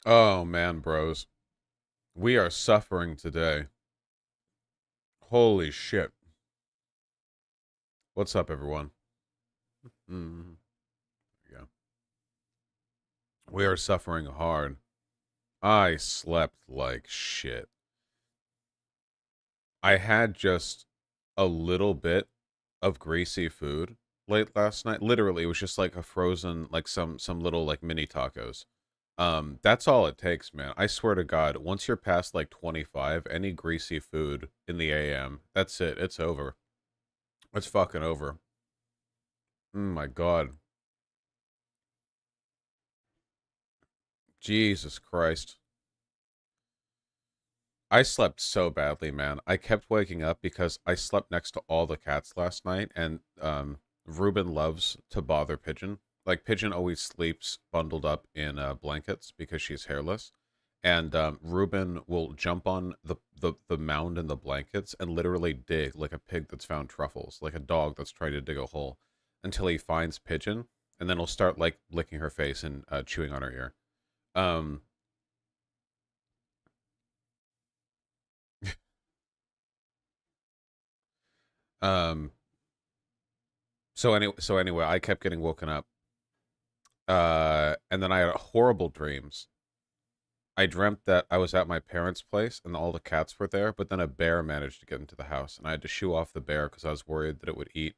Oh man, bros. We are suffering today. Holy shit. What's up, everyone? Mm, yeah. We are suffering hard. I slept like shit. I had just a little bit of greasy food late last night. Literally, it was just like a frozen, like some little like mini tacos. That's all it takes, man. I swear to God, once you're past like 25, any greasy food in the AM, that's it. It's over. It's fucking over. Oh my God. Jesus Christ. I slept so badly, man. I kept waking up because I slept next to all the cats last night, and Ruben loves to bother Pigeon. Like Pigeon always sleeps bundled up in blankets because she's hairless, and Ruben will jump on the mound in the blankets and literally dig like a pig that's found truffles, like a dog that's trying to dig a hole, until he finds Pigeon, and then he'll start like licking her face and chewing on her ear. Um, um, so anyway, I kept getting woken up. And then I had horrible dreams. I dreamt that I was at my parents' place and all the cats were there, but then a bear managed to get into the house, and I had to shoo off the bear because I was worried that it would eat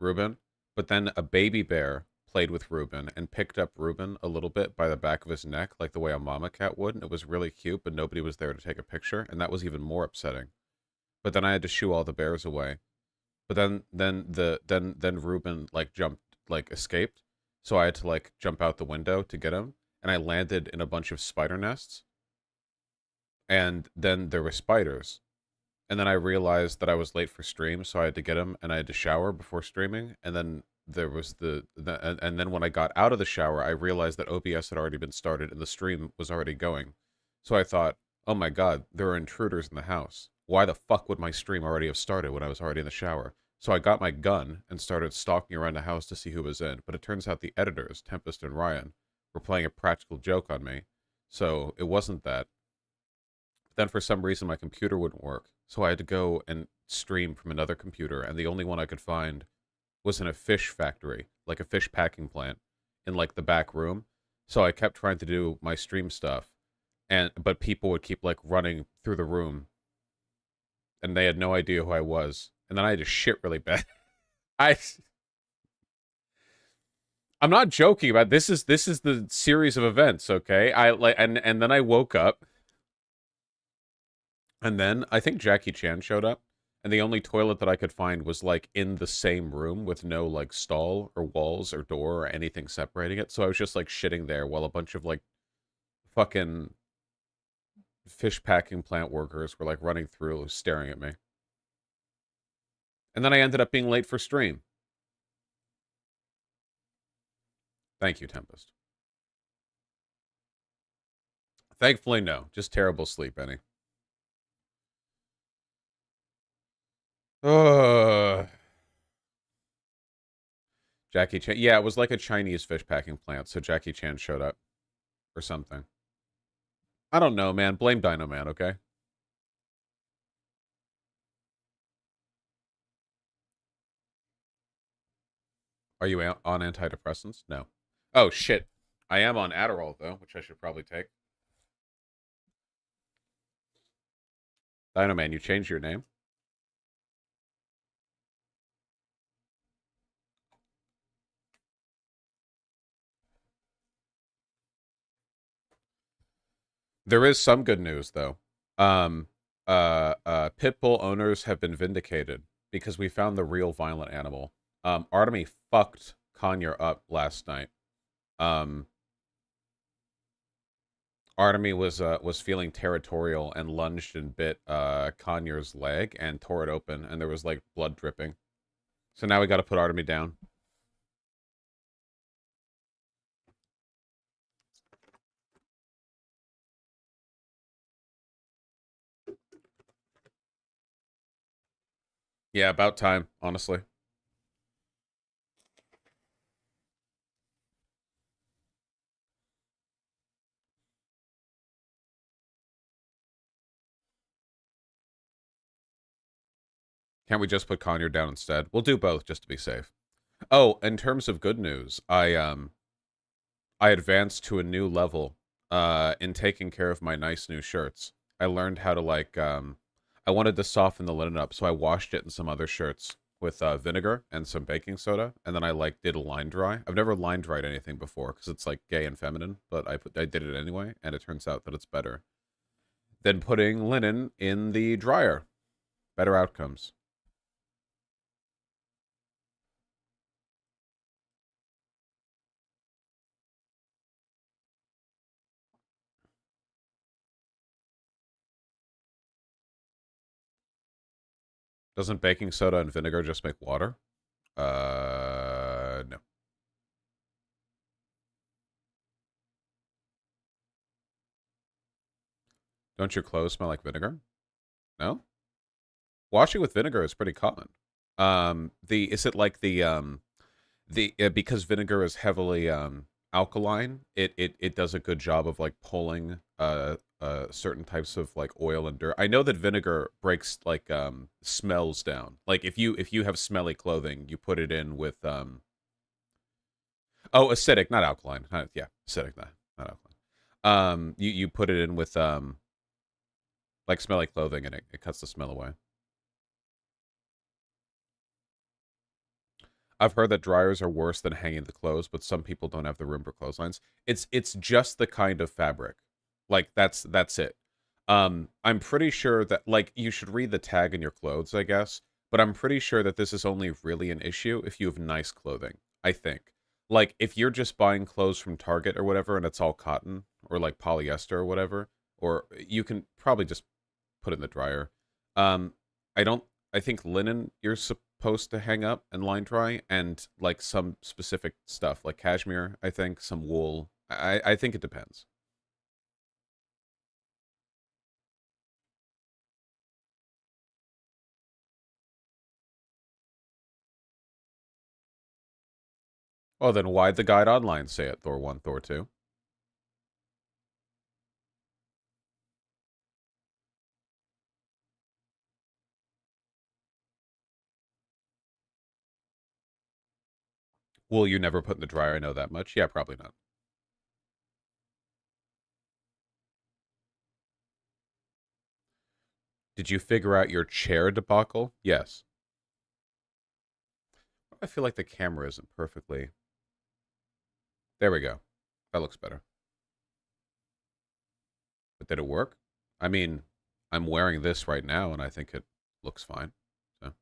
Reuben. But then a baby bear played with Reuben and picked up Reuben a little bit by the back of his neck, like the way a mama cat would, and it was really cute, but nobody was there to take a picture, and that was even more upsetting. But then I had to shoo all the bears away. But then Ruben like jumped like escaped. So I had to like jump out the window to get him, and I landed in a bunch of spider nests. And then there were spiders. And then I realized that I was late for stream, so I had to get him and I had to shower before streaming. And then there was and then when I got out of the shower, I realized that OBS had already been started and the stream was already going. So I thought, "Oh my God, there are intruders in the house. Why the fuck would my stream already have started when I was already in the shower?" So I got my gun and started stalking around the house to see who was in. But it turns out the editors, Tempest and Ryan, were playing a practical joke on me. So it wasn't that. Then for some reason my computer wouldn't work, so I had to go and stream from another computer, and the only one I could find was in a fish factory, like a fish packing plant, in like the back room. So I kept trying to do my stream stuff, and but people would keep like running through the room, and they had no idea who I was, and then I had to shit really bad. I I'm not joking about this is the series of events, okay? I like and then I woke up. And then I think Jackie Chan showed up, and the only toilet that I could find was like in the same room with no like stall or walls or door or anything separating it. So I was just like shitting there while a bunch of like fucking fish packing plant workers were like running through staring at me. And then I ended up being late for stream. Thank you, Tempest. Thankfully, no. Just terrible sleep, Benny. Ugh. Jackie Chan. Yeah, it was like a Chinese fish packing plant, so Jackie Chan showed up or something. I don't know, man. Blame Dino Man, okay? Are you on antidepressants? No. Oh shit. I am on Adderall though, which I should probably take. Dino Man, you changed your name. There is some good news though. Um, Pitbull owners have been vindicated because we found the real violent animal. Artemy fucked Conyer up last night. Um, Artemy was feeling territorial and lunged and bit Conyer's leg and tore it open, and there was like blood dripping. So now we got to put Artemy down. Yeah, about time, honestly. Can't we just put cognac down instead? We'll do both just to be safe. Oh, in terms of good news, I advanced to a new level in taking care of my nice new shirts. I learned how to I wanted to soften the linen up, so I washed it in some other shirts with vinegar and some baking soda, and then I did a line dry. I've never line dried anything before because it's like gay and feminine, but I did it anyway, and it turns out that it's better than putting linen in the dryer. Better outcomes. Doesn't baking soda and vinegar just make water? No. Don't your clothes smell like vinegar? No? Washing with vinegar is pretty common. The is it like the because vinegar is heavily alkaline, it does a good job of like pulling certain types of like oil and dirt. I know that vinegar breaks like smells down. Like if you have smelly clothing, you put it in with oh, acidic, not alkaline. Yeah, acidic, not alkaline. You put it in with like smelly clothing and it cuts the smell away. I've heard that dryers are worse than hanging the clothes, but some people don't have the room for clotheslines. It's just the kind of fabric. Like that's it. I'm pretty sure that like you should read the tag in your clothes, I guess, but I'm pretty sure that this is only really an issue if you have nice clothing, I think. Like if you're just buying clothes from Target or whatever and it's all cotton or like polyester or whatever, or you can probably just put it in the dryer. Um, I don't. I think linen you're supposed to hang up and line dry, and like some specific stuff like cashmere. I think some wool. I think it depends. Well, then why'd the guide online say it? Thor 1, Thor 2. Wool you never put in the dryer. I know that much. Yeah, probably not. Did you figure out your chair debacle? Yes. I feel like the camera isn't perfectly. There we go. That looks better. But did it work? I mean, I'm wearing this right now, and I think it looks fine. So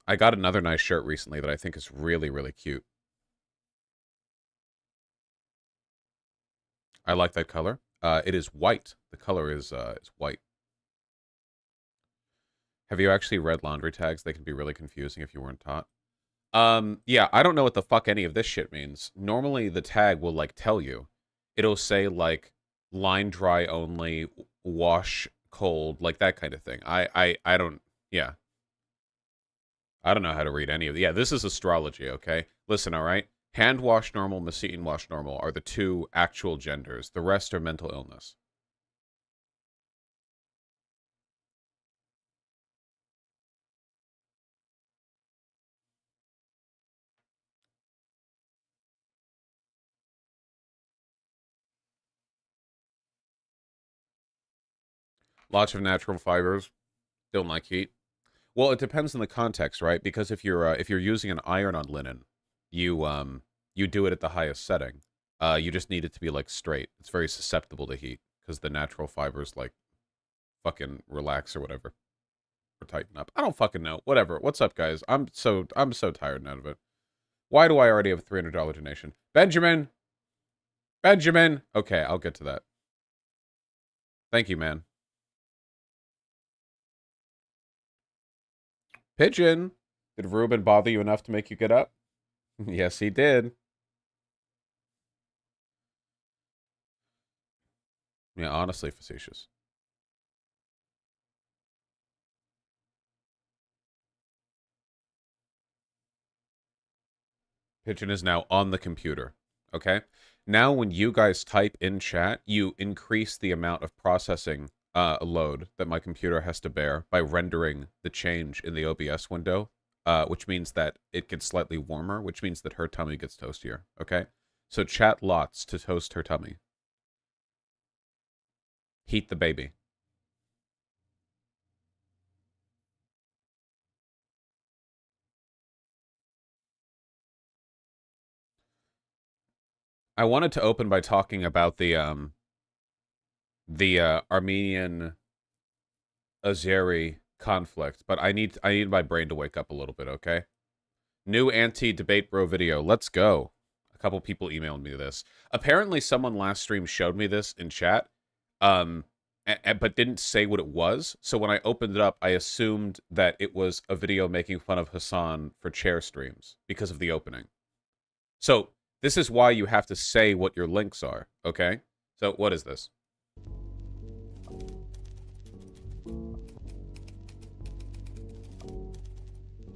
I got another nice shirt recently that I think is really, really cute. I like that color. It is white. The color is white. Have you actually read laundry tags? They can be really confusing if you weren't taught. Yeah, I don't know what the fuck any of this shit means. Normally, the tag will like tell you. It'll say like line dry only, wash cold, like that kind of thing. I don't. Yeah, I don't know how to read any of it. Yeah, this is astrology. Okay, listen. All right, hand wash normal, machine wash normal are the two actual genders. The rest are mental illness. Lots of natural fibers. Don't like heat. Well, it depends on the context, right? Because if you're using an iron on linen, you do it at the highest setting. You just need it to be like straight. It's very susceptible to heat because the natural fibers like fucking relax or whatever or tighten up. I don't fucking know. Whatever. What's up, guys? I'm so tired and out of it. Why do I already have a $300 donation? Benjamin, Benjamin. Okay, I'll get to that. Thank you, man. Pigeon. Did Ruben bother you enough to make you get up? Yes, he did. Yeah, honestly, facetious. Pigeon is now on the computer. Okay. Now, when you guys type in chat, you increase the amount of processing load that my computer has to bear by rendering the change in the OBS window, which means that it gets slightly warmer, which means that her tummy gets toastier, okay? So chat lots to toast her tummy. Heat the baby. I wanted to open by talking about the Armenian Azeri conflict, but I need my brain to wake up a little bit, okay? New anti-debate bro video. Let's go. A couple people emailed me this. Apparently someone last stream showed me this in chat, but didn't say what it was. So when I opened it up, I assumed that it was a video making fun of Hassan for chair streams because of the opening. So this is why you have to say what your links are, okay? So what is this?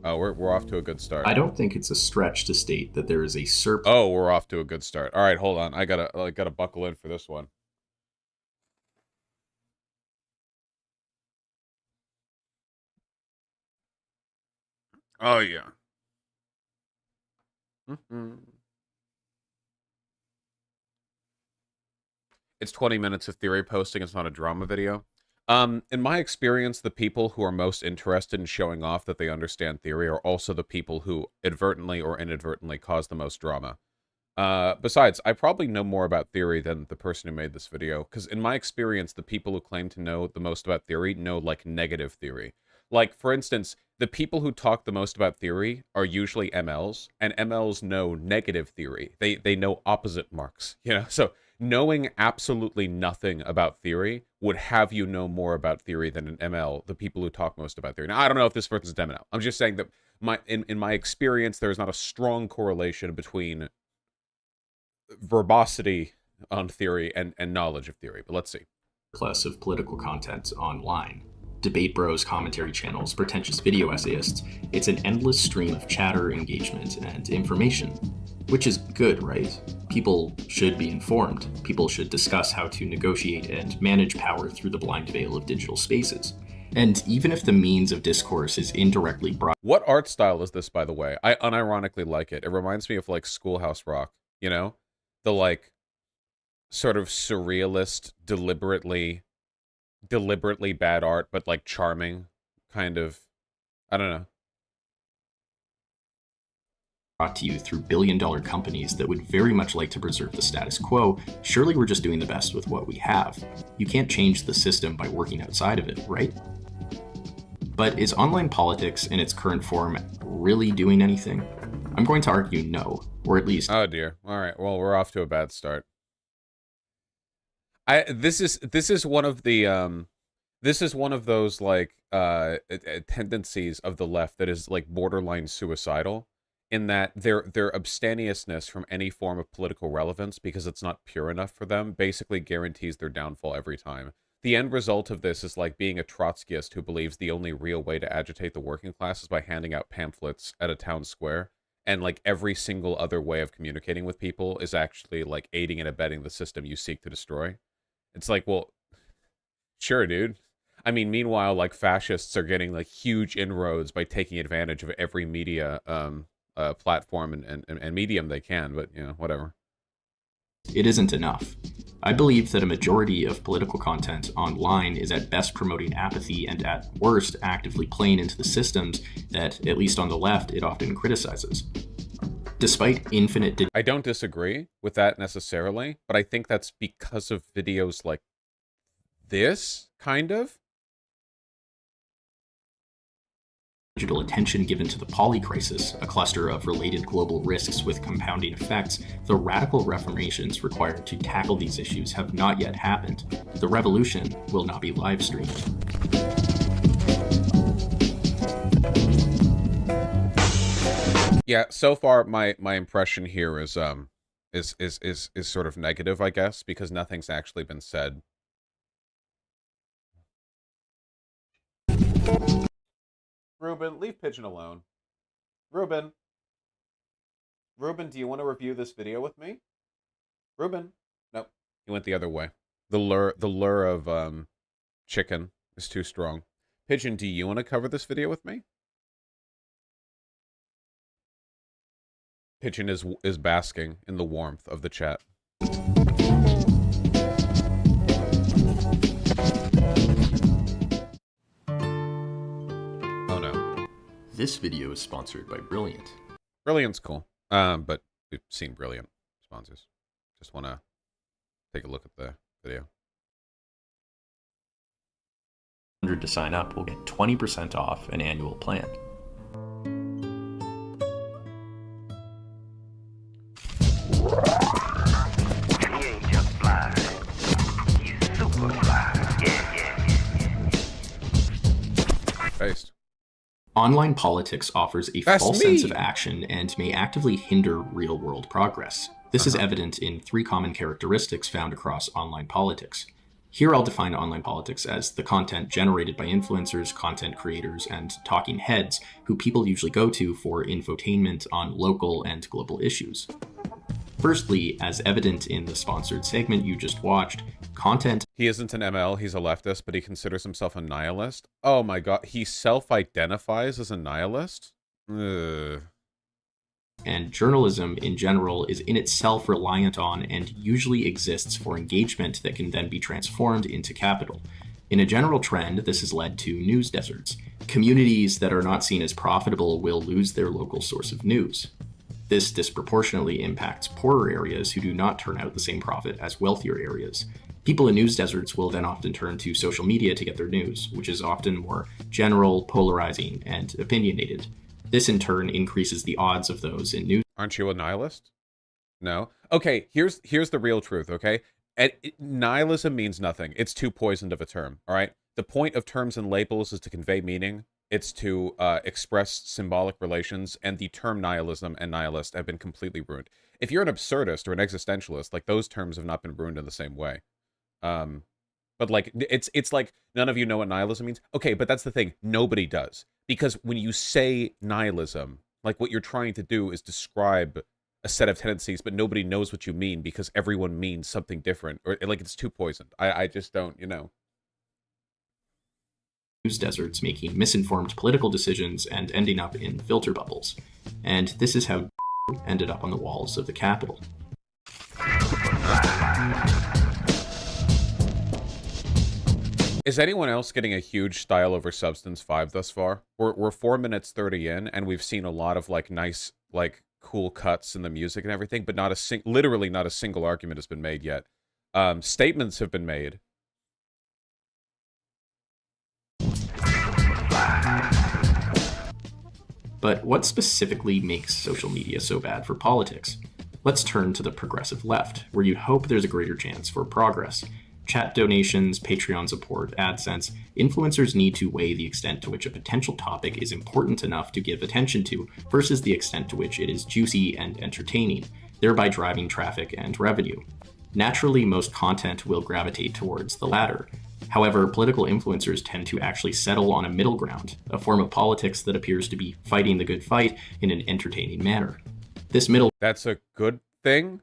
Oh, we're off to a good start. I don't think it's a stretch to state that there is a surplus. Oh, we're off to a good start. All right, hold on. I gotta buckle in for this one. Oh yeah. It's 20 minutes of theory posting. It's not a drama video. In my experience, the people who are most interested in showing off that they understand theory are also the people who advertently or inadvertently cause the most drama. Besides, I probably know more about theory than the person who made this video, because in my experience, the people who claim to know the most about theory know, like, negative theory. Like, for instance, the people who talk the most about theory are usually MLs, and MLs know negative theory. They know opposite marks, you know? So knowing absolutely nothing about theory would have you know more about theory than an ML, the people who talk most about theory. Now, I don't know if this person's an ML. I'm just saying that in my experience, there's not a strong correlation between verbosity on theory and knowledge of theory, but let's see. Plus of political content online. Debate bros, commentary channels, pretentious video essayists. It's an endless stream of chatter, engagement, and information. Which is good, right? People should be informed. People should discuss how to negotiate and manage power through the blind veil of digital spaces. And even if the means of discourse is indirectly brought... What art style is this, by the way? I unironically like it. It reminds me of, like, Schoolhouse Rock, you know? The, like, sort of surrealist, deliberately bad art, but, like, charming kind of, I don't know. Brought to you through billion-dollar companies that would very much like to preserve the status quo. Surely we're just doing the best with what we have. You can't change the system by working outside of it, right? But is online politics in its current form really doing anything? I'm going to argue no, or at least... Oh dear. All right. Well, we're off to a bad start. This is one of the this is one of those, like, tendencies of the left that is, like, borderline suicidal, in that their abstemiousness from any form of political relevance, because it's not pure enough for them, basically guarantees their downfall every time. The end result of this is like being a Trotskyist who believes the only real way to agitate the working class is by handing out pamphlets at a town square, and, like, every single other way of communicating with people is actually, like, aiding and abetting the system you seek to destroy. It's like, well, sure, dude. I mean, meanwhile, like, fascists are getting, like, huge inroads by taking advantage of every media platform and medium they can, but, you know, whatever. It isn't enough. I believe that a majority of political content online is at best promoting apathy and at worst actively playing into the systems that, at least on the left, it often criticizes. Despite infinite... I don't disagree with that necessarily, but I think that's because of videos like this, kind of. Digital attention given to the poly crisis, a cluster of related global risks with compounding effects, the radical reformations required to tackle these issues have not yet happened. The revolution will not be live streamed. Yeah, so far my impression here is sort of negative, I guess, because nothing's actually been said. Ruben, leave Pigeon alone. Ruben. Ruben, do you want to review this video with me? Ruben. Nope. He went the other way. The lure of Chicken is too strong. Pigeon, do you want to cover this video with me? Pigeon is basking in the warmth of the chat. Oh no. This video is sponsored by Brilliant. Brilliant's cool. But we've seen Brilliant sponsors. Just want to take a look at the video. To sign up will get 20% off an annual plan. He ain't just fly. He's super fly. Yeah. Based. Online politics offers a That's false me. sense of action and may actively hinder real-world progress. This is evident in 3 common characteristics found across online politics. Here I'll define online politics as the content generated by influencers, content creators, and talking heads who people usually go to for infotainment on local and global issues. Firstly, as evident in the sponsored segment you just watched, content He isn't an ML, he's a leftist, but he considers himself a nihilist. Oh my god, he self-identifies as a nihilist? Ugh. and journalism in general is in itself reliant on and usually exists for engagement that can then be transformed into capital. In a general trend, this has led to news deserts. Communities that are not seen as profitable will lose their local source of news. This disproportionately impacts poorer areas who do not turn out the same profit as wealthier areas. People in news deserts will then often turn to social media to get their news, which is often more general, polarizing, and opinionated. This in turn increases the odds of those in news. Aren't you a nihilist? No? Okay, here's the real truth, okay? Nihilism means nothing. It's too poisoned of a term, all right? The point of terms and labels is to convey meaning. It's to express symbolic relations, and the term nihilism and nihilist have been completely ruined. If you're an absurdist or an existentialist, like, those terms have not been ruined in the same way. But like, it's like none of you know what nihilism means. Okay, but that's the thing. Nobody does. Because when you say nihilism, like, what you're trying to do is describe a set of tendencies, but nobody knows what you mean because everyone means something different. Or, like, it's too poisoned. I just don't, you know. News deserts, making misinformed political decisions and ending up in filter bubbles. And this is how ended up on the walls of the Capitol. Is anyone else getting a huge style over substance 5 thus far? We're 4 minutes 30 in, and we've seen a lot of, like, nice, like, cool cuts in the music and everything, but not literally not a single argument has been made yet. Statements have been made. But what specifically makes social media so bad for politics? Let's turn to the progressive left, where you'd hope there's a greater chance for progress. Chat donations, Patreon support, AdSense, influencers need to weigh the extent to which a potential topic is important enough to give attention to versus the extent to which it is juicy and entertaining, thereby driving traffic and revenue. Naturally, most content will gravitate towards the latter. However, political influencers tend to actually settle on a middle ground, a form of politics that appears to be fighting the good fight in an entertaining manner. This middle That's a good thing?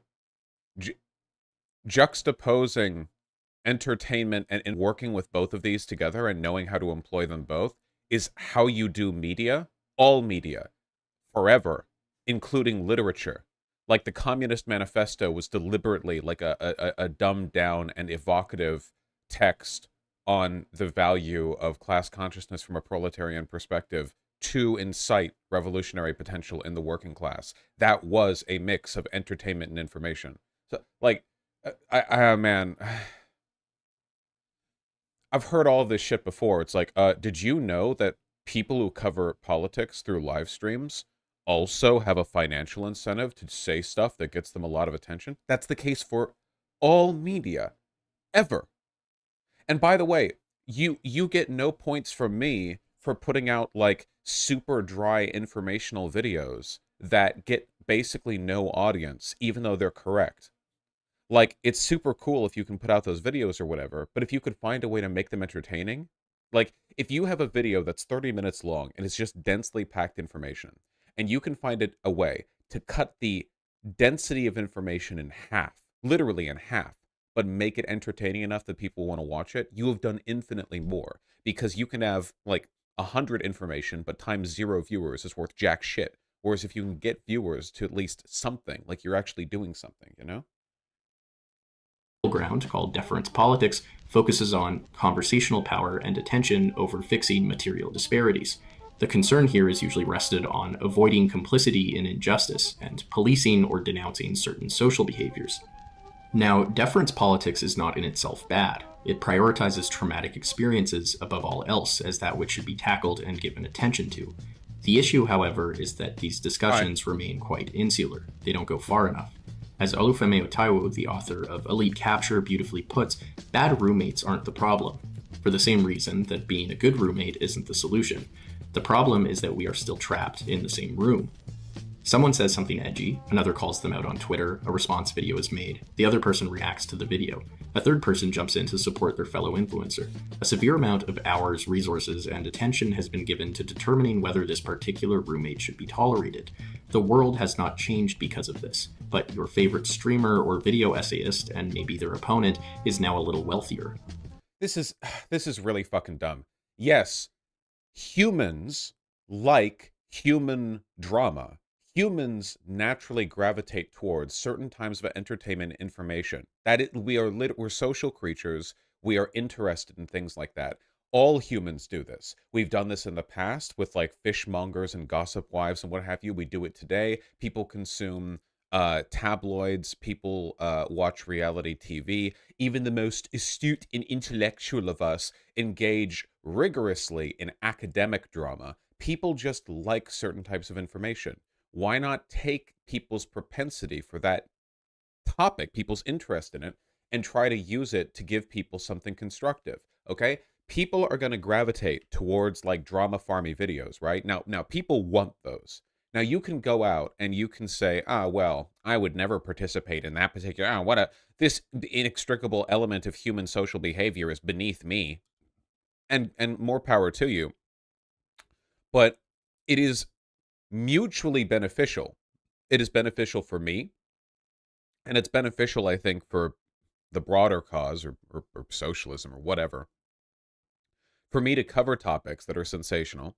Juxtaposing entertainment and working with both of these together and knowing how to employ them both is how you do media, all media, forever, including literature. Like, the Communist Manifesto was deliberately like a dumbed down and evocative text on the value of class consciousness from a proletarian perspective to incite revolutionary potential in the working class. That was a mix of entertainment and information. So, like, man, I've heard all of this shit before. It's like, did you know that people who cover politics through live streams also have a financial incentive to say stuff that gets them a lot of attention? That's the case for all media, ever. And by the way, you get no points from me for putting out, like, super dry informational videos that get basically no audience, even though they're correct. Like, it's super cool if you can put out those videos or whatever, but if you could find a way to make them entertaining, like, if you have a video that's 30 minutes long and it's just densely packed information, and you can find a way to cut the density of information in half, literally in half, but make it entertaining enough that people want to watch it, you have done infinitely more, because you can have like 100 information, but times 0 viewers is worth jack shit. Whereas if you can get viewers to at least something, like you're actually doing something, you know? Ground called deference politics focuses on conversational power and attention over fixing material disparities. The concern here is usually rested on avoiding complicity in injustice and policing or denouncing certain social behaviors. Now, deference politics is not in itself bad. It prioritizes traumatic experiences above all else as that which should be tackled and given attention to. The issue, however, is that these discussions remain quite insular. They don't go far enough. As Olufemi Otaiwo, the author of Elite Capture, beautifully puts, bad roommates aren't the problem, for the same reason that being a good roommate isn't the solution. The problem is that we are still trapped in the same room. Someone says something edgy, another calls them out on Twitter, a response video is made, the other person reacts to the video, a third person jumps in to support their fellow influencer. A severe amount of hours, resources, and attention has been given to determining whether this particular roommate should be tolerated. The world has not changed because of this, but your favorite streamer or video essayist, and maybe their opponent, is now a little wealthier. This is really fucking dumb. Yes, humans like human drama. Humans naturally gravitate towards certain types of entertainment and information. We're social creatures. We are interested in things like that. All humans do this. We've done this in the past with like fishmongers and gossip wives and what have you. We do it today. People consume tabloids. People watch reality TV. Even the most astute and intellectual of us engage rigorously in academic drama. People just like certain types of information. Why not take people's propensity for that topic, people's interest in it, and try to use it to give people something constructive? Okay, people are going to gravitate towards like drama farmy videos, right? Now people want those. Now you can go out and you can say, well, I would never participate in that particular, this inextricable element of human social behavior is beneath me. And more power to you. But it is mutually beneficial. It is beneficial for me, and it's beneficial, I think, for the broader cause or socialism or whatever, for me to cover topics that are sensational,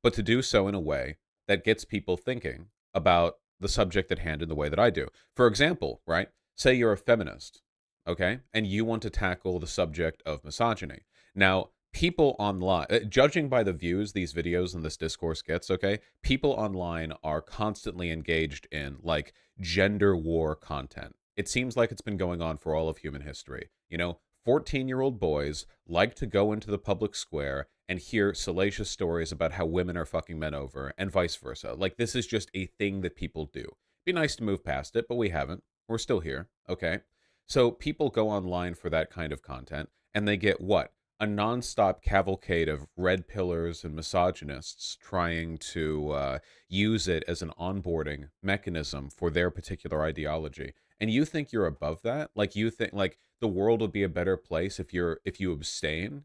but to do so in a way that gets people thinking about the subject at hand in the way that I do. For example, right? Say you're a feminist, okay? And you want to tackle the subject of misogyny. Now, people online, judging by the views these videos and this discourse gets, okay, people online are constantly engaged in like gender war content. It seems like it's been going on for all of human history. 14-year-old boys like to go into the public square and hear salacious stories about how women are fucking men over and vice versa. Like, this is just a thing that people do. Be nice to move past it, but we haven't. We're still here, okay? So people go online for that kind of content, and they get what? A nonstop cavalcade of red pillars and misogynists trying to use it as an onboarding mechanism for their particular ideology. And you think you're above that? Like, you think like the world would be a better place if you abstain,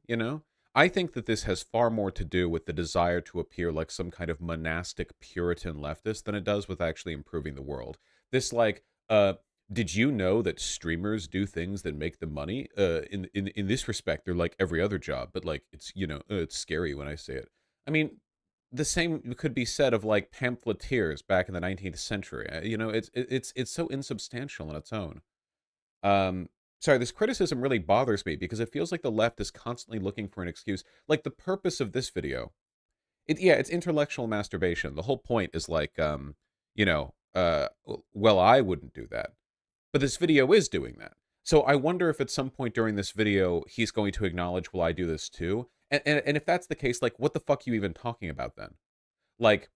I think that this has far more to do with the desire to appear like some kind of monastic Puritan leftist than it does with actually improving the world. This like did you know that streamers do things that make them money? In this respect, they're like every other job, but like it's scary when I say it. I mean, the same could be said of like pamphleteers back in the 19th century. It's so insubstantial in its own. Sorry, this criticism really bothers me because it feels like the left is constantly looking for an excuse. Like the purpose of this video, it's intellectual masturbation. The whole point is like, well, I wouldn't do that. But this video is doing that. So I wonder if at some point during this video, he's going to acknowledge, well, I do this too. And if that's the case, like, what the fuck are you even talking about then? Like,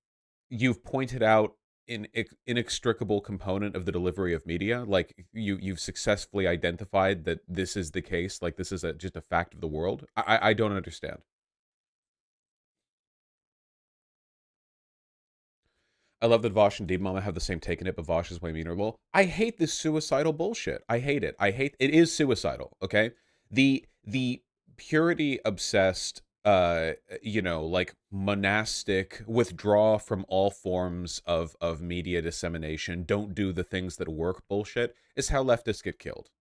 you've pointed out an inextricable component of the delivery of media. Like, you've successfully identified that this is the case. Like, this is just a fact of the world. I don't understand. I love that Vosh and Deep Mama have the same take in it, but Vosh is way meaner. Well, I hate this suicidal bullshit. I hate it. It is suicidal, okay? The purity obsessed, like monastic, withdraw from all forms of media dissemination, don't do the things that work bullshit is how leftists get killed.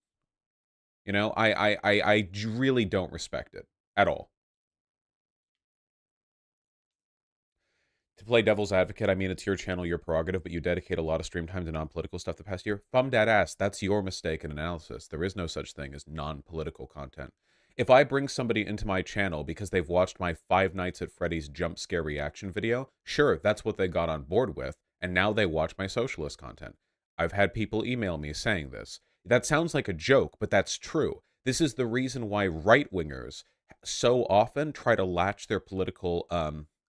You know, I really don't respect it at all. To play devil's advocate, I mean, it's your channel, your prerogative, but you dedicate a lot of stream time to non-political stuff the past year. Bum dat ass. That's your mistake in analysis. There is no such thing as non-political content. If I bring somebody into my channel because they've watched my Five Nights at Freddy's jump scare reaction video, sure, that's what they got on board with, and now they watch my socialist content. I've had people email me saying this. That sounds like a joke, but that's true. This is the reason why right-wingers so often try to latch their political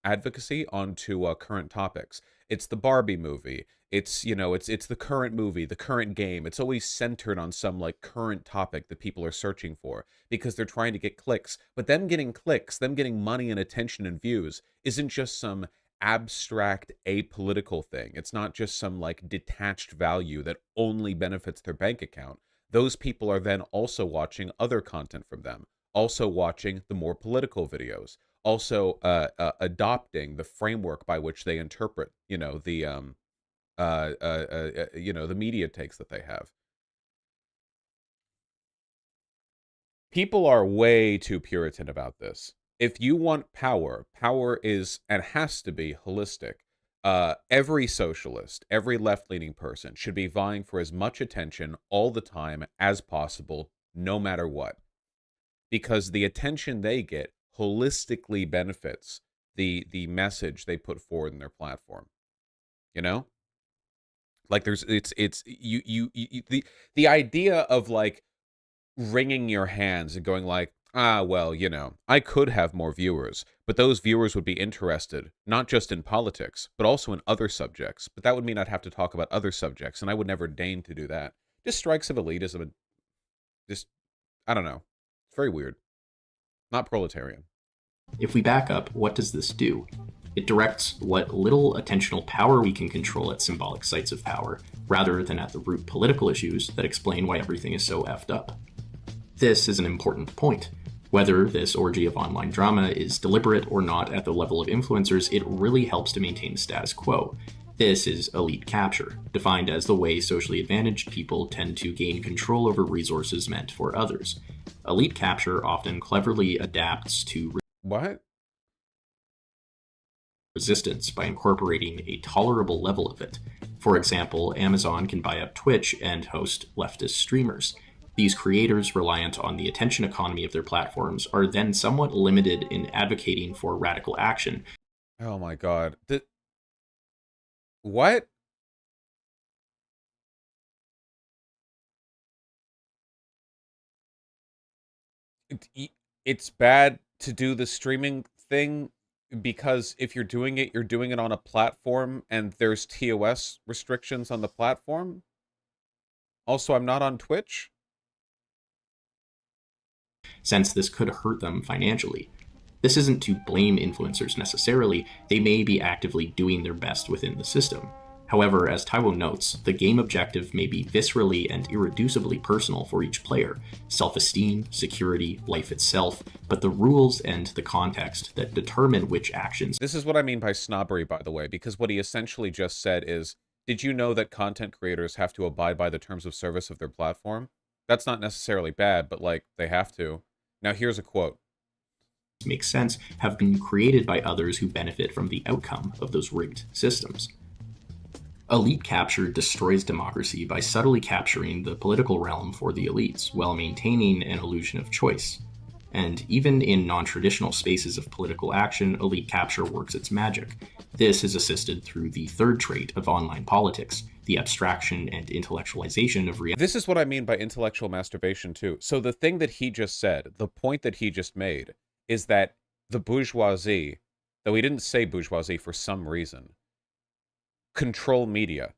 advocacy onto current topics. It's the Barbie movie. It's, you know, it's the current movie, the current game. It's always centered on some like current topic that people are searching for because they're trying to get clicks. But them getting clicks, them getting money and attention and views isn't just some abstract apolitical thing. It's not just some like detached value that only benefits their bank account. Those people are then also watching other content from them, also watching the more political videos, also adopting the framework by which they interpret, you know, the you know, the media takes that they have. People are way too Puritan about this. If you want power, power is and has to be holistic. Every socialist, every left-leaning person should be vying for as much attention all the time as possible, no matter what. Because the attention they get holistically benefits the message they put forward in their platform. You know? Like there's the idea of like wringing your hands and going like, ah, well, you know, I could have more viewers, but those viewers would be interested not just in politics, but also in other subjects. But that would mean I'd have to talk about other subjects, and I would never deign to do that. Just strikes of elitism and just, I don't know. It's very weird. Not proletarian. If we back up, what does this do? It directs what little attentional power we can control at symbolic sites of power, rather than at the root political issues that explain why everything is so effed up. This is an important point. Whether this orgy of online drama is deliberate or not at the level of influencers, it really helps to maintain the status quo. This is elite capture, defined as the way socially advantaged people tend to gain control over resources meant for others. Elite capture often cleverly adapts to What? resistance by incorporating a tolerable level of it. For example, Amazon can buy up Twitch and host leftist streamers. These creators, reliant on the attention economy of their platforms, are then somewhat limited in advocating for radical action. Oh my god. What? It's bad to do the streaming thing because if you're doing it on a platform and there's TOS restrictions on the platform. Also, I'm not on Twitch. Since this could hurt them financially. This isn't to blame influencers necessarily, they may be actively doing their best within the system. However, as Taiwo notes, the game objective may be viscerally and irreducibly personal for each player, self-esteem, security, life itself, but the rules and the context that determine which actions. This is what I mean by snobbery, by the way, because what he essentially just said is, did you know that content creators have to abide by the terms of service of their platform? That's not necessarily bad, but like, they have to. Now here's a quote. Make sense have been created by others who benefit from the outcome of those rigged systems. Elite capture destroys democracy by subtly capturing the political realm for the elites while maintaining an illusion of choice. And even in non-traditional spaces of political action, elite capture works its magic. This is assisted through the third trait of online politics, the abstraction and intellectualization of reality. This is what I mean by intellectual masturbation too. So the thing that he just said, the point that he just made, is that the bourgeoisie, though he didn't say bourgeoisie for some reason, control media.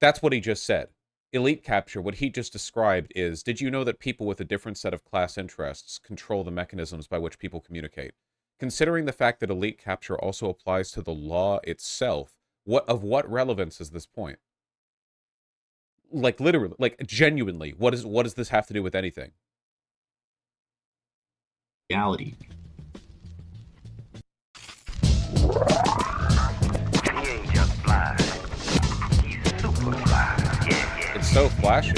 That's what he just said. Elite capture, what he just described is, did you know that people with a different set of class interests control the mechanisms by which people communicate? Considering the fact that elite capture also applies to the law itself, what relevance is this point? Like literally, like genuinely, what does this have to do with anything? Reality. He ain't just fly. He's super fly. Yeah, yeah. It's so flashy.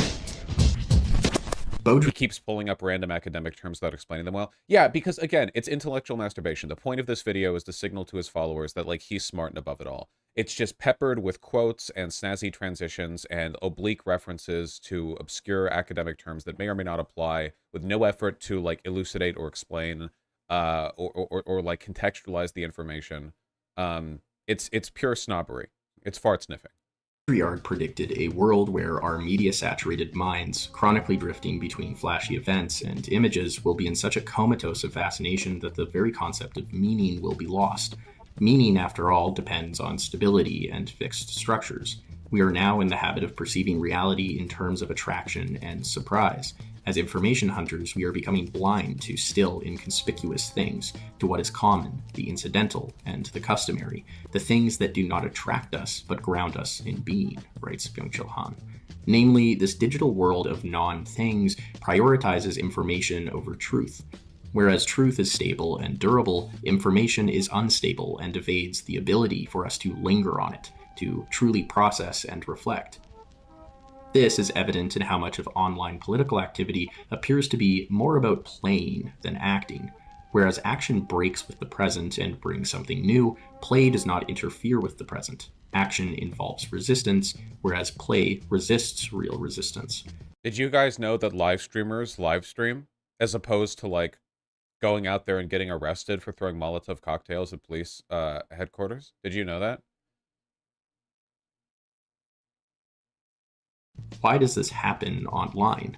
He keeps pulling up random academic terms without explaining them well. Yeah, because again, it's intellectual masturbation. The point of this video is to signal to his followers that like he's smart and above it all. It's just peppered with quotes and snazzy transitions and oblique references to obscure academic terms that may or may not apply, with no effort to like elucidate or explain or like contextualize the information. It's pure snobbery. It's fart sniffing. Patriarch predicted a world where our media-saturated minds, chronically drifting between flashy events and images, will be in such a comatose of fascination that the very concept of meaning will be lost. Meaning, after all, depends on stability and fixed structures. We are now in the habit of perceiving reality in terms of attraction and surprise. As information hunters, we are becoming blind to still inconspicuous things, to what is common, the incidental, and the customary, the things that do not attract us but ground us in being, writes Byung-Chul Han. Namely, this digital world of non-things prioritizes information over truth. Whereas truth is stable and durable, information is unstable and evades the ability for us to linger on it, to truly process and reflect. This is evident in how much of online political activity appears to be more about playing than acting. Whereas action breaks with the present and brings something new, play does not interfere with the present. Action involves resistance, whereas play resists real resistance. Did you guys know that live streamers live stream as opposed to like going out there and getting arrested for throwing Molotov cocktails at police headquarters? Did you know that? Why does this happen online?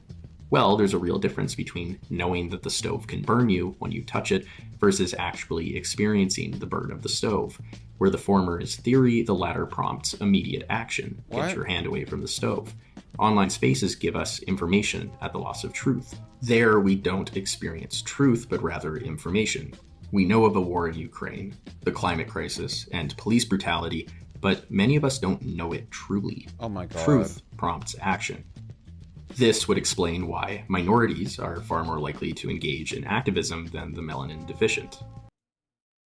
Well, there's a real difference between knowing that the stove can burn you when you touch it versus actually experiencing the burn of the stove. Where the former is theory, the latter prompts immediate action. What? Get your hand away from the stove. Online spaces give us information at the loss of truth. There, we don't experience truth, but rather information. We know of a war in Ukraine, the climate crisis, and police brutality, but many of us don't know it truly. Oh my god. Truth prompts action. This would explain why minorities are far more likely to engage in activism than the melanin deficient.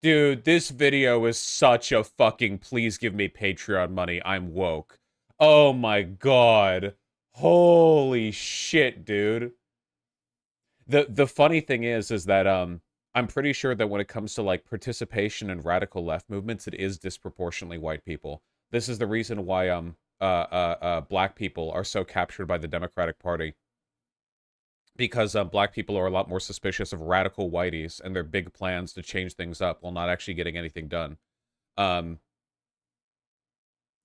Dude, this video is such a fucking please give me Patreon money, I'm woke. Oh my god. Holy shit, dude. The funny thing is that I'm pretty sure that when it comes to like participation in radical left movements, it is disproportionately white people. This is the reason why black people are so captured by the Democratic Party. Because black people are a lot more suspicious of radical whiteys and their big plans to change things up while not actually getting anything done.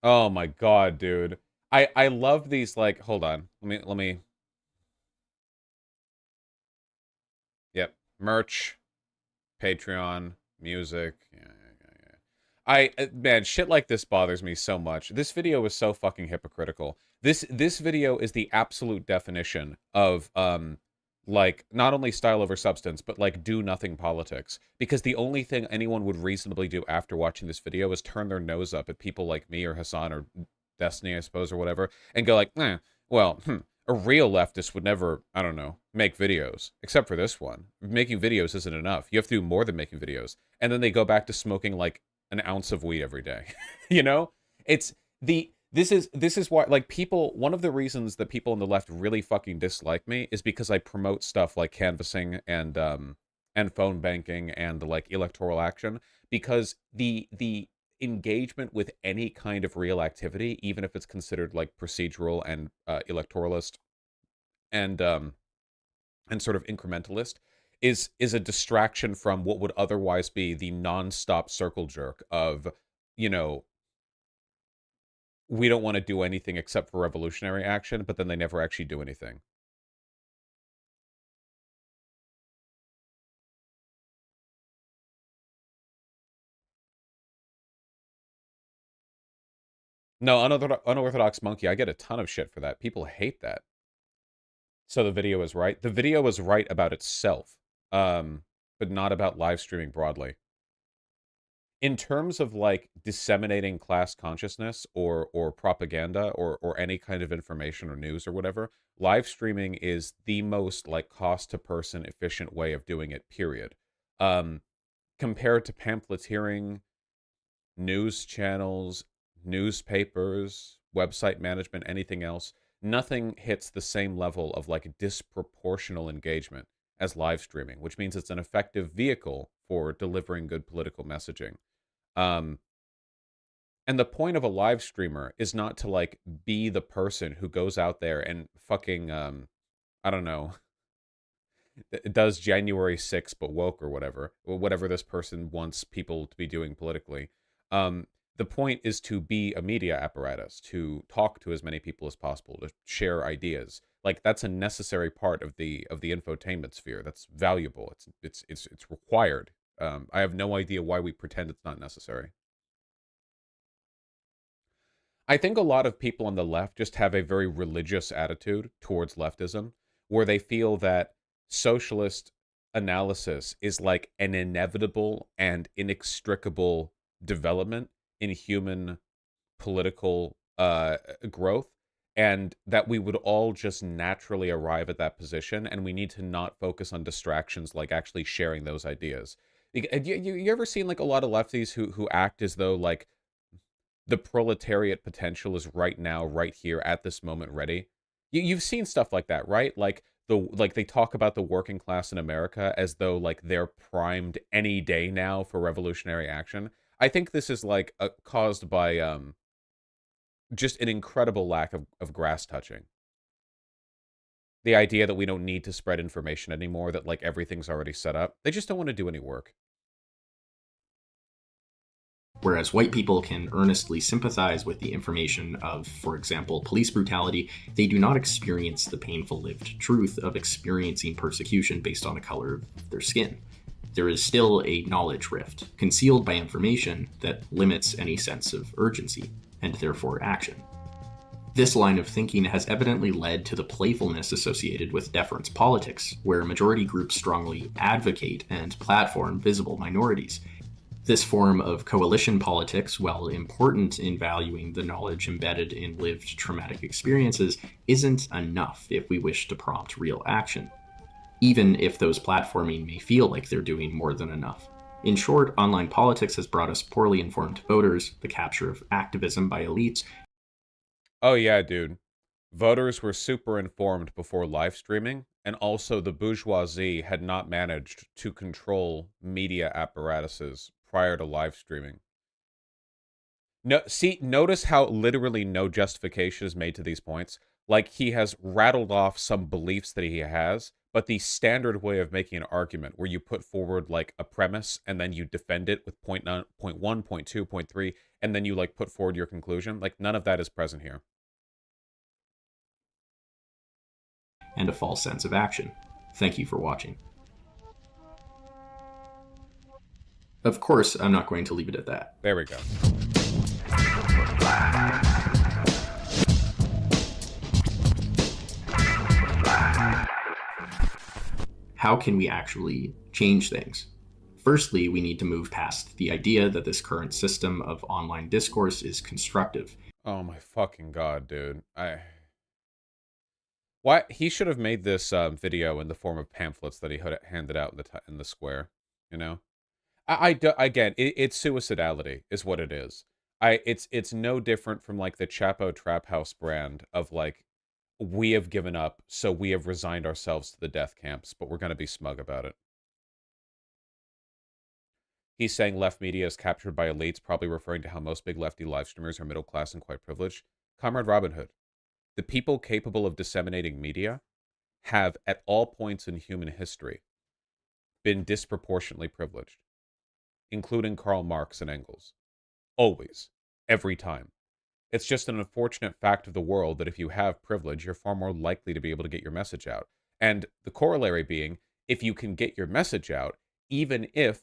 Oh my god, dude. I love these, like, hold on. Let me. Yep. Merch, Patreon, music. Yeah. Man, shit like this bothers me so much. This video is so fucking hypocritical. This video is the absolute definition of like not only style over substance, but like do nothing politics. Because the only thing anyone would reasonably do after watching this video is turn their nose up at people like me or Hassan or Destiny, I suppose, or whatever, and go like, well, a real leftist would never, I don't know, make videos. Except for this one. Making videos isn't enough. You have to do more than making videos. And then they go back to smoking like an ounce of weed every day. You know? It's this is why, like, people, one of the reasons that people on the left really fucking dislike me is because I promote stuff like canvassing and phone banking and like electoral action, because the engagement with any kind of real activity, even if it's considered like procedural and electoralist and sort of incrementalist, is a distraction from what would otherwise be the nonstop circle jerk of, you know, we don't want to do anything except for revolutionary action, but then they never actually do anything. No, unorthodox monkey, I get a ton of shit for that. People hate that. So the video is right. The video is right about itself, but not about live streaming broadly. In terms of like disseminating class consciousness or propaganda or any kind of information or news or whatever, live streaming is the most like cost to person efficient way of doing it, period. Compared to pamphleteering, news channels, newspapers, website management, anything else, nothing hits the same level of like disproportional engagement as live streaming, which means it's an effective vehicle for delivering good political messaging. Um, and the point of a live streamer is not to like be the person who goes out there and fucking I don't know, does January 6th but woke or whatever this person wants people to be doing politically. Um, the point is to be a media apparatus, to talk to as many people as possible, to share ideas. Like that's a necessary part of the infotainment sphere. That's valuable. It's required. I have no idea why we pretend it's not necessary. I think a lot of people on the left just have a very religious attitude towards leftism, where they feel that socialist analysis is like an inevitable and inextricable development in human political growth, and that we would all just naturally arrive at that position, and we need to not focus on distractions like actually sharing those ideas. You ever seen like a lot of lefties who act as though like the proletariat potential is right now, right here, at this moment, ready? You've seen stuff like that, right? Like they talk about the working class in America as though like they're primed any day now for revolutionary action. I think this is like caused by just an incredible lack of grass touching. The idea that we don't need to spread information anymore, that like everything's already set up. They just don't want to do any work. Whereas white people can earnestly sympathize with the information of, for example, police brutality, they do not experience the painful lived truth of experiencing persecution based on the color of their skin. There is still a knowledge rift, concealed by information, that limits any sense of urgency, and therefore action. This line of thinking has evidently led to the playfulness associated with deference politics, where majority groups strongly advocate and platform visible minorities. This form of coalition politics, while important in valuing the knowledge embedded in lived traumatic experiences, isn't enough if we wish to prompt real action, even if those platforming may feel like they're doing more than enough. In short, online politics has brought us poorly informed voters, the capture of activism by elites. Oh yeah, dude. Voters were super informed before live streaming, and also the bourgeoisie had not managed to control media apparatuses prior to live streaming. No, see, notice how literally no justification is made to these points. Like he has rattled off some beliefs that he has, but the standard way of making an argument where you put forward like a premise and then you defend it with point 9, point 1, point 2, point 3, and then you like put forward your conclusion, like none of that is present here. And a false sense of action. Thank you for watching. Of course, I'm not going to leave it at that. There we go. How can we actually change things? Firstly, we need to move past the idea that this current system of online discourse is constructive. Oh my fucking god, dude. Why he should have made this video in the form of pamphlets that he handed out in the square, you know? Again, it's suicidality is what it is. It's no different from like the Chapo Trap House brand of like, we have given up, so we have resigned ourselves to the death camps, but we're going to be smug about it. He's saying left media is captured by elites, probably referring to how most big lefty live streamers are middle class and quite privileged. Comrade Robin Hood, the people capable of disseminating media have, at all points in human history, been disproportionately privileged, including Karl Marx and Engels. Always. Every time. It's just an unfortunate fact of the world that if you have privilege, you're far more likely to be able to get your message out. And the corollary being, if you can get your message out, even if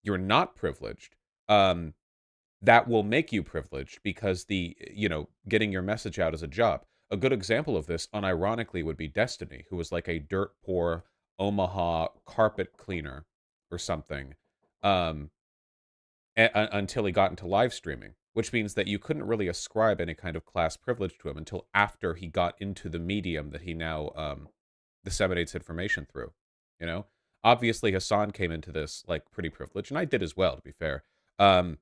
you're not privileged, that will make you privileged because getting your message out is a job. A good example of this, unironically, would be Destiny, who was like a dirt poor Omaha carpet cleaner or something, until he got into live streaming, which means that you couldn't really ascribe any kind of class privilege to him until after he got into the medium that he now disseminates information through, you know? Obviously, Hassan came into this, like, pretty privileged, and I did as well, to be fair. But,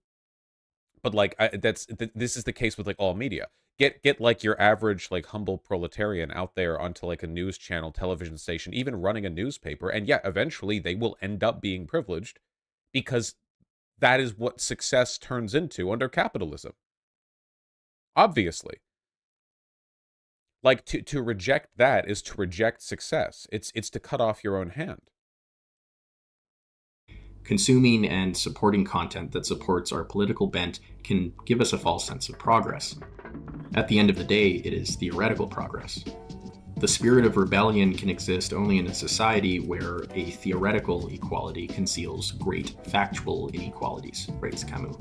like, this is the case with, like, all media. Get like your average like humble proletarian out there onto like a news channel, television station, even running a newspaper, and yeah, eventually they will end up being privileged because that is what success turns into under capitalism. Obviously. Like to reject that is to reject success. It's to cut off your own hand. Consuming and supporting content that supports our political bent can give us a false sense of progress. At the end of the day, it is theoretical progress. The spirit of rebellion can exist only in a society where a theoretical equality conceals great factual inequalities, writes Camus.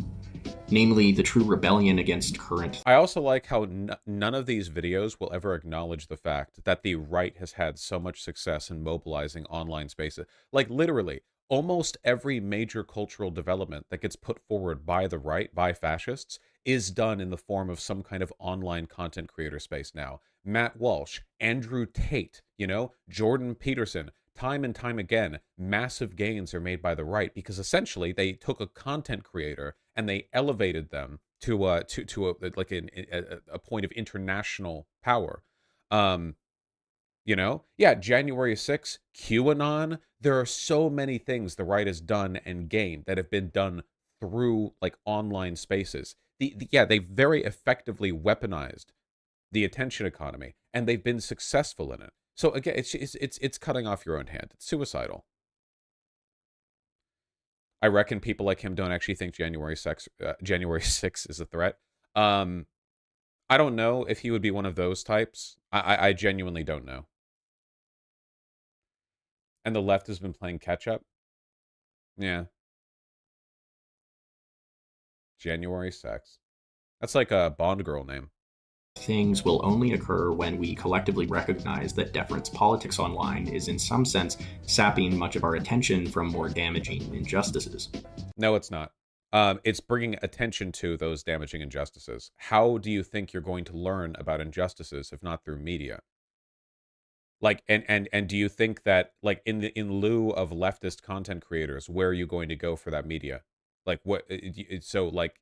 Namely, the true rebellion against current. I also like how none of these videos will ever acknowledge the fact that the right has had so much success in mobilizing online spaces. Like, literally, almost every major cultural development that gets put forward by the right, by fascists, is done in the form of some kind of online content creator space now. Matt Walsh, Andrew Tate, you know, Jordan Peterson. Time and time again, massive gains are made by the right because essentially they took a content creator and they elevated them to a like a point of international power. You know, yeah, January 6th, QAnon. There are so many things the right has done and gained that have been done through like online spaces. Yeah, they very effectively weaponized the attention economy, and they've been successful in it. So again, it's cutting off your own hand. It's suicidal. I reckon people like him don't actually think January 6th is a threat. Um, I don't know if he would be one of those types. I genuinely don't know. And the left has been playing catch up. Yeah, January 6th. That's like a Bond girl name. Things will only occur when we collectively recognize that deference politics online is in some sense sapping much of our attention from more damaging injustices. No, it's not. It's bringing attention to those damaging injustices. How do you think you're going to learn about injustices if not through media? Like, and do you think that like in lieu of leftist content creators, where are you going to go for that media? Like what? So like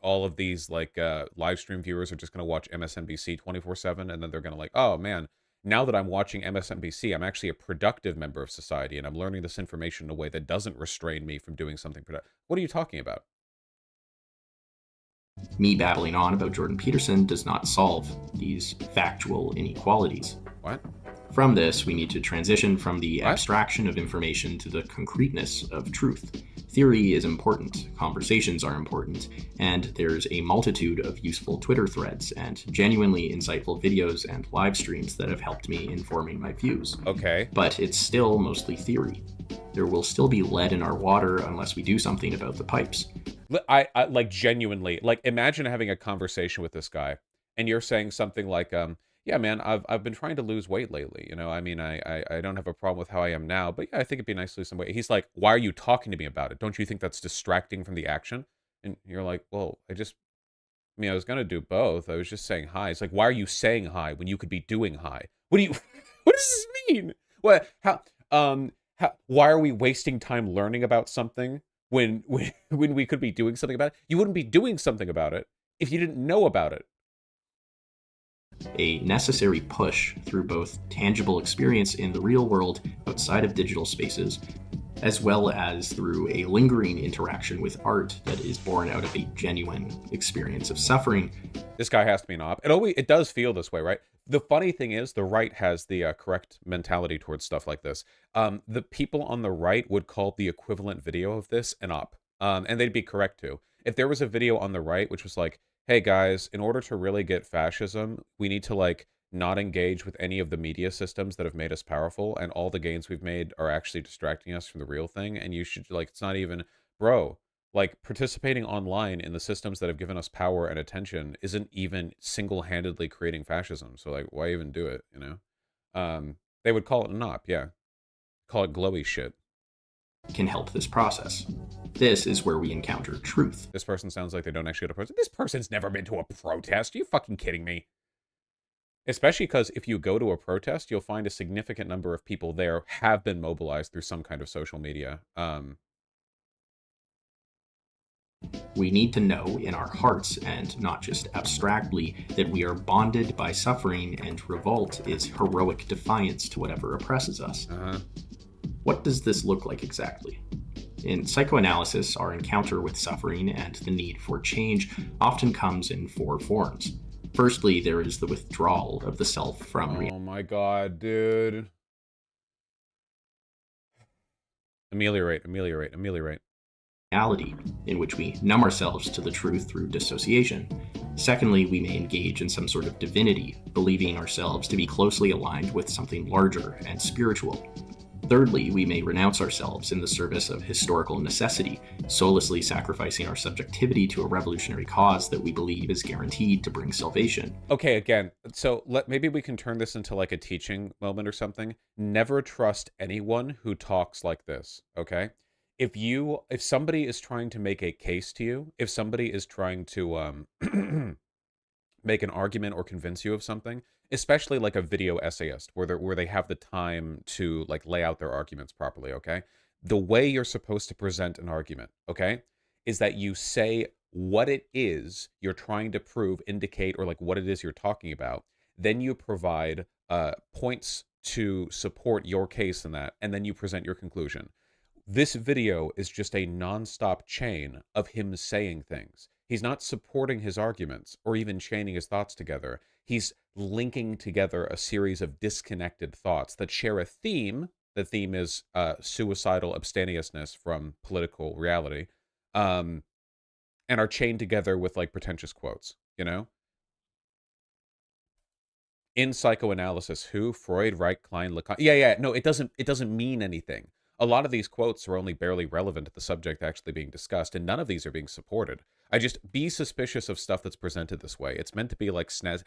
all of these like live stream viewers are just going to watch MSNBC 24/7, and then they're going to like, oh man, now that I'm watching MSNBC, I'm actually a productive member of society, and I'm learning this information in a way that doesn't restrain me from doing something productive. What are you talking about? Me babbling on about Jordan Peterson does not solve these factual inequalities. What? From this, we need to transition from the What? abstraction of information to the concreteness of truth. Theory is important, conversations are important, and there's a multitude of useful Twitter threads and genuinely insightful videos and live streams that have helped me in forming my views. Okay. But it's still mostly theory. There will still be lead in our water unless we do something about the pipes. I like genuinely like imagine having a conversation with this guy, and you're saying something like, yeah, man, I've been trying to lose weight lately. You know, I mean, I don't have a problem with how I am now, but yeah, I think it'd be nice to lose some weight. He's like, why are you talking to me about it? Don't you think that's distracting from the action? And you're like, well, I mean, I was gonna do both. I was just saying hi. It's like, why are you saying hi when you could be doing hi? What do you, what does this mean? What, why are we wasting time learning about something when we could be doing something about it? You wouldn't be doing something about it if you didn't know about it. A necessary push through both tangible experience in the real world outside of digital spaces, as well as through a lingering interaction with art that is born out of a genuine experience of suffering. This guy has to be an op. It does feel this way, right? The funny thing is, the right has the correct mentality towards stuff like this. The people on the right would call the equivalent video of this an op, and they'd be correct too. If there was a video on the right which was like, hey guys, in order to really get fascism, we need to like not engage with any of the media systems that have made us powerful, and all the gains we've made are actually distracting us from the real thing, and you should like, it's not even, bro, like participating online in the systems that have given us power and attention isn't even single-handedly creating fascism. So like, why even do it, you know? They would call it a op, yeah. Call it glowy shit. Can help this process. This is where we encounter truth. This person sounds like they don't actually go to protest. This person's never been to a protest. Are you fucking kidding me? Especially because if you go to a protest, you'll find a significant number of people there have been mobilized through some kind of social media. We need to know in our hearts, and not just abstractly, that we are bonded by suffering, and revolt is heroic defiance to whatever oppresses us. What does this look like exactly? In psychoanalysis, our encounter with suffering and the need for change often comes in four forms. Firstly, there is the withdrawal of the self from Oh my god, dude. Ameliorate. reality, in which we numb ourselves to the truth through dissociation. Secondly, we may engage in some sort of divinity, believing ourselves to be closely aligned with something larger and spiritual. Thirdly, we may renounce ourselves in the service of historical necessity, soullessly sacrificing our subjectivity to a revolutionary cause that we believe is guaranteed to bring salvation. Okay, again, so maybe we can turn this into like a teaching moment or something. Never trust anyone who talks like this, okay? If somebody is trying to make a case to you, if somebody is trying to make an argument or convince you of something, especially like a video essayist where they have the time to like lay out their arguments properly, okay? The way you're supposed to present an argument, okay, is that you say what it is you're trying to prove, indicate, or like what it is you're talking about. Then you provide points to support your case in that, and then you present your conclusion. This video is just a nonstop chain of him saying things. He's not supporting his arguments or even chaining his thoughts together. He's linking together a series of disconnected thoughts that share a theme. The theme is suicidal abstemiousness from political reality, and are chained together with like pretentious quotes, you know? In psychoanalysis, who? Freud, Reich, Klein, Lacan. Yeah. No, it doesn't mean anything. A lot of these quotes are only barely relevant to the subject actually being discussed, and none of these are being supported. I just be suspicious of stuff that's presented this way. It's meant to be like snaz.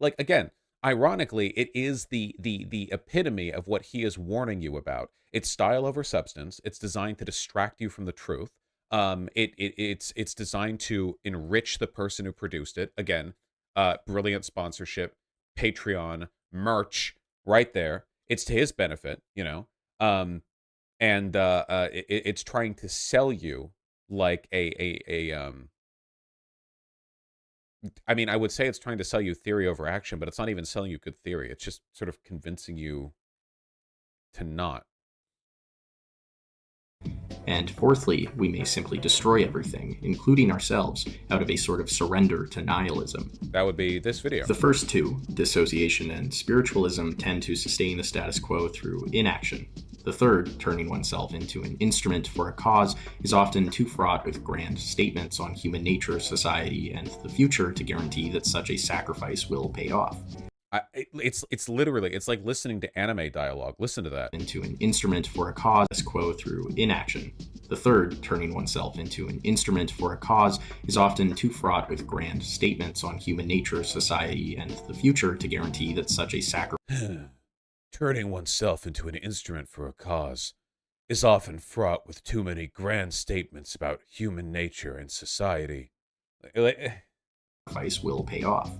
Again, ironically, it is the epitome of what he is warning you about. It's style over substance. It's designed to distract you from the truth. It's designed to enrich the person who produced it. Again, brilliant sponsorship, Patreon, merch, right there. It's to his benefit, you know. And it's trying to sell you like I mean, I would say it's trying to sell you theory over action, but it's not even selling you good theory. It's just sort of convincing you to not. And fourthly, we may simply destroy everything, including ourselves, out of a sort of surrender to nihilism. That would be this video. The first two, dissociation and spiritualism, tend to sustain the status quo through inaction. The third, turning oneself into an instrument for a cause, is often too fraught with grand statements on human nature, society, and the future to guarantee that such a sacrifice will pay off. It's literally, it's like listening to anime dialogue. Listen to that. Into an instrument for a cause, quo through inaction. The third, turning oneself into an instrument for a cause, is often too fraught with grand statements on human nature, society, and the future to guarantee that such a sacrifice. Turning oneself into an instrument for a cause is often fraught with too many grand statements about human nature and society. Will pay off.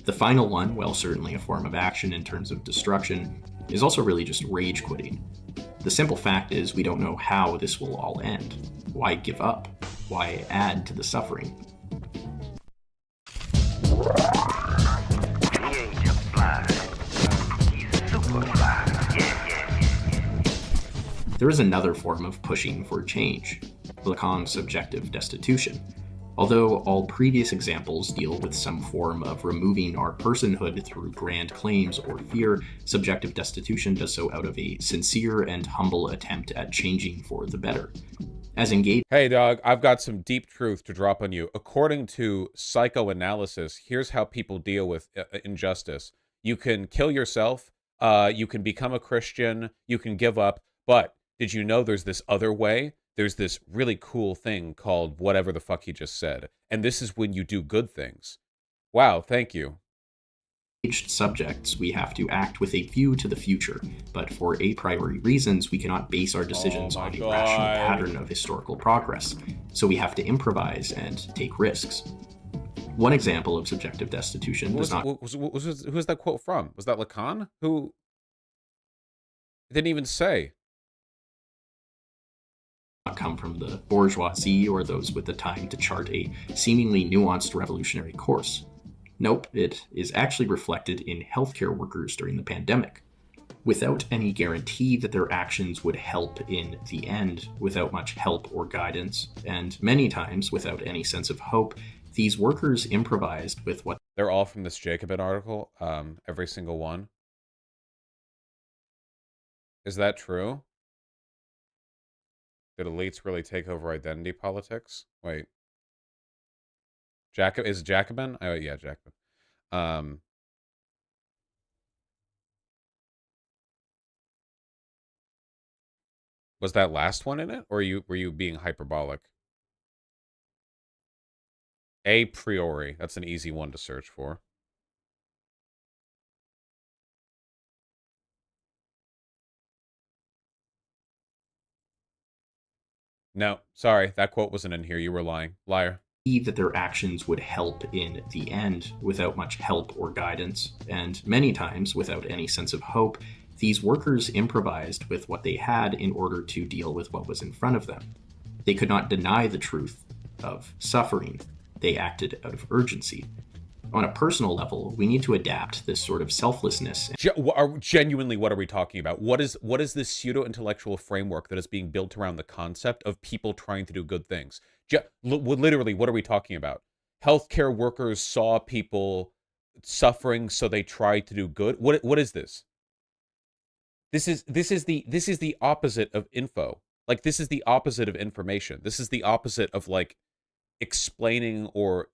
The final one, while certainly a form of action in terms of destruction, is also really just rage quitting. The simple fact is we don't know how this will all end. Why give up? Why add to the suffering? He ain't just fly. He's super fly. Yeah. There is another form of pushing for change, Lacan's subjective destitution. Although all previous examples deal with some form of removing our personhood through grand claims or fear, subjective destitution does so out of a sincere and humble attempt at changing for the better. As engaged. Hey, dog, I've got some deep truth to drop on you. According to psychoanalysis, here's how people deal with injustice. You can kill yourself, you can become a Christian, you can give up, but did you know there's this other way? There's this really cool thing called whatever the fuck he just said. And this is when you do good things. Wow, thank you. Subjects, we have to act with a view to the future, but for a priori reasons, we cannot base our decisions on a rational pattern of historical progress. So we have to improvise and take risks. One example of subjective destitution does not. Who was that quote from? Was that Lacan? Who? It didn't even say. come from the bourgeoisie or those with the time to chart a seemingly nuanced revolutionary course. Nope, it is actually reflected in healthcare workers during the pandemic. Without any guarantee that their actions would help in the end, without much help or guidance, and many times without any sense of hope, these workers improvised with what They're all from this Jacobin article, every single one. Is that true? Did elites really take over identity politics? Wait. Is it Jacobin? Oh, yeah, Jacobin. Was that last one in it? Or were you being hyperbolic? A priori. That's an easy one to search for. No, sorry. That quote wasn't in here. You were lying. Liar. that their actions would help in the end without much help or guidance, and many times without any sense of hope, these workers improvised with what they had in order to deal with what was in front of them. They could not deny the truth of suffering. They acted out of urgency. On a personal level, we need to adapt this sort of selflessness. Genuinely, what are we talking about? What is this pseudo-intellectual framework that is being built around the concept of people trying to do good things? Literally, what are we talking about? Healthcare workers saw people suffering, so they tried to do good. What is this? This is the opposite of info. Like, this is the opposite of information. This is the opposite of, like, explaining or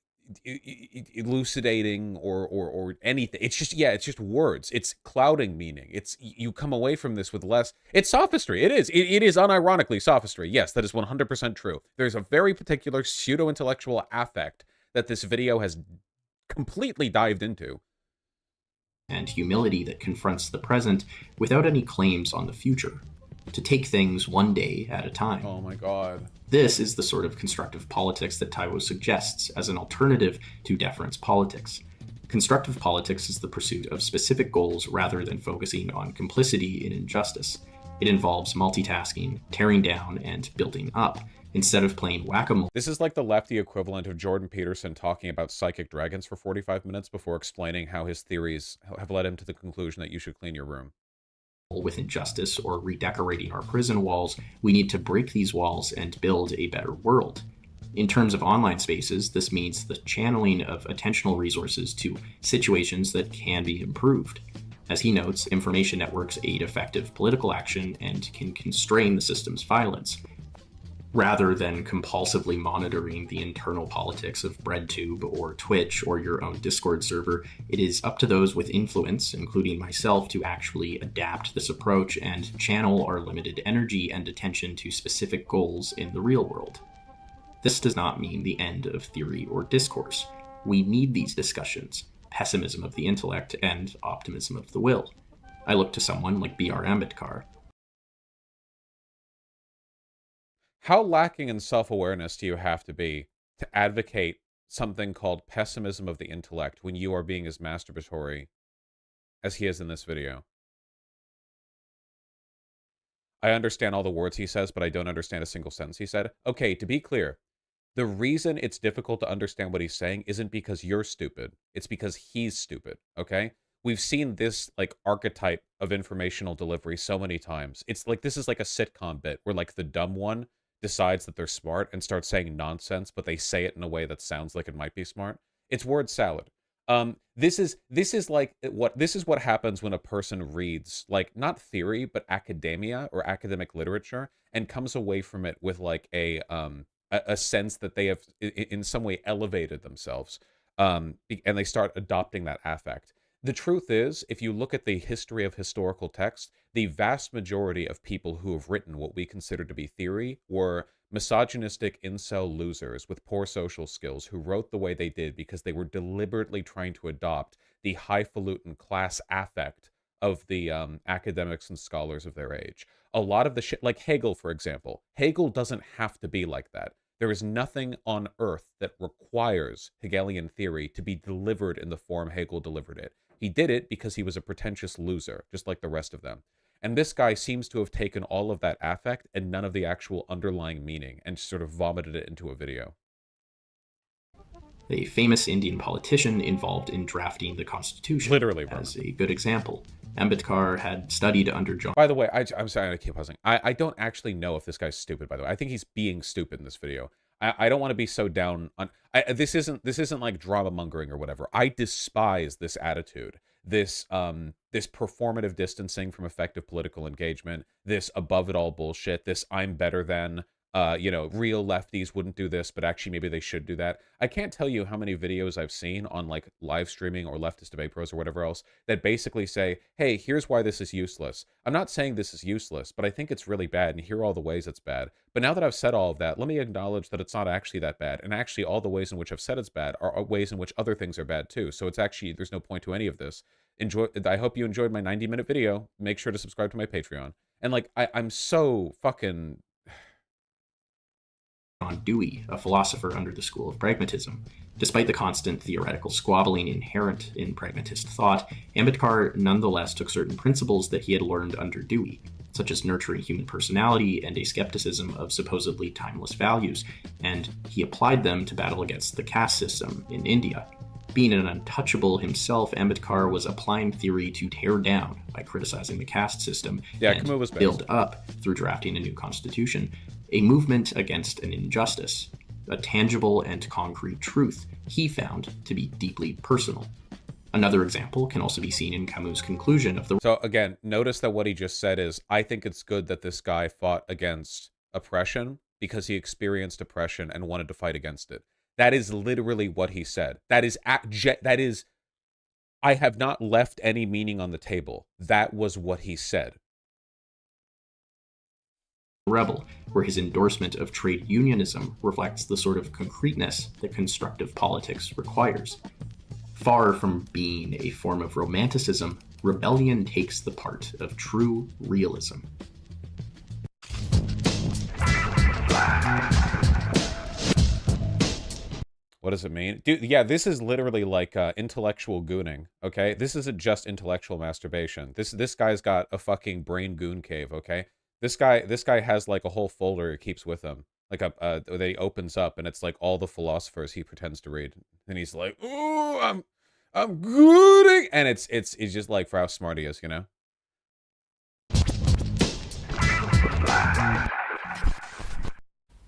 elucidating or anything. It's just words. It's clouding meaning. You come away from this with less. It's sophistry. It is unironically sophistry. Yes, that is 100% true. There's a very particular pseudo-intellectual affect that this video has completely dived into, and humility that confronts the present without any claims on the future, to take things one day at a time. Oh my god. This is the sort of constructive politics that Taiwo suggests as an alternative to deference politics. Constructive politics is the pursuit of specific goals rather than focusing on complicity in injustice. It involves multitasking, tearing down, and building up, instead of playing whack-a-mole. This is like the lefty equivalent of Jordan Peterson talking about psychic dragons for 45 minutes before explaining how his theories have led him to the conclusion that you should clean your room. With injustice or redecorating our prison walls, we need to break these walls and build a better world. In terms of online spaces, this means the channeling of attentional resources to situations that can be improved. As he notes, information networks aid effective political action and can constrain the system's violence. Rather than compulsively monitoring the internal politics of BreadTube or Twitch or your own Discord server, it is up to those with influence, including myself, to actually adapt this approach and channel our limited energy and attention to specific goals in the real world. This does not mean the end of theory or discourse. We need these discussions, pessimism of the intellect and optimism of the will. I look to someone like B.R. Ambedkar. How lacking in self-awareness do you have to be to advocate something called pessimism of the intellect when you are being as masturbatory as he is in this video? I understand all the words he says, but I don't understand a single sentence he said. Okay, to be clear, the reason it's difficult to understand what he's saying isn't because you're stupid. It's because he's stupid, okay? We've seen this, like, archetype of informational delivery so many times. It's like, this is like a sitcom bit where, like, the dumb one decides that they're smart and starts saying nonsense, but they say it in a way that sounds like it might be smart. It's word salad. This is what happens when a person reads, like, not theory, but academia or academic literature, and comes away from it with, like, a sense that they have in some way elevated themselves, and they start adopting that affect. The truth is, if you look at the history of historical text, the vast majority of people who have written what we consider to be theory were misogynistic incel losers with poor social skills who wrote the way they did because they were deliberately trying to adopt the highfalutin class affect of the academics and scholars of their age. A lot of the shit, like Hegel, for example, Hegel doesn't have to be like that. There is nothing on earth that requires Hegelian theory to be delivered in the form Hegel delivered it. He did it because he was a pretentious loser, just like the rest of them. And this guy seems to have taken all of that affect and none of the actual underlying meaning and sort of vomited it into a video. A famous Indian politician involved in drafting the Constitution. Literally, bro. As a good example, Ambedkar had studied under John. By the way, I'm sorry, I keep pausing. I don't actually know if this guy's stupid, by the way. I think he's being stupid in this video. I don't want to be so down on... this isn't like drama mongering or whatever. I despise this attitude. This performative distancing from effective political engagement. This above it all bullshit. This I'm better than... real lefties wouldn't do this, but actually maybe they should do that. I can't tell you how many videos I've seen on like live streaming or leftist debate pros or whatever else that basically say, hey, here's why this is useless. I'm not saying this is useless, but I think it's really bad, and here are all the ways it's bad. But now that I've said all of that, let me acknowledge that it's not actually that bad, and actually all the ways in which I've said it's bad are ways in which other things are bad too. So it's actually, there's no point to any of this. I hope you enjoyed my 90-minute video. Make sure to subscribe to my Patreon. And like, I'm so fucking... John Dewey, a philosopher under the school of pragmatism. Despite the constant theoretical squabbling inherent in pragmatist thought, Ambedkar nonetheless took certain principles that he had learned under Dewey, such as nurturing human personality and a skepticism of supposedly timeless values, and he applied them to battle against the caste system in India. Being an untouchable himself, Ambedkar was applying theory to tear down by criticizing the caste system and build up through drafting a new constitution. A movement against an injustice, a tangible and concrete truth he found to be deeply personal. Another example can also be seen in Camus' conclusion of the... So again, notice that what he just said is, I think it's good that this guy fought against oppression because he experienced oppression and wanted to fight against it. That is literally what he said. That is, I have not left any meaning on the table. That was what he said. Rebel, where his endorsement of trade unionism reflects the sort of concreteness that constructive politics requires. Far from being a form of romanticism, rebellion takes the part of true realism. What does it mean? Dude, yeah, this is literally like intellectual gooning, okay? This isn't just intellectual masturbation. This guy's got a fucking brain goon cave, okay? This guy has like a whole folder he keeps with him, like that he opens up, and it's like all the philosophers he pretends to read, and he's like, "Ooh, I'm gooning," and it's just like for how smart he is, you know.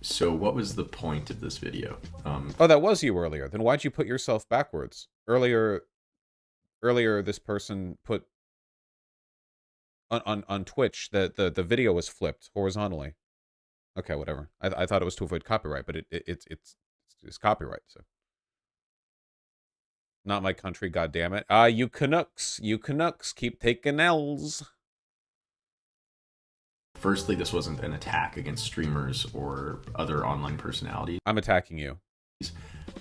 So what was the point of this video? Oh, that was you earlier. Then why'd you put yourself backwards? Earlier, this person put on Twitch the video was flipped horizontally. Okay, whatever. I thought it was to avoid copyright, but it's copyright. So not my country, goddammit. You Canucks, keep taking L's. Firstly, this wasn't an attack against streamers or other online personalities. I'm attacking you.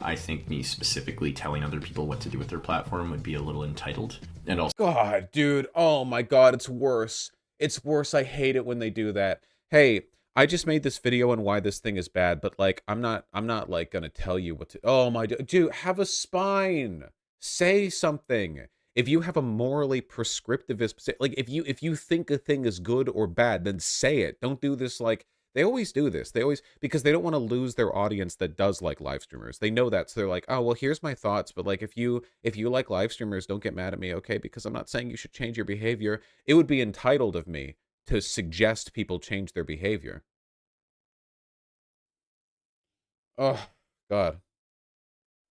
I think me specifically telling other people what to do with their platform would be a little entitled. And also, God, dude, oh my God, it's worse. It's worse. I hate it when they do that. Hey, I just made this video on why this thing is bad, but like, I'm not like gonna tell you what to. Oh my, dude, have a spine. Say something. If you have a morally prescriptivist, like if you think a thing is good or bad, then say it. Don't do this like. They always do this. They always, because they don't want to lose their audience that does like live streamers. They know that, so they're like, oh, well, here's my thoughts. But like, if you like live streamers, don't get mad at me, okay? Because I'm not saying you should change your behavior. It would be entitled of me to suggest people change their behavior. Oh, God.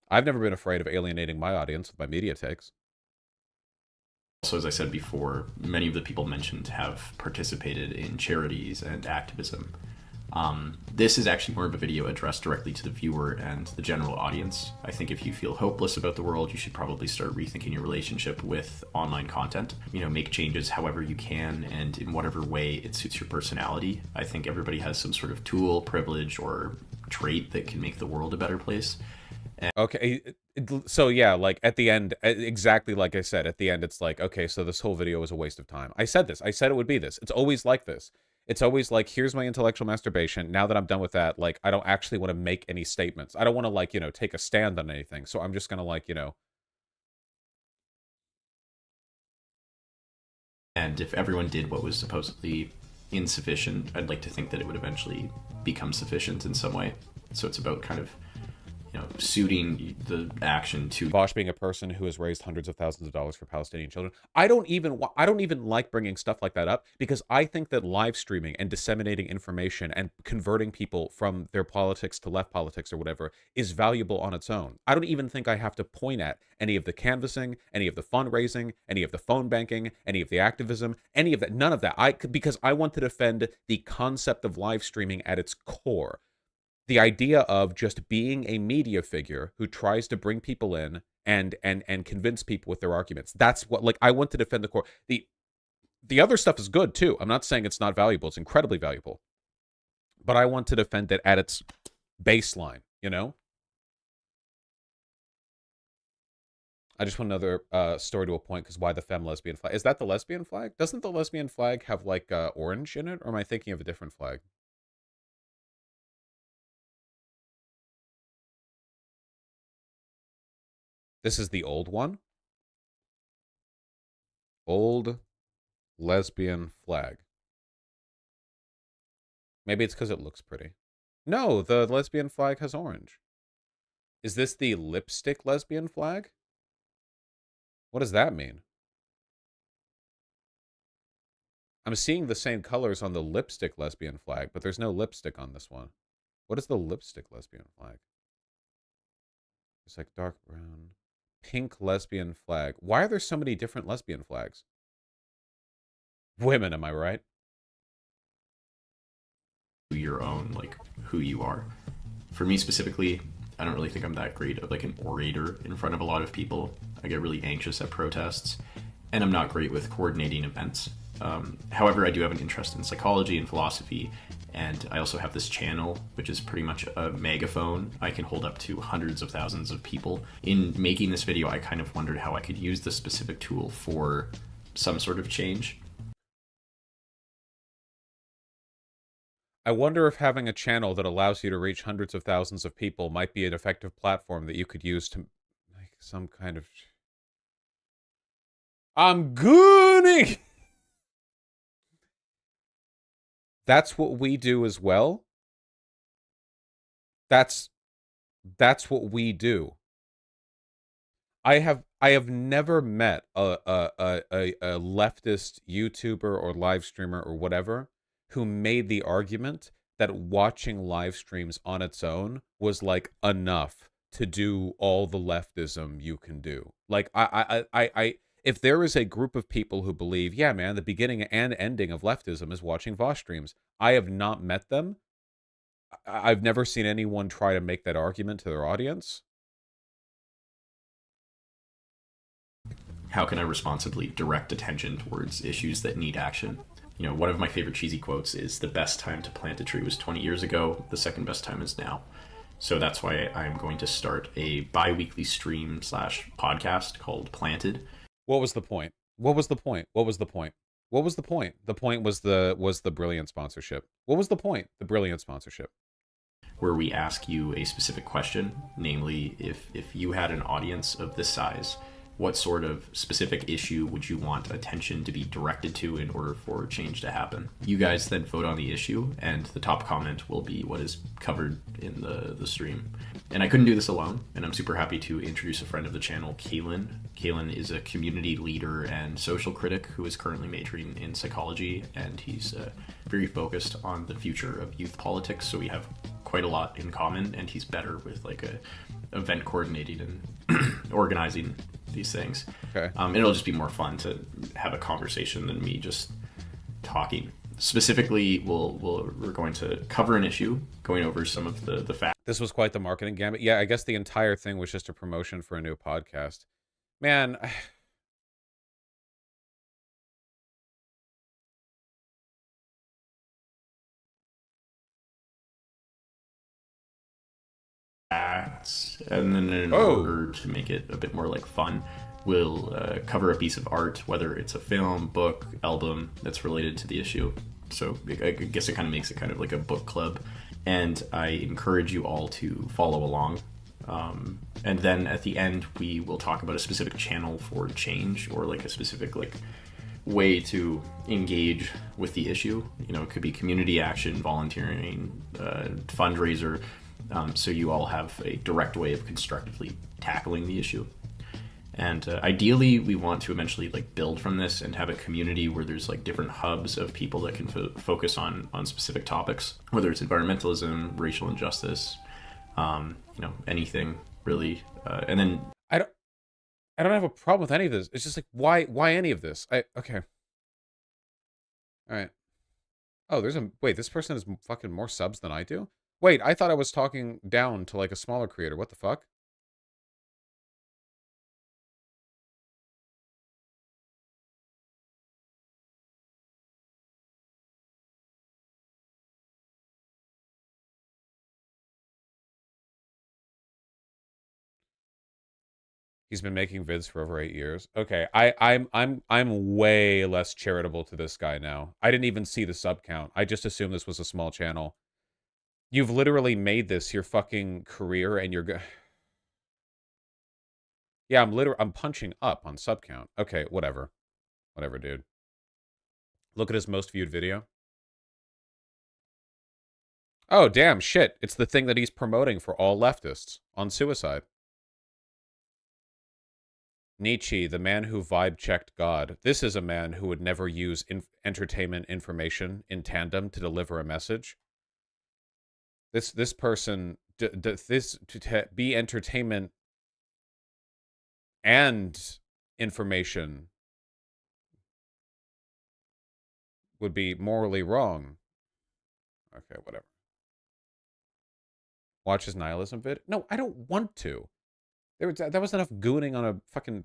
I've never been afraid of alienating my audience with my media takes. Also, as I said before, many of the people mentioned have participated in charities and activism. This is actually more of a video addressed directly to the viewer and the general audience. I think if you feel hopeless about the world, you should probably start rethinking your relationship with online content. You know, make changes however you can and in whatever way it suits your personality. I think everybody has some sort of tool, privilege, or trait that can make the world a better place. Okay, so yeah, like at the end, exactly like I said, at the end, it's like, okay, so this whole video was a waste of time. I said this. I said it would be this. It's always like this. It's always like, here's my intellectual masturbation. Now that I'm done with that, like, I don't actually want to make any statements. I don't want to, like, you know, take a stand on anything. So I'm just going to, like, you know. And if everyone did what was supposedly insufficient, I'd like to think that it would eventually become sufficient in some way. So it's about kind of, suiting the action to Vosh being a person who has raised hundreds of thousands of dollars for Palestinian children. I don't even like bringing stuff like that up, because I think that live streaming and disseminating information and converting people from their politics to left politics or whatever is valuable on its own. I don't even think I have to point at any of the canvassing, any of the fundraising, any of the phone banking, any of the activism, any of that, none of that. Because I want to defend the concept of live streaming at its core. The idea of just being a media figure who tries to bring people in and convince people with their arguments. That's what, like, I want to defend the core. The other stuff is good too. I'm not saying it's not valuable. It's incredibly valuable. But I want to defend it at its baseline, I just want another story to a point, because why the femme lesbian flag? Is that the lesbian flag? Doesn't the lesbian flag have like orange in it? Or am I thinking of a different flag? This is the old one. Old lesbian flag. Maybe it's because it looks pretty. No, the lesbian flag has orange. Is this the lipstick lesbian flag? What does that mean? I'm seeing the same colors on the lipstick lesbian flag, but there's no lipstick on this one. What is the lipstick lesbian flag? It's like dark brown. Pink lesbian flag. Why are there so many different lesbian flags? Women, am I right? your own, like, who you are. For me specifically, I don't really think I'm that great of like an orator in front of a lot of people. I get really anxious at protests, and I'm not great with coordinating events. However, I do have an interest in psychology and philosophy, and I also have this channel, which is pretty much a megaphone. I can hold up to hundreds of thousands of people. In making this video, I kind of wondered how I could use this specific tool for some sort of change. I wonder if having a channel that allows you to reach hundreds of thousands of people might be an effective platform that you could use to make some kind of... I'm gooning! That's what we do as well. That's what we do. I have never met a leftist YouTuber or live streamer or whatever who made the argument that watching live streams on its own was like enough to do all the leftism you can do. Like if there is a group of people who believe, yeah, man, the beginning and ending of leftism is watching Vosh streams, I have not met them. I've never seen anyone try to make that argument to their audience. How can I responsibly direct attention towards issues that need action? You know, one of my favorite cheesy quotes is, the best time to plant a tree was 20 years ago, the second best time is now. So that's why I'm going to start a bi-weekly stream / podcast called Planted. What was the point? What was the point? What was the point? What was the point? The point was the brilliant sponsorship. What was the point? The brilliant sponsorship. Where we ask you a specific question, namely, if you had an audience of this size, what sort of specific issue would you want attention to be directed to in order for change to happen? You guys then vote on the issue, and the top comment will be what is covered in the stream. And I couldn't do this alone, and I'm super happy to introduce a friend of the channel, Kaylin. Kaylin is a community leader and social critic who is currently majoring in psychology, and he's very focused on the future of youth politics, so we have quite a lot in common, and he's better with like event coordinating and organizing these things. Okay. It'll just be more fun to have a conversation than me just talking. Specifically, we're going to cover an issue, going over some of the facts. This was quite the marketing gambit. Yeah, I guess the entire thing was just a promotion for a new podcast. Man, Facts, and then in order to make it a bit more like fun, we'll cover a piece of art, whether it's a film, book, album that's related to the issue. So I guess it kind of makes it kind of like a book club, and I encourage you all to follow along. And then at the end, we will talk about a specific channel for change, or like a specific like way to engage with the issue. You know, it could be community action, volunteering, fundraiser. So you all have a direct way of constructively tackling the issue. And ideally, we want to eventually like build from this and have a community where there's like different hubs of people that can focus on specific topics, whether it's environmentalism, racial injustice, you know, anything really. And then I don't I don't have a problem with any of this. It's just like why any of this? Okay. All right. Oh, there's a wait, this person has fucking more subs than I do? Wait, I thought I was talking down to like a smaller creator. What the fuck? He's been making vids for over 8 years. Okay, I'm way less charitable to this guy now. I didn't even see the sub count. I just assumed this was a small channel. You've literally made this your fucking career, and you're yeah. I'm punching up on sub count. Okay, whatever, whatever, dude. Look at his most viewed video. Oh damn, shit! It's the thing that he's promoting for all leftists on suicide. Nietzsche, the man who vibe checked God. This is a man who would never use entertainment information in tandem to deliver a message. This person, this to be entertainment and information would be morally wrong. Okay, whatever. Watch his nihilism vid? No, I don't want to. That was enough gooning on a fucking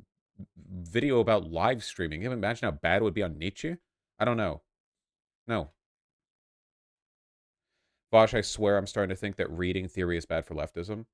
video about live streaming. Can you imagine how bad it would be on Nietzsche? I don't know. No. Vosh, I swear I'm starting to think that reading theory is bad for leftism.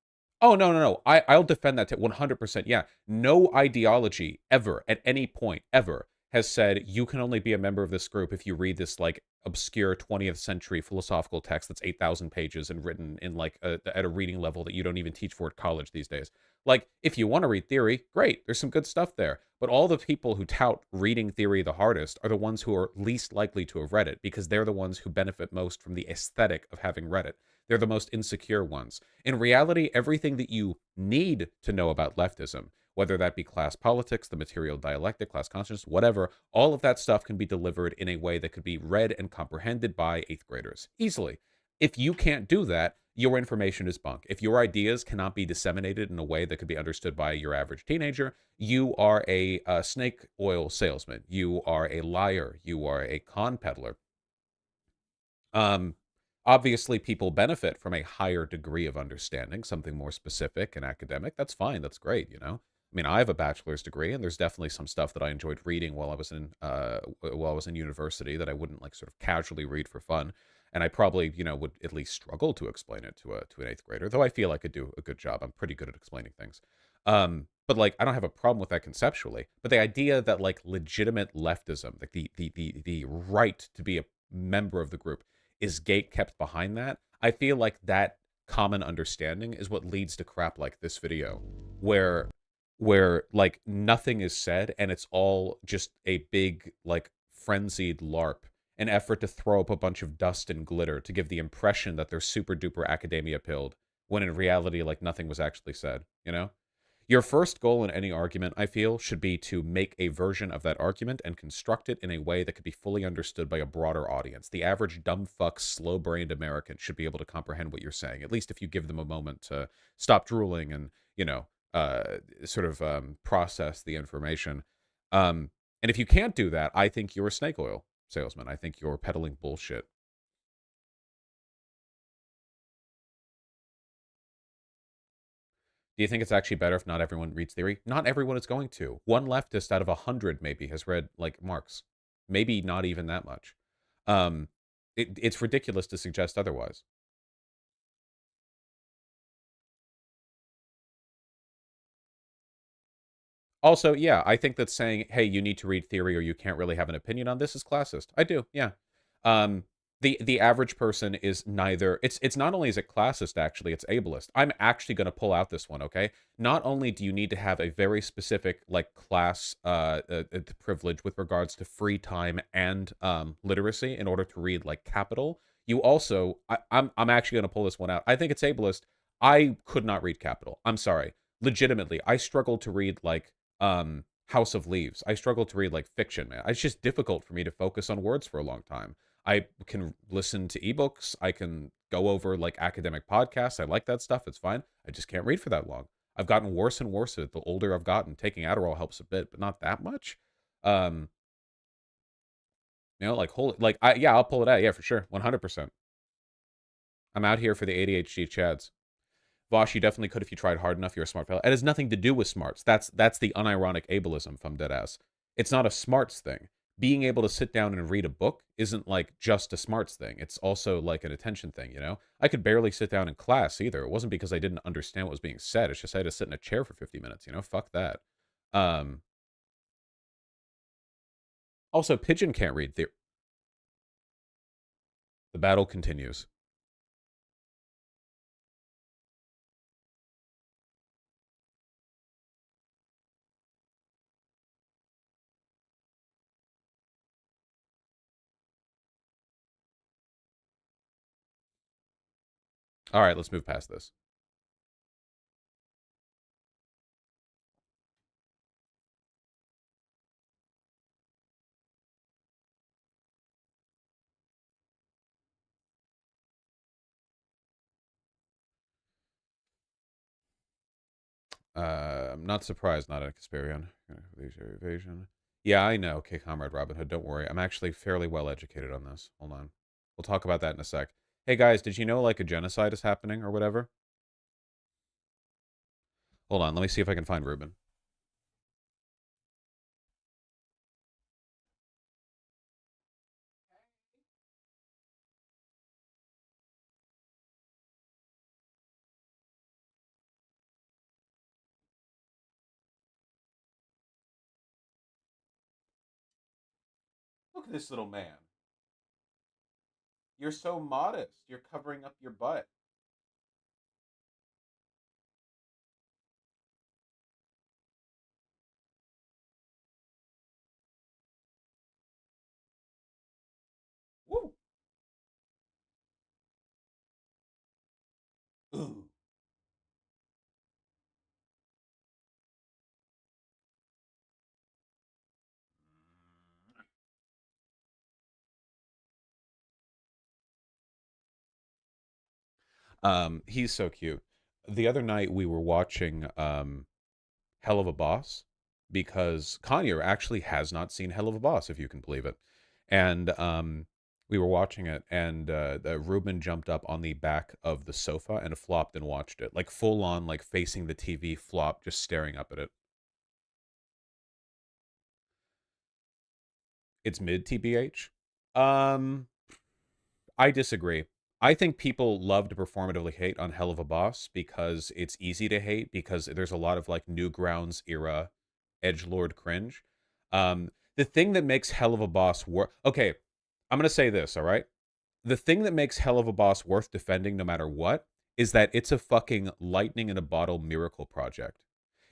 Oh, no, no, no. I'll defend that to 100%. Yeah. No ideology ever, at any point, ever, has said you can only be a member of this group if you read this, like, obscure 20th century philosophical text that's 8,000 pages and written in, like, at a reading level that you don't even teach for at college these days. Like, if you want to read theory, great. There's some good stuff there. But all the people who tout reading theory the hardest are the ones who are least likely to have read it because they're the ones who benefit most from the aesthetic of having read it. They're the most insecure ones. In reality, everything that you need to know about leftism, whether that be class politics, the material dialectic, class consciousness, whatever, all of that stuff can be delivered in a way that could be read and comprehended by 8th graders easily. If you can't do that, your information is bunk. If your ideas cannot be disseminated in a way that could be understood by your average teenager, you are a snake oil salesman. You are a liar. You are a con peddler. Obviously, people benefit from a higher degree of understanding, something more specific and academic. That's fine. That's great. You know, I mean, I have a bachelor's degree, and there's definitely some stuff that I enjoyed reading while I was in university that I wouldn't like sort of casually read for fun. And I probably, you know, would at least struggle to explain it to an 8th grader, though I feel I could do a good job. I'm pretty good at explaining things. But like, I don't have a problem with that conceptually. But the idea that like legitimate leftism, like the right to be a member of the group, is gate kept behind that. I feel like that common understanding is what leads to crap like this video, where like nothing is said and it's all just a big like frenzied LARP, an effort to throw up a bunch of dust and glitter to give the impression that they're super duper academia pilled, when in reality like nothing was actually said, you know? Your first goal in any argument, I feel, should be to make a version of that argument and construct it in a way that could be fully understood by a broader audience. The average dumb fuck, slow-brained American should be able to comprehend what you're saying, at least if you give them a moment to stop drooling and, you know, process the information. And if you can't do that, I think you're a snake oil salesman. I think you're peddling bullshit. Do you think it's actually better if not everyone reads theory? Not everyone is going to. One leftist out of 100 maybe has read like Marx. Maybe not even that much. It's ridiculous to suggest otherwise. Also, yeah, I think that saying, hey, you need to read theory or you can't really have an opinion on this is classist. I do, yeah. The average person is neither. It's not only is it classist, actually, it's ableist. I'm actually going to pull out this one, okay? Not only do you need to have a very specific like class privilege with regards to free time and literacy in order to read like Capital, you also I'm actually going to pull this one out. I think it's ableist. I could not read Capital. I'm sorry. Legitimately, I struggle to read like House of Leaves. I struggle to read like fiction, man. It's just difficult for me to focus on words for a long time. I can listen to ebooks. I can go over like academic podcasts. I like that stuff. It's fine. I just can't read for that long. I've gotten worse and worse at it the older I've gotten. Taking Adderall helps a bit, but not that much. Um, like holy, like yeah, I'll pull it out. Yeah, for sure, 100%. I'm out here for the ADHD chads. Vosh, you definitely could if you tried hard enough. You're a smart fellow. It has nothing to do with smarts. That's the unironic ableism, if I'm dead ass. It's not a smarts thing. Being able to sit down and read a book isn't like just a smarts thing. It's also like an attention thing, you know? I could barely sit down in class either. It wasn't because I didn't understand what was being said. It's just I had to sit in a chair for 50 minutes, you know? Fuck that. Also, Pigeon can't read. The battle continues. All right, let's move past this. I'm not surprised, not a Casparian. Evasion. Yeah, I know. Okay, Comrade Robin Hood, don't worry. I'm actually fairly well educated on this. Hold on. We'll talk about that in a sec. Hey guys, did you know like a genocide is happening or whatever? Hold on, let me see if I can find Ruben. Look at this little man. You're so modest. You're covering up your butt. Woo! Ooh. He's so cute. The other night we were watching Hell of a Boss because Kanye actually has not seen Hell of a Boss, if you can believe it. And we were watching it, and Ruben jumped up on the back of the sofa and flopped and watched it, like full on, like facing the TV, flop, just staring up at it. It's mid TBH. Um, I disagree. I think people love to performatively hate on Hell of a Boss because it's easy to hate because there's a lot of like Newgrounds era edgelord cringe. The thing that makes Hell of a Boss work. Okay, I'm gonna say this. All right, the thing that makes Hell of a Boss worth defending no matter what is that it's a fucking lightning in a bottle miracle project.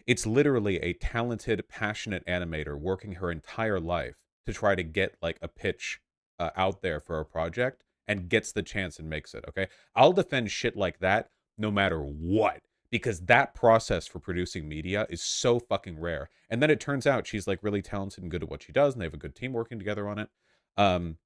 It's literally a talented, passionate animator working her entire life to try to get like a pitch out there for a project and gets the chance and makes it. Okay, I'll defend shit like that no matter what because that process for producing media is so fucking rare. And then it turns out she's like really talented and good at what she does, and they have a good team working together on it. Um,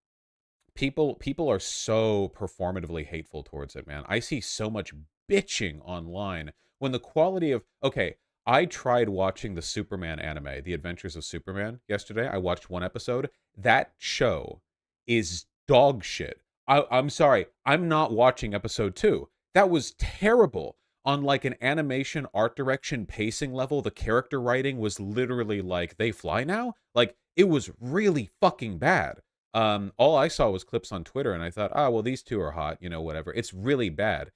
people are so performatively hateful towards it, man. I see so much bitching online when the quality of okay, I tried watching the Superman anime, The Adventures of Superman, yesterday. I watched one episode. That show is dog shit. I'm sorry. I'm not watching episode 2. That was terrible. On like an animation, art direction, pacing level, the character writing was literally like they fly now. Like it was really fucking bad. All I saw was clips on Twitter, and I thought, oh, well, these two are hot, you know, whatever. It's really bad.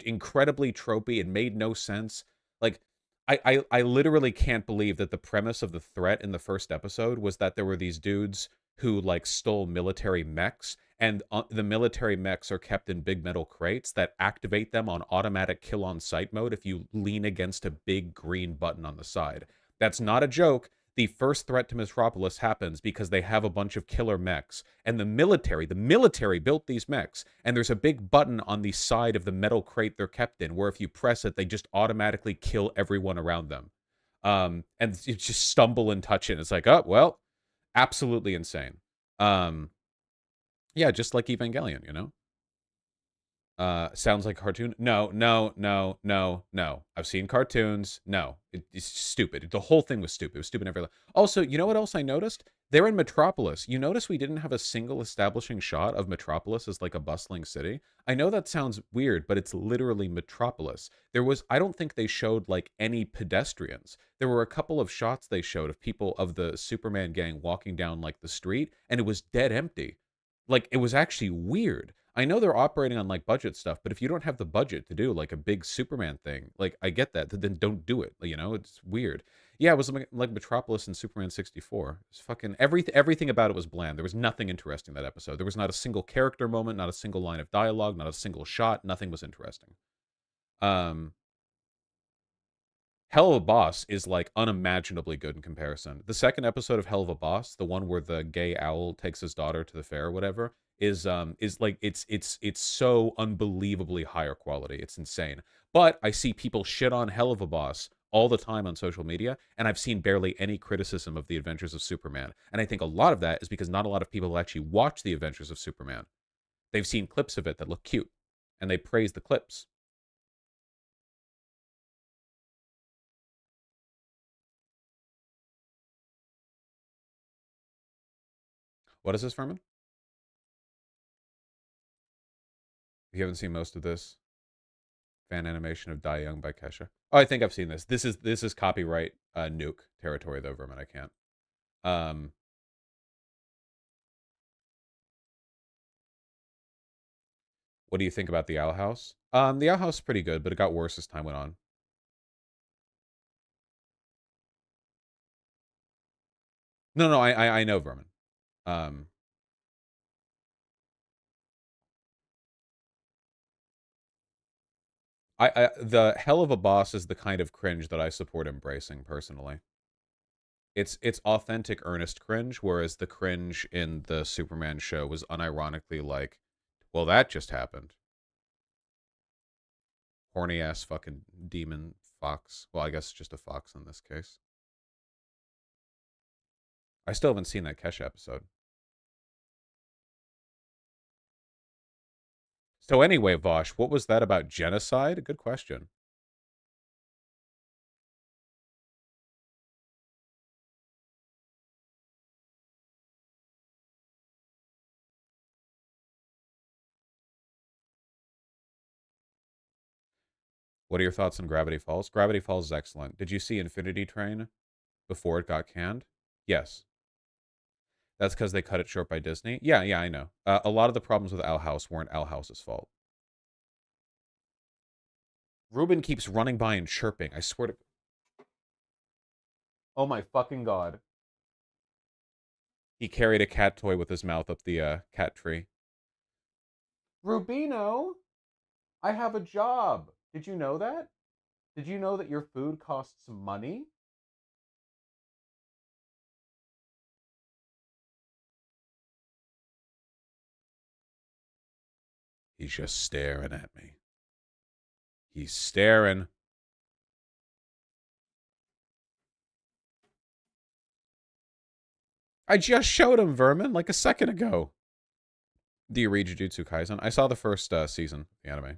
Incredibly tropey. It made no sense. Like, I literally can't believe that the premise of the threat in the first episode was that there were these dudes who like stole military mechs, and the military mechs are kept in big metal crates that activate them on automatic kill on sight mode if you lean against a big green button on the side. That's not a joke. The first threat to Metropolis happens because they have a bunch of killer mechs, and the military built these mechs, and there's a big button on the side of the metal crate they're kept in where if you press it, they just automatically kill everyone around them. And you just stumble and touch it. It's like, oh well, absolutely insane. Um, yeah, just like Evangelion, you know. Sounds like a cartoon. No, no, no, no, no. I've seen cartoons. No, it's stupid. The whole thing was stupid. It was stupid every. Also, you know what else I noticed? They're in Metropolis. You notice we didn't have a single establishing shot of Metropolis as like a bustling city. I know that sounds weird, but it's literally Metropolis. There was, I don't think they showed like any pedestrians. There were a couple of shots they showed of people of the Superman gang walking down like the street, and it was dead empty. Like it was actually weird. I know they're operating on like budget stuff, but if you don't have the budget to do like a big Superman thing, like I get that, then don't do it. You know, it's weird. Yeah, it was like Metropolis and Superman 64. It's fucking everything about it was bland. There was nothing interesting that episode. There was not a single character moment, not a single line of dialogue, not a single shot. Nothing was interesting. Um, Hell of a Boss is like unimaginably good in comparison. The second episode of Hell of a Boss, the one where the gay owl takes his daughter to the fair or whatever, is like it's so unbelievably higher quality. It's insane. But I see people shit on Hell of a Boss all the time on social media, and I've seen barely any criticism of the Adventures of Superman. And I think a lot of that is because not a lot of people actually watch the Adventures of Superman. They've seen clips of it that look cute, and they praise the clips. What is this, Furman? If you haven't seen most of this, fan animation of Die Young by Kesha. Oh, I think I've seen this. This is copyright nuke territory though, Vermin. I can't. Um, what do you think about the Owl House? The Owl House is pretty good, but it got worse as time went on. No, no, I know Vermin. Um, the Hell of a Boss is the kind of cringe that I support embracing personally. It's authentic, earnest cringe, whereas the cringe in the Superman show was unironically like, well, that just happened. Horny ass fucking demon fox. Well, I guess just a fox in this case. I still haven't seen that Kesha episode. So anyway, Vosh, what was that about genocide? Good question. What are your thoughts on Gravity Falls? Gravity Falls is excellent. Did you see Infinity Train before it got canned? Yes. That's because they cut it short by Disney. Yeah, yeah, I know. A lot of the problems with Owl House weren't Owl House's fault. Ruben keeps running by and chirping. I swear to. Oh my fucking god. He carried a cat toy with his mouth up the cat tree. Rubino, I have a job. Did you know that? Did you know that your food costs money? He's just staring at me. He's staring. I just showed him Vermin like a second ago. Do you read Jujutsu Kaisen? I saw the first season, the anime.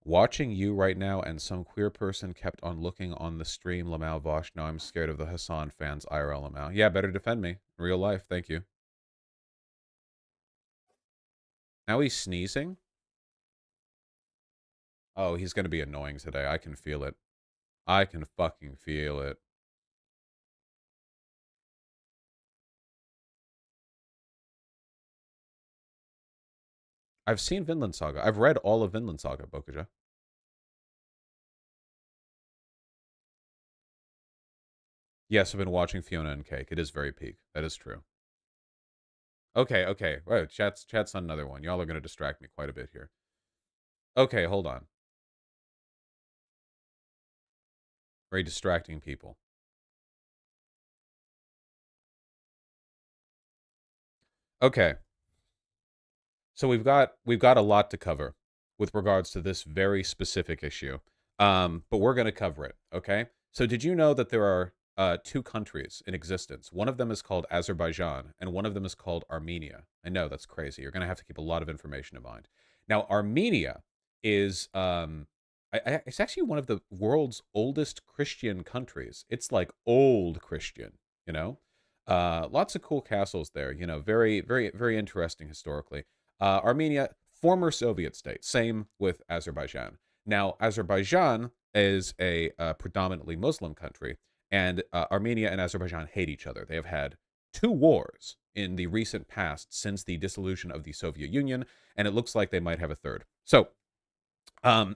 Watching you right now and some queer person kept on looking on the stream, Lamau Vosh. Now I'm scared of the Hassan fans, IRL Lamau. Yeah, better defend me. In real life, thank you. Now he's sneezing? Oh, he's going to be annoying today. I can feel it. I can fucking feel it. I've seen Vinland Saga. I've read all of Vinland Saga, Bokuja. Yes, I've been watching Fiona and Cake. It is very peak. That is true. Okay, okay. Right, chat's on another one. Y'all are going to distract me quite a bit here. Okay, hold on. Very distracting people. Okay. So we've got a lot to cover with regards to this very specific issue. But we're going to cover it, okay? So did you know that there are two countries in existence? One of them is called Azerbaijan, and one of them is called Armenia. I know that's crazy. You're going to have to keep a lot of information in mind. Now, Armenia is it's actually one of the world's oldest Christian countries. It's like old Christian, you know. Lots of cool castles there. You know, very, very, very interesting historically. Armenia, former Soviet state. Same with Azerbaijan. Now, Azerbaijan is a predominantly Muslim country, and Armenia and Azerbaijan hate each other. They have had two wars in the recent past since the dissolution of the Soviet Union, and it looks like they might have a third. So, in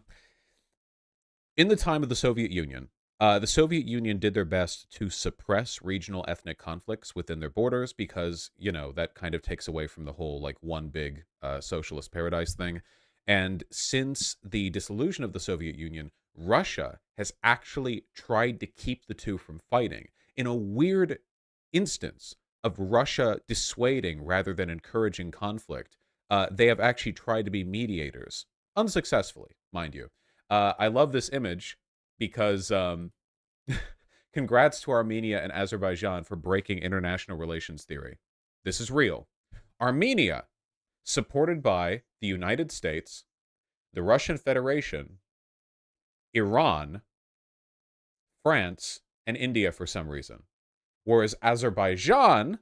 the time of the Soviet Union did their best to suppress regional ethnic conflicts within their borders because, you know, that kind of takes away from the whole, like, one big socialist paradise thing. And since the dissolution of the Soviet Union, Russia has actually tried to keep the two from fighting. In a weird instance of Russia dissuading rather than encouraging conflict, they have actually tried to be mediators, unsuccessfully, mind you. I love this image because congrats to Armenia and Azerbaijan for breaking international relations theory. This is real. Armenia, supported by the United States, the Russian Federation, Iran, France, and India for some reason. Whereas Azerbaijan,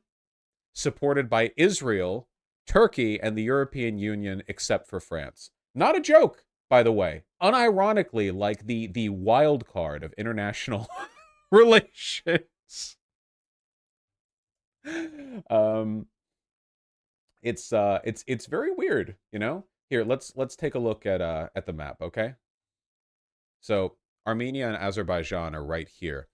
supported by Israel, Turkey, and the European Union, except for France. Not a joke, by the way. Unironically, like the wild card of international relations. It's very weird, you know? Here, let's take a look at the map, okay? So Armenia and Azerbaijan are right here.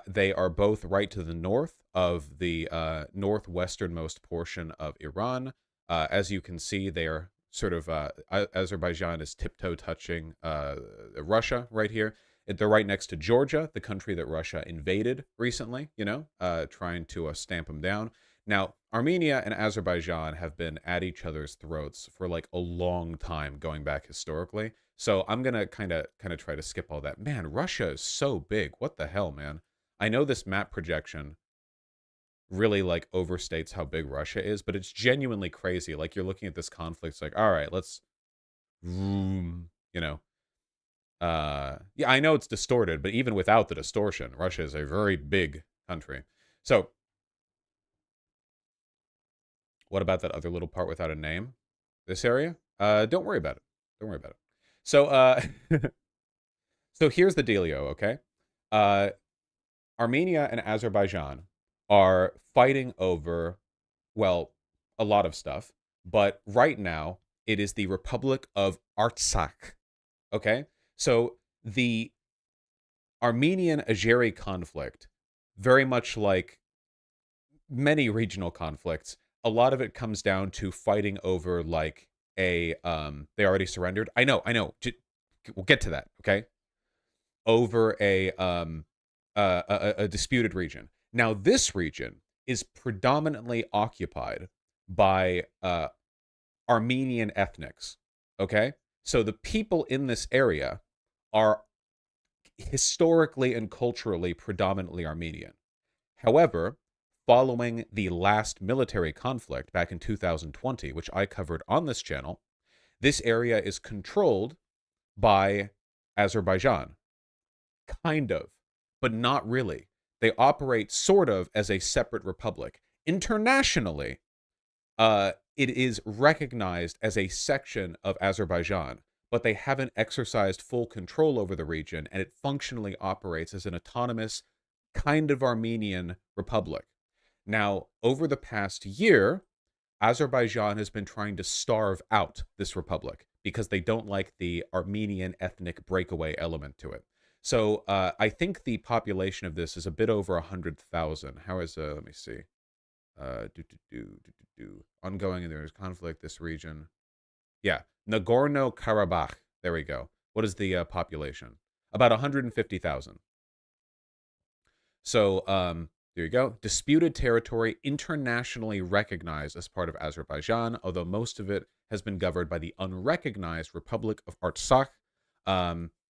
They are both right to the north of the northwesternmost portion of Iran. As you can see, they are sort of Azerbaijan is tiptoe touching Russia right here. They're right next to Georgia, the country that Russia invaded recently, you know, trying to stamp them down. Now, Armenia and Azerbaijan have been at each other's throats for like a long time, going back historically. So I'm gonna kind of try to skip all that. Man, Russia is so big. What the hell, man? I know this map projection really like overstates how big Russia is, but it's genuinely crazy. Like you're looking at this conflict, it's like, all right, let's, you know, yeah, I know it's distorted, but even without the distortion, Russia is a very big country. So, what about that other little part without a name? This area? Don't worry about it. Don't worry about it. So, so here's the dealio, okay? Armenia and Azerbaijan are fighting over, well, a lot of stuff, but right now it is the Republic of Artsakh, okay? So the Armenian-Azeri conflict, very much like many regional conflicts, a lot of it comes down to fighting over like a they already surrendered. I know. We'll get to that, okay? Over a disputed region. Now, this region is predominantly occupied by Armenian ethnics, okay? So the people in this area are historically and culturally predominantly Armenian. However, following the last military conflict back in 2020, which I covered on this channel, this area is controlled by Azerbaijan. Kind of, but not really. They operate sort of as a separate republic. Internationally, it is recognized as a section of Azerbaijan, but they haven't exercised full control over the region, and it functionally operates as an autonomous, kind of Armenian republic. Now, over the past year, Azerbaijan has been trying to starve out this republic because they don't like the Armenian ethnic breakaway element to it. So I think the population of this is a bit over 100,000. How is let me see. Ongoing and there's conflict this region. Yeah, Nagorno-Karabakh. There we go. What is the population? About 150,000. So there you go. Disputed territory internationally recognized as part of Azerbaijan, although most of it has been governed by the unrecognized Republic of Artsakh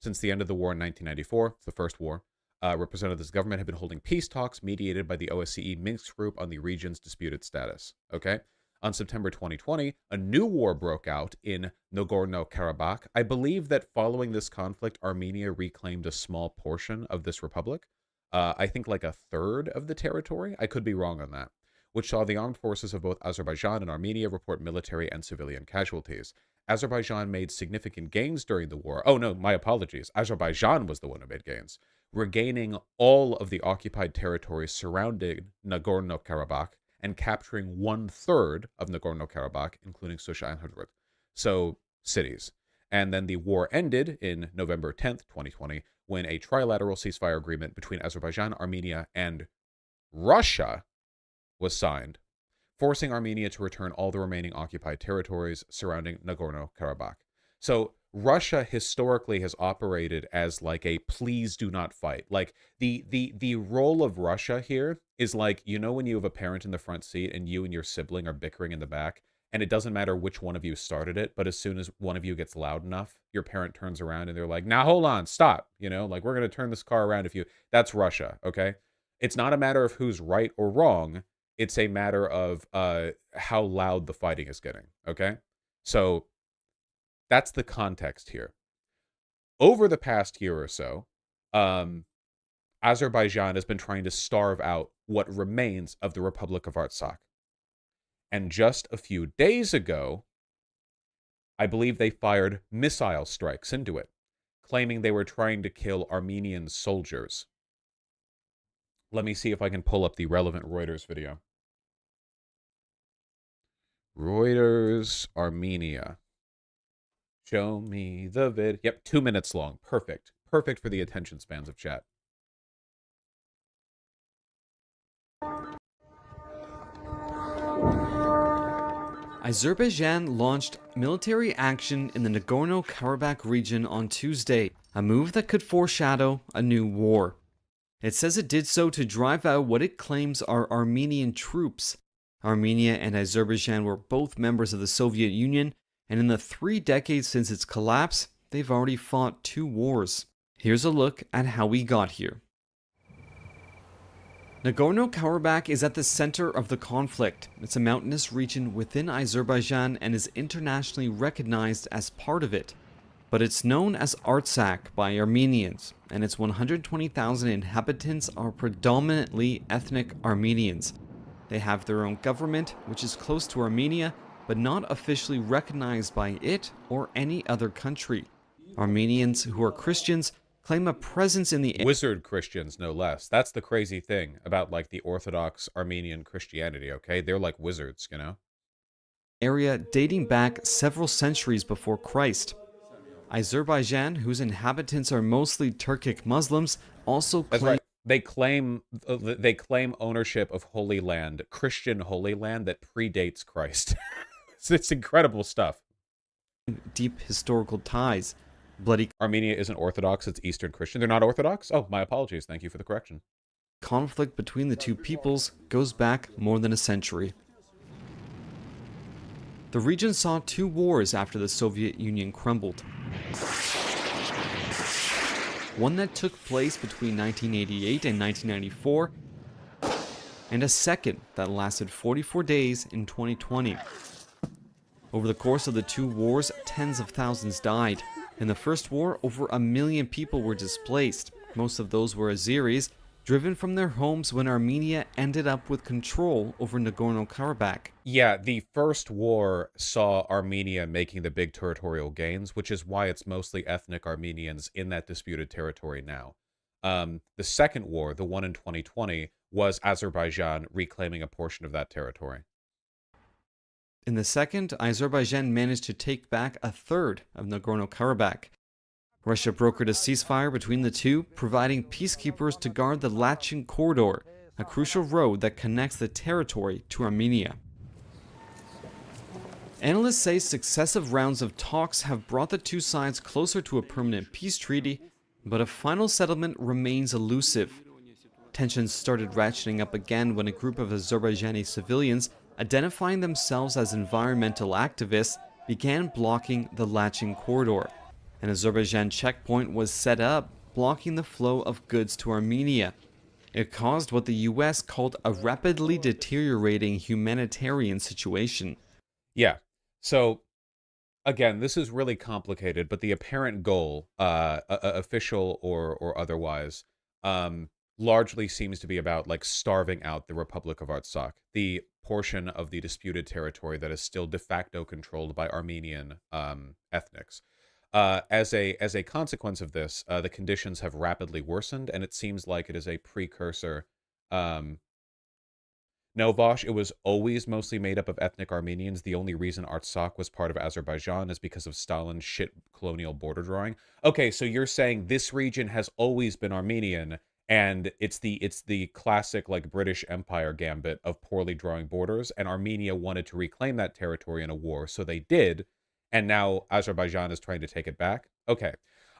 since the end of the war in 1994, the first war. Representatives of the government have been holding peace talks mediated by the OSCE Minsk group on the region's disputed status. Okay. On September 2020, a new war broke out in Nagorno-Karabakh. I believe that following this conflict, Armenia reclaimed a small portion of this republic. I think like a third of the territory. I could be wrong on that. Which saw the armed forces of both Azerbaijan and Armenia report military and civilian casualties. Azerbaijan made significant gains during the war. Oh, no, my apologies. Azerbaijan was the one who made gains, regaining all of the occupied territories surrounding Nagorno-Karabakh and capturing 1/3 of Nagorno-Karabakh, including Susha and Hadrut. So, cities. And then the war ended in November 10th, 2020, when a trilateral ceasefire agreement between Azerbaijan, Armenia, and Russia was signed, forcing Armenia to return all the remaining occupied territories surrounding Nagorno-Karabakh. So Russia historically has operated as like a please do not fight. Like the role of Russia here is like, you know, when you have a parent in the front seat and you and your sibling are bickering in the back, and it doesn't matter which one of you started it, but as soon as one of you gets loud enough, your parent turns around and they're like, now hold on, stop. You know, like we're going to turn this car around if you, that's Russia. Okay. It's not a matter of who's right or wrong. It's a matter of how loud the fighting is getting. Okay. So that's the context here. Over the past year or so, Azerbaijan has been trying to starve out what remains of the Republic of Artsakh. And just a few days ago, I believe they fired missile strikes into it, claiming they were trying to kill Armenian soldiers. Let me see if I can pull up the relevant Reuters video. Reuters, Armenia. Show me the vid. Yep, 2 minutes long. Perfect. Perfect for the attention spans of chat. Azerbaijan launched military action in the Nagorno-Karabakh region on Tuesday, a move that could foreshadow a new war. It says it did so to drive out what it claims are Armenian troops. Armenia and Azerbaijan were both members of the Soviet Union, and in the 3 decades since its collapse, they've already fought 2 wars. Here's a look at how we got here. Nagorno-Karabakh is at the center of the conflict. It's a mountainous region within Azerbaijan and is internationally recognized as part of it. But it's known as Artsakh by Armenians, and its 120,000 inhabitants are predominantly ethnic Armenians. They have their own government, which is close to Armenia, but not officially recognized by it or any other country. Armenians who are Christians claim a presence in the wizard Christians, no less. That's the crazy thing about like the Orthodox Armenian Christianity, okay? They're like wizards, you know? Area dating back several centuries before Christ. Azerbaijan, whose inhabitants are mostly Turkic Muslims, also claim... That's right. They claim ownership of Holy Land, Christian Holy Land that predates Christ. It's incredible stuff. Deep historical ties. Bloody Armenia isn't Orthodox, it's Eastern Christian. They're not Orthodox? Oh, my apologies. Thank you for the correction. Conflict between the two peoples goes back more than a century. The region saw 2 wars after the Soviet Union crumbled. One that took place between 1988 and 1994, and a second that lasted 44 days in 2020. Over the course of the 2 wars, tens of thousands died. In the first war, over 1 million people were displaced. Most of those were Azeris, driven from their homes when Armenia ended up with control over Nagorno-Karabakh. Yeah, the first war saw Armenia making the big territorial gains, which is why it's mostly ethnic Armenians in that disputed territory now. The second war, the one in 2020, was Azerbaijan reclaiming a portion of that territory. In the second, Azerbaijan managed to take back 1/3 of Nagorno-Karabakh. Russia brokered a ceasefire between the two, providing peacekeepers to guard the Lachin corridor, a crucial road that connects the territory to Armenia. Analysts say successive rounds of talks have brought the two sides closer to a permanent peace treaty, but a final settlement remains elusive. Tensions started ratcheting up again when a group of Azerbaijani civilians, identifying themselves as environmental activists, began blocking the Lachin corridor. An Azerbaijan checkpoint was set up, blocking the flow of goods to Armenia. It caused what the US called a rapidly deteriorating humanitarian situation. Yeah. So, again, this is really complicated, but the apparent goal, official or otherwise, largely seems to be about like starving out the Republic of Artsakh, the portion of the disputed territory that is still de facto controlled by Armenian ethnics. As a consequence of this, the conditions have rapidly worsened, and it seems like it is a precursor. No, Vosh, it was always mostly made up of ethnic Armenians. The only reason Artsakh was part of Azerbaijan is because of Stalin's shit colonial border drawing. Okay, so you're saying this region has always been Armenian, and it's the classic like British Empire gambit of poorly drawing borders, and Armenia wanted to reclaim that territory in a war, so they did, and now Azerbaijan is trying to take it back. Okay,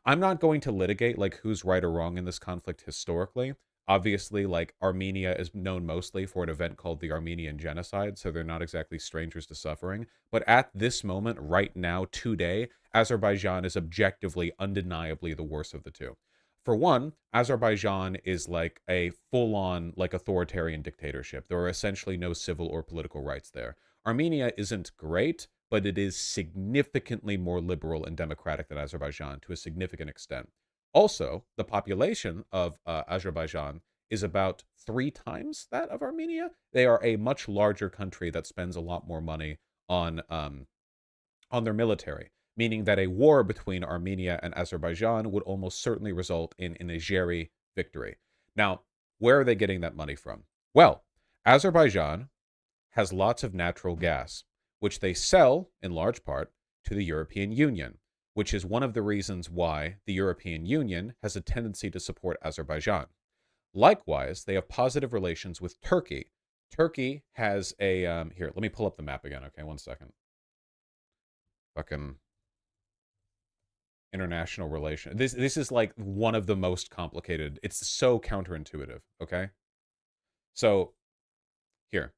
I'm not going to litigate like who's right or wrong in this conflict historically. Obviously, like, Armenia is known mostly for an event called the Armenian Genocide, so they're not exactly strangers to suffering. But at this moment, right now, today, Azerbaijan is objectively, undeniably the worst of the two. For one, Azerbaijan is like a full-on, like, authoritarian dictatorship. There are essentially no civil or political rights there. Armenia isn't great, but it is significantly more liberal and democratic than Azerbaijan to a significant extent. Also, the population of Azerbaijan is about 3 times that of Armenia. They are a much larger country that spends a lot more money on their military, meaning that a war between Armenia and Azerbaijan would almost certainly result in an Azeri victory. Now, where are they getting that money from? Well, Azerbaijan has lots of natural gas, which they sell, in large part, to the European Union, which is one of the reasons why the European Union has a tendency to support Azerbaijan. Likewise, they have positive relations with Turkey. Turkey has a, here, let me pull up the map again, okay, 1 second. Fucking international relation. This is like one of the most complicated. It's so counterintuitive, okay? So, here.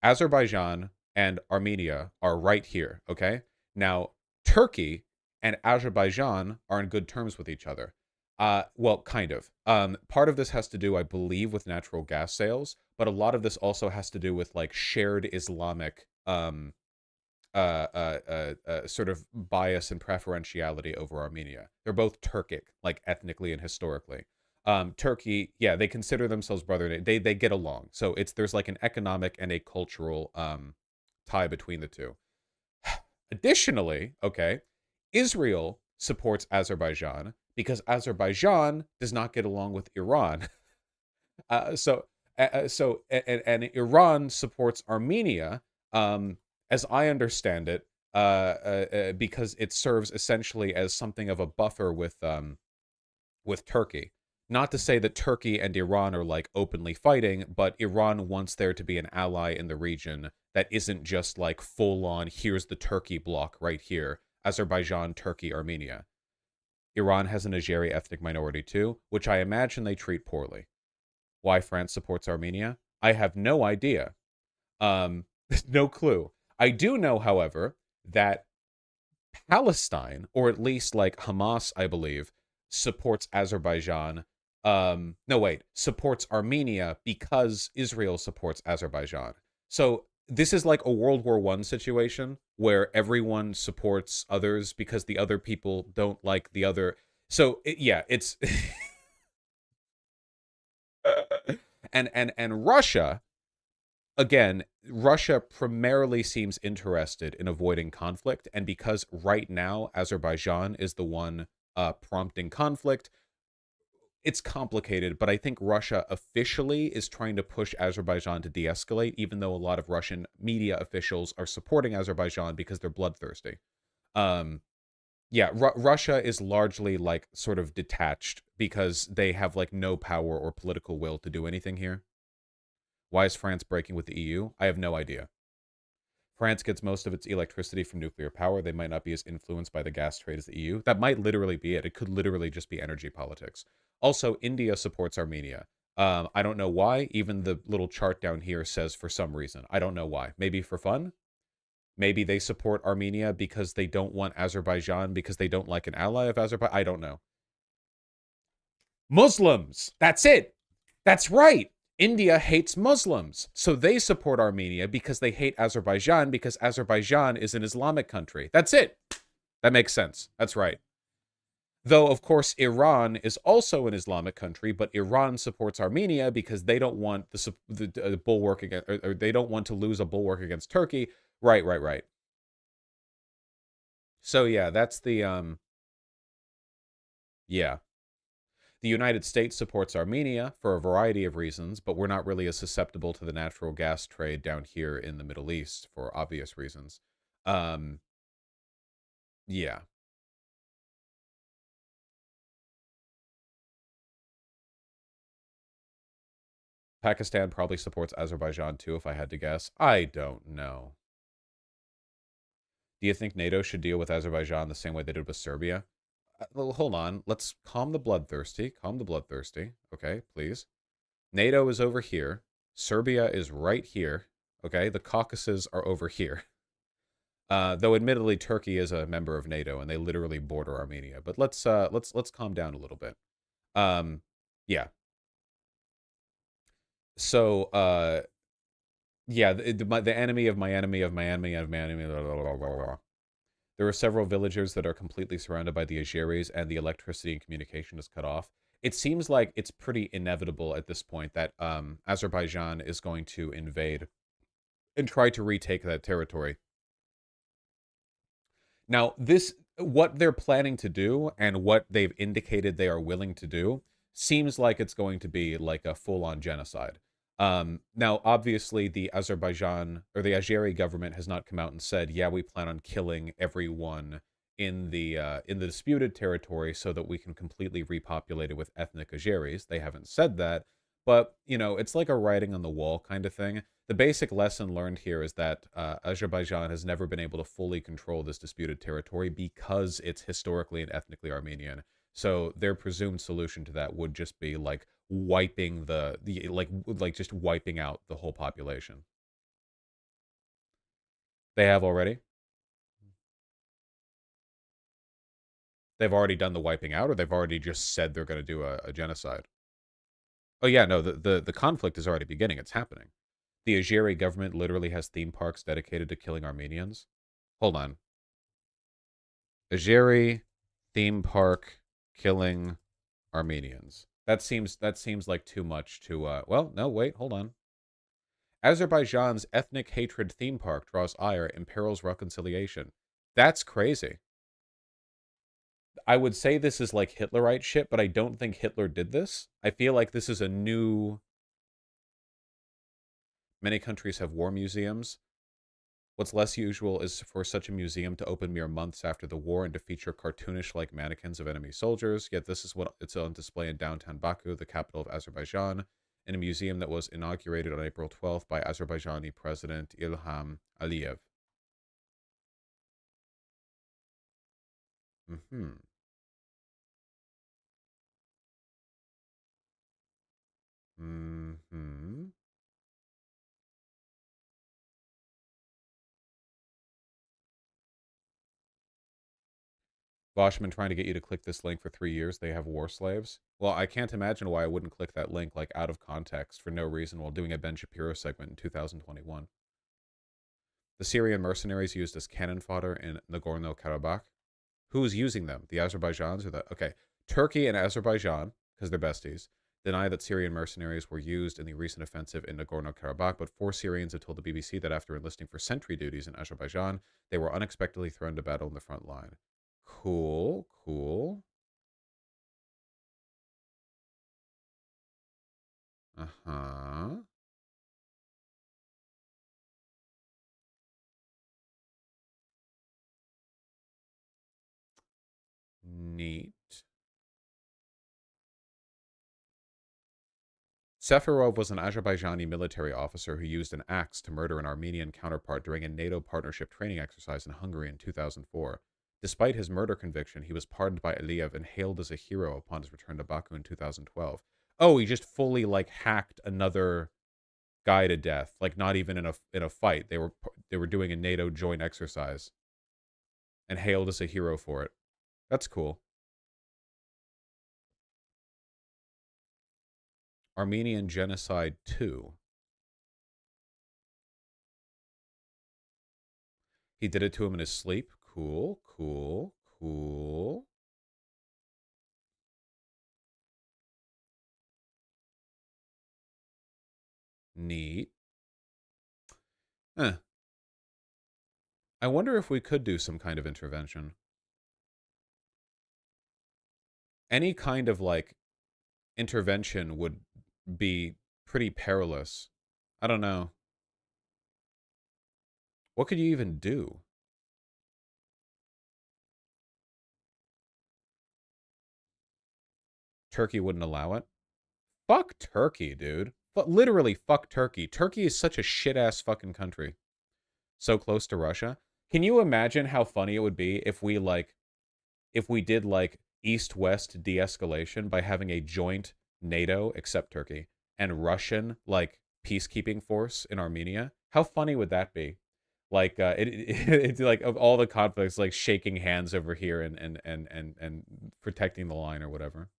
Azerbaijan and Armenia are right here, okay? Now, Turkey and Azerbaijan are in good terms with each other. Well, kind of. Part of this has to do, I believe, with natural gas sales, but a lot of this also has to do with like shared Islamic sort of bias and preferentiality over Armenia. They're both Turkic, like ethnically and historically. Turkey, yeah, they consider themselves brotherly. They get along. So there's like an economic and a cultural tie between the two. Additionally, okay, Israel supports Azerbaijan because Azerbaijan does not get along with Iran. And Iran supports Armenia, as I understand it, because it serves essentially as something of a buffer with Turkey. Not to say that Turkey and Iran are like openly fighting, but Iran wants there to be an ally in the region that isn't just like full on, here's the Turkey block right here, Azerbaijan, Turkey, Armenia. Iran has an Azeri ethnic minority too, which I imagine they treat poorly. Why France supports Armenia? I have no idea. No clue. I do know, however, that Palestine, or at least like Hamas, I believe, supports Azerbaijan. Supports Armenia because Israel supports Azerbaijan. So this is like a World War I situation where everyone supports others because the other people don't like the other. So it's and Russia, again, Russia primarily seems interested in avoiding conflict, and because right now Azerbaijan is the one prompting conflict, it's complicated, but I think Russia officially is trying to push Azerbaijan to de-escalate, even though a lot of Russian media officials are supporting Azerbaijan because they're bloodthirsty. Yeah, Russia is largely like sort of detached because they have like no power or political will to do anything here. Why is France breaking with the EU? I have no idea. France gets most of its electricity from nuclear power. They might not be as influenced by the gas trade as the EU. That might literally be it. It could literally just be energy politics. Also, India supports Armenia. I don't know why. Even the little chart down here says for some reason. I don't know why. Maybe for fun? Maybe they support Armenia because they don't want Azerbaijan because they don't like an ally of Azerbaijan. I don't know. Muslims. That's it. That's right. India hates Muslims. So they support Armenia because they hate Azerbaijan because Azerbaijan is an Islamic country. That's it. That makes sense. That's right. Though, of course, Iran is also an Islamic country, but Iran supports Armenia because they don't want the bulwark against, or they don't want to lose a bulwark against Turkey. Right, right, right. So yeah, that's the yeah. The United States supports Armenia for a variety of reasons, but we're not really as susceptible to the natural gas trade down here in the Middle East for obvious reasons. Um, yeah. Pakistan probably supports Azerbaijan too, if I had to guess. I don't know. Do you think NATO should deal with Azerbaijan the same way they did with Serbia? Well, hold on. Let's calm the bloodthirsty. Calm the bloodthirsty. Okay, please. NATO is over here. Serbia is right here. Okay, the Caucasus are over here. Though admittedly Turkey is a member of NATO and they literally border Armenia. But let's calm down a little bit. Um, yeah. So yeah, the enemy of my enemy of my enemy of my enemy. Blah, blah, blah, blah, blah. There are several villages that are completely surrounded by the Azeris, and the electricity and communication is cut off. It seems like it's pretty inevitable at this point that Azerbaijan is going to invade and try to retake that territory. Now, what they're planning to do and what they've indicated they are willing to do seems like it's going to be like a full-on genocide. Now, obviously, the Azerbaijan or the Azeri government has not come out and said, "Yeah, we plan on killing everyone in the disputed territory so that we can completely repopulate it with ethnic Azeris." They haven't said that, but you know, it's like a writing on the wall kind of thing. The basic lesson learned here is that Azerbaijan has never been able to fully control this disputed territory because it's historically and ethnically Armenian. So their presumed solution to that would just be like wiping the like just wiping out the whole population. They have already. They've already done the wiping out, or they've already just said they're going to do a genocide. Oh yeah, no, the conflict is already beginning. It's happening. The Azeri government literally has theme parks dedicated to killing Armenians. Hold on. Azeri theme park killing Armenians. That seems like too much to well, no, wait, hold on. Azerbaijan's ethnic hatred theme park draws ire, imperils reconciliation. That's crazy. I would say this is like Hitlerite shit, but I don't think Hitler did this. I feel like this is a new. Many countries have war museums. What's less usual is for such a museum to open mere months after the war and to feature cartoonish-like mannequins of enemy soldiers, yet this is what it's on display in downtown Baku, the capital of Azerbaijan, in a museum that was inaugurated on April 12th by Azerbaijani President Ilham Aliyev. Mm-hmm. Mm-hmm. Boschman trying to get you to click this link for 3 years. They have war slaves. Well, I can't imagine why I wouldn't click that link like out of context for no reason while doing a Ben Shapiro segment in 2021. The Syrian mercenaries used as cannon fodder in Nagorno-Karabakh. Who's using them? The Azerbaijans or the... Okay. Turkey and Azerbaijan, because they're besties, deny that Syrian mercenaries were used in the recent offensive in Nagorno-Karabakh, but 4 Syrians have told the BBC that after enlisting for sentry duties in Azerbaijan, they were unexpectedly thrown to battle in the front line. Cool, cool. Uh-huh. Neat. Seferov was an Azerbaijani military officer who used an axe to murder an Armenian counterpart during a NATO partnership training exercise in Hungary in 2004. Despite his murder conviction, he was pardoned by Aliyev and hailed as a hero upon his return to Baku in 2012. Oh, he just fully like hacked another guy to death, like not even in a fight. They were doing a NATO joint exercise and hailed as a hero for it. That's cool. Armenian Genocide 2. He did it to him in his sleep. Cool, cool, cool. Neat. I wonder if we could do some kind of intervention. Any kind of, like, intervention would be pretty perilous. I don't know. What could you even do? Turkey wouldn't allow it? Fuck Turkey, dude. But literally, fuck Turkey. Turkey is such a shit-ass fucking country. So close to Russia. Can you imagine how funny it would be if we, like, if we did, like, East-West de-escalation by having a joint NATO, except Turkey, and Russian, like, peacekeeping force in Armenia? How funny would that be? Like, it's like, of all the conflicts, like, shaking hands over here and protecting the line or whatever.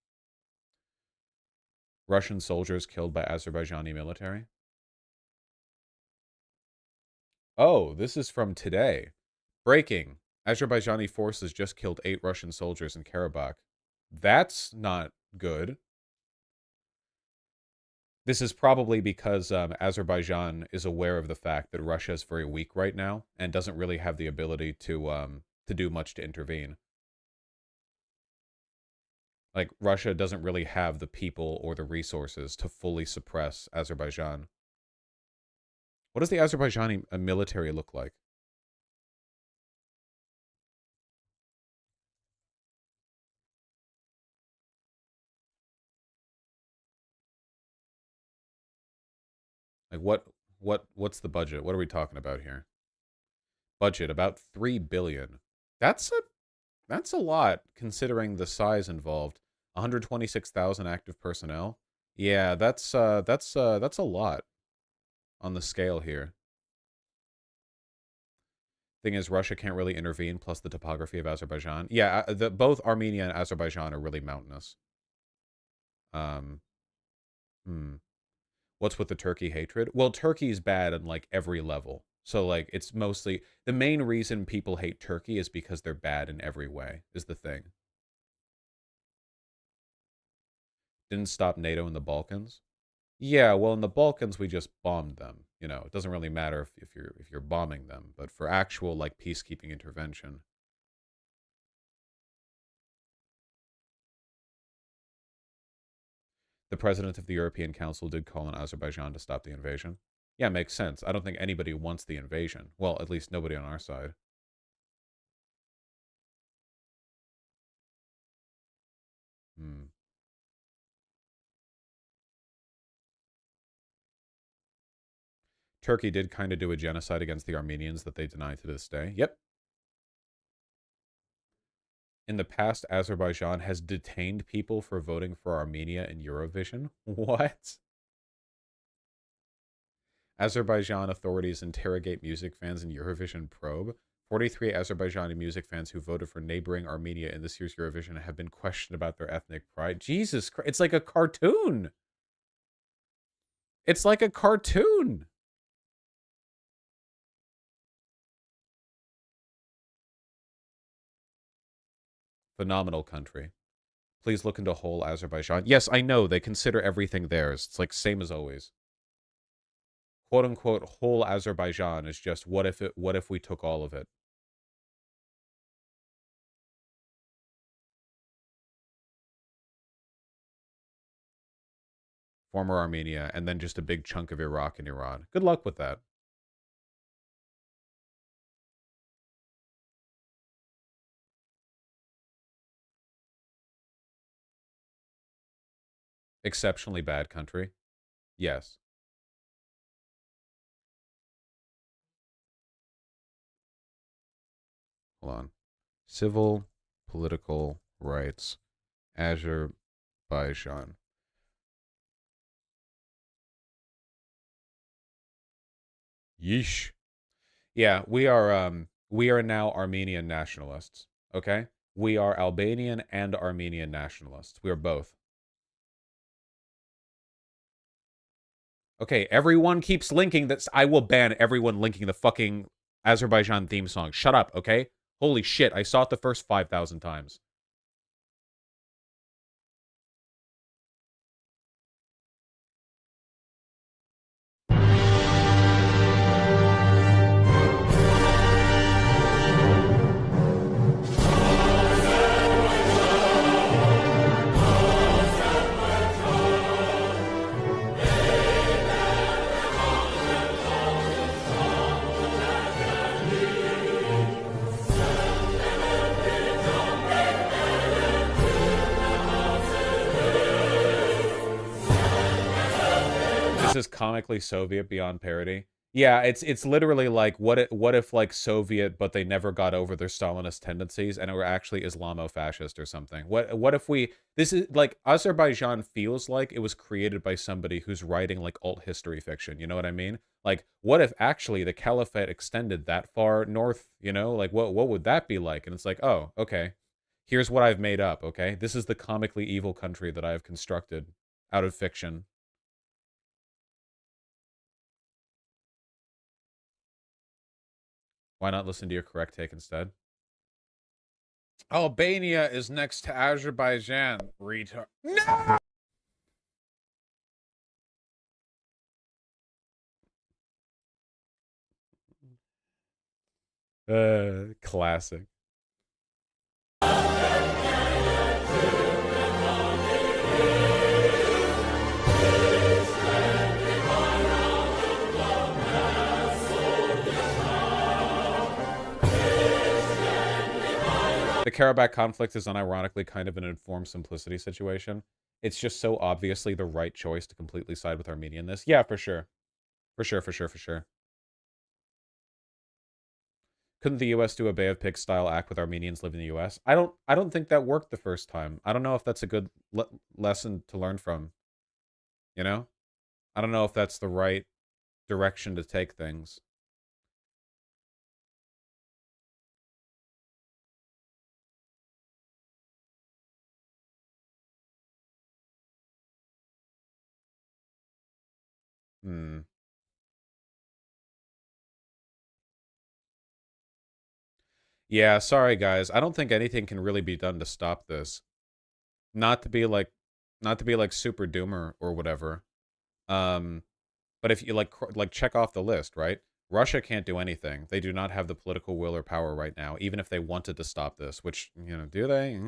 Russian soldiers killed by Azerbaijani military. Oh, this is from today. Breaking. Azerbaijani forces just killed 8 Russian soldiers in Karabakh. That's not good. This is probably because Azerbaijan is aware of the fact that Russia is very weak right now and doesn't really have the ability to do much to intervene. Like, Russia doesn't really have the people or the resources to fully suppress Azerbaijan. What does the Azerbaijani military look like? Like, what's the budget? What are we talking about here? Budget about 3 billion. That's a lot considering the size involved. 126,000 active personnel. Yeah, that's a lot on the scale here. Thing is, Russia can't really intervene, plus the topography of Azerbaijan. Yeah, both Armenia and Azerbaijan are really mountainous. Hmm. What's with the Turkey hatred? Well, Turkey's bad on, like, every level. So, like, it's mostly... The main reason people hate Turkey is because they're bad in every way, is the thing. Didn't stop NATO in the Balkans? Yeah, well, in the Balkans, we just bombed them. You know, it doesn't really matter if you're bombing them. But for actual, like, peacekeeping intervention... The president of the European Council did call on Azerbaijan to stop the invasion. Yeah, makes sense. I don't think anybody wants the invasion. Well, at least nobody on our side. Hmm. Turkey did kind of do a genocide against the Armenians that they deny to this day. Yep. In the past, Azerbaijan has detained people for voting for Armenia in Eurovision. What? Azerbaijan authorities interrogate music fans in Eurovision probe. 43 Azerbaijani music fans who voted for neighboring Armenia in this year's Eurovision have been questioned about their ethnic pride. Jesus Christ. It's like a cartoon. It's like a cartoon. Phenomenal country. Please look into whole Azerbaijan. Yes, I know. They consider everything theirs. It's like same as always. Quote unquote whole Azerbaijan is just what if we took all of it? Former Armenia, and then just a big chunk of Iraq and Iran. Good luck with that. Exceptionally bad country. Yes. Hold on. Civil, political rights. Azerbaijan. Yeesh. Yeah, we are now Armenian nationalists. Okay? We are Albanian and Armenian nationalists. We are both. Okay, everyone keeps linking that. I will ban everyone linking the fucking Azerbaijan theme song. Shut up, okay? Holy shit, I saw it the first 5,000 times. This is comically Soviet beyond parody. Yeah, it's literally like what if like Soviet, but they never got over their Stalinist tendencies and were actually Islamo-fascist or something. What if we this is like Azerbaijan feels like it was created by somebody who's writing like alt history fiction, you know what I mean? Like what if actually the caliphate extended that far north, you know? Like what would that be like? And it's like, "Oh, okay. Here's what I've made up, okay? This is the comically evil country that I have constructed out of fiction." Why not listen to your correct take instead? Albania is next to Azerbaijan. Retard. No! Classic. The Karabakh conflict is unironically kind of an informed simplicity situation. It's just so obviously the right choice to completely side with Armenia in this. Yeah, for sure. For sure, for sure, for sure. Couldn't the US do a Bay of Pigs style act with Armenians living in the US? I don't think that worked the first time. I don't know if that's a good lesson to learn from, you know? I don't know if that's the right direction to take things. Hmm. Yeah, sorry guys. I don't think anything can really be done to stop this. Not to be like super doomer or whatever. Um but if you like check off the list, right? Russia can't do anything. They do not have the political will or power right now, even if they wanted to stop this, which, you know, do they?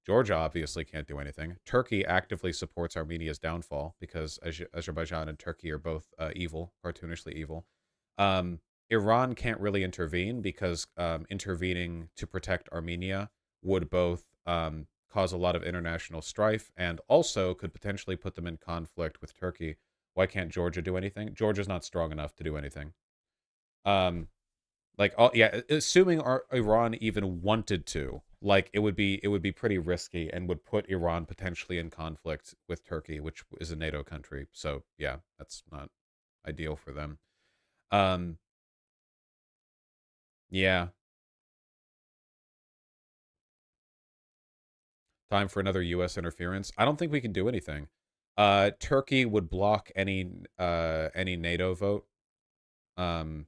Georgia obviously can't do anything. Turkey actively supports Armenia's downfall because Azerbaijan and Turkey are both evil, cartoonishly evil. Iran can't really intervene because intervening to protect Armenia would both cause a lot of international strife and also could potentially put them in conflict with Turkey. Why can't Georgia do anything? Georgia's not strong enough to do anything. Um, yeah, assuming Iran even wanted to, like it would be pretty risky and would put Iran potentially in conflict with Turkey, which is a NATO country. So yeah, that's not ideal for them. Um, yeah, time for another U.S. interference. I don't think we can do anything. Turkey would block any NATO vote. Um,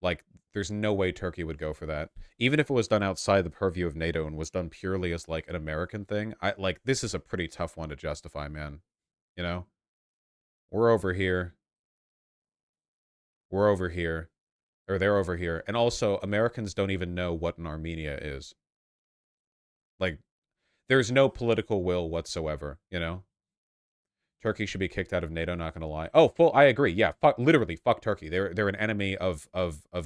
Like, there's no way Turkey would go for that. Even if it was done outside the purview of NATO and was done purely as, like, an American thing, this is a pretty tough one to justify, man. You know? We're over here. We're over here. Or they're over here. And also, Americans don't even know what an Armenia is. Like, there's no political will whatsoever, you know? Turkey should be kicked out of NATO, not gonna lie. Oh, I agree. Yeah, literally, fuck Turkey. They're an enemy of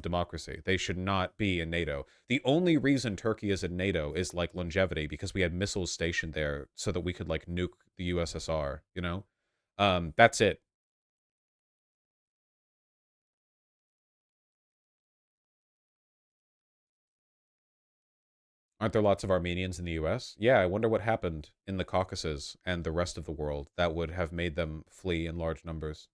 democracy. They should not be in NATO. The only reason Turkey is in NATO is like longevity, because we had missiles stationed there so that we could like nuke the USSR, you know? That's it. Aren't there lots of Armenians in the US? Yeah, I wonder what happened in the Caucasus and the rest of the world that would have made them flee in large numbers.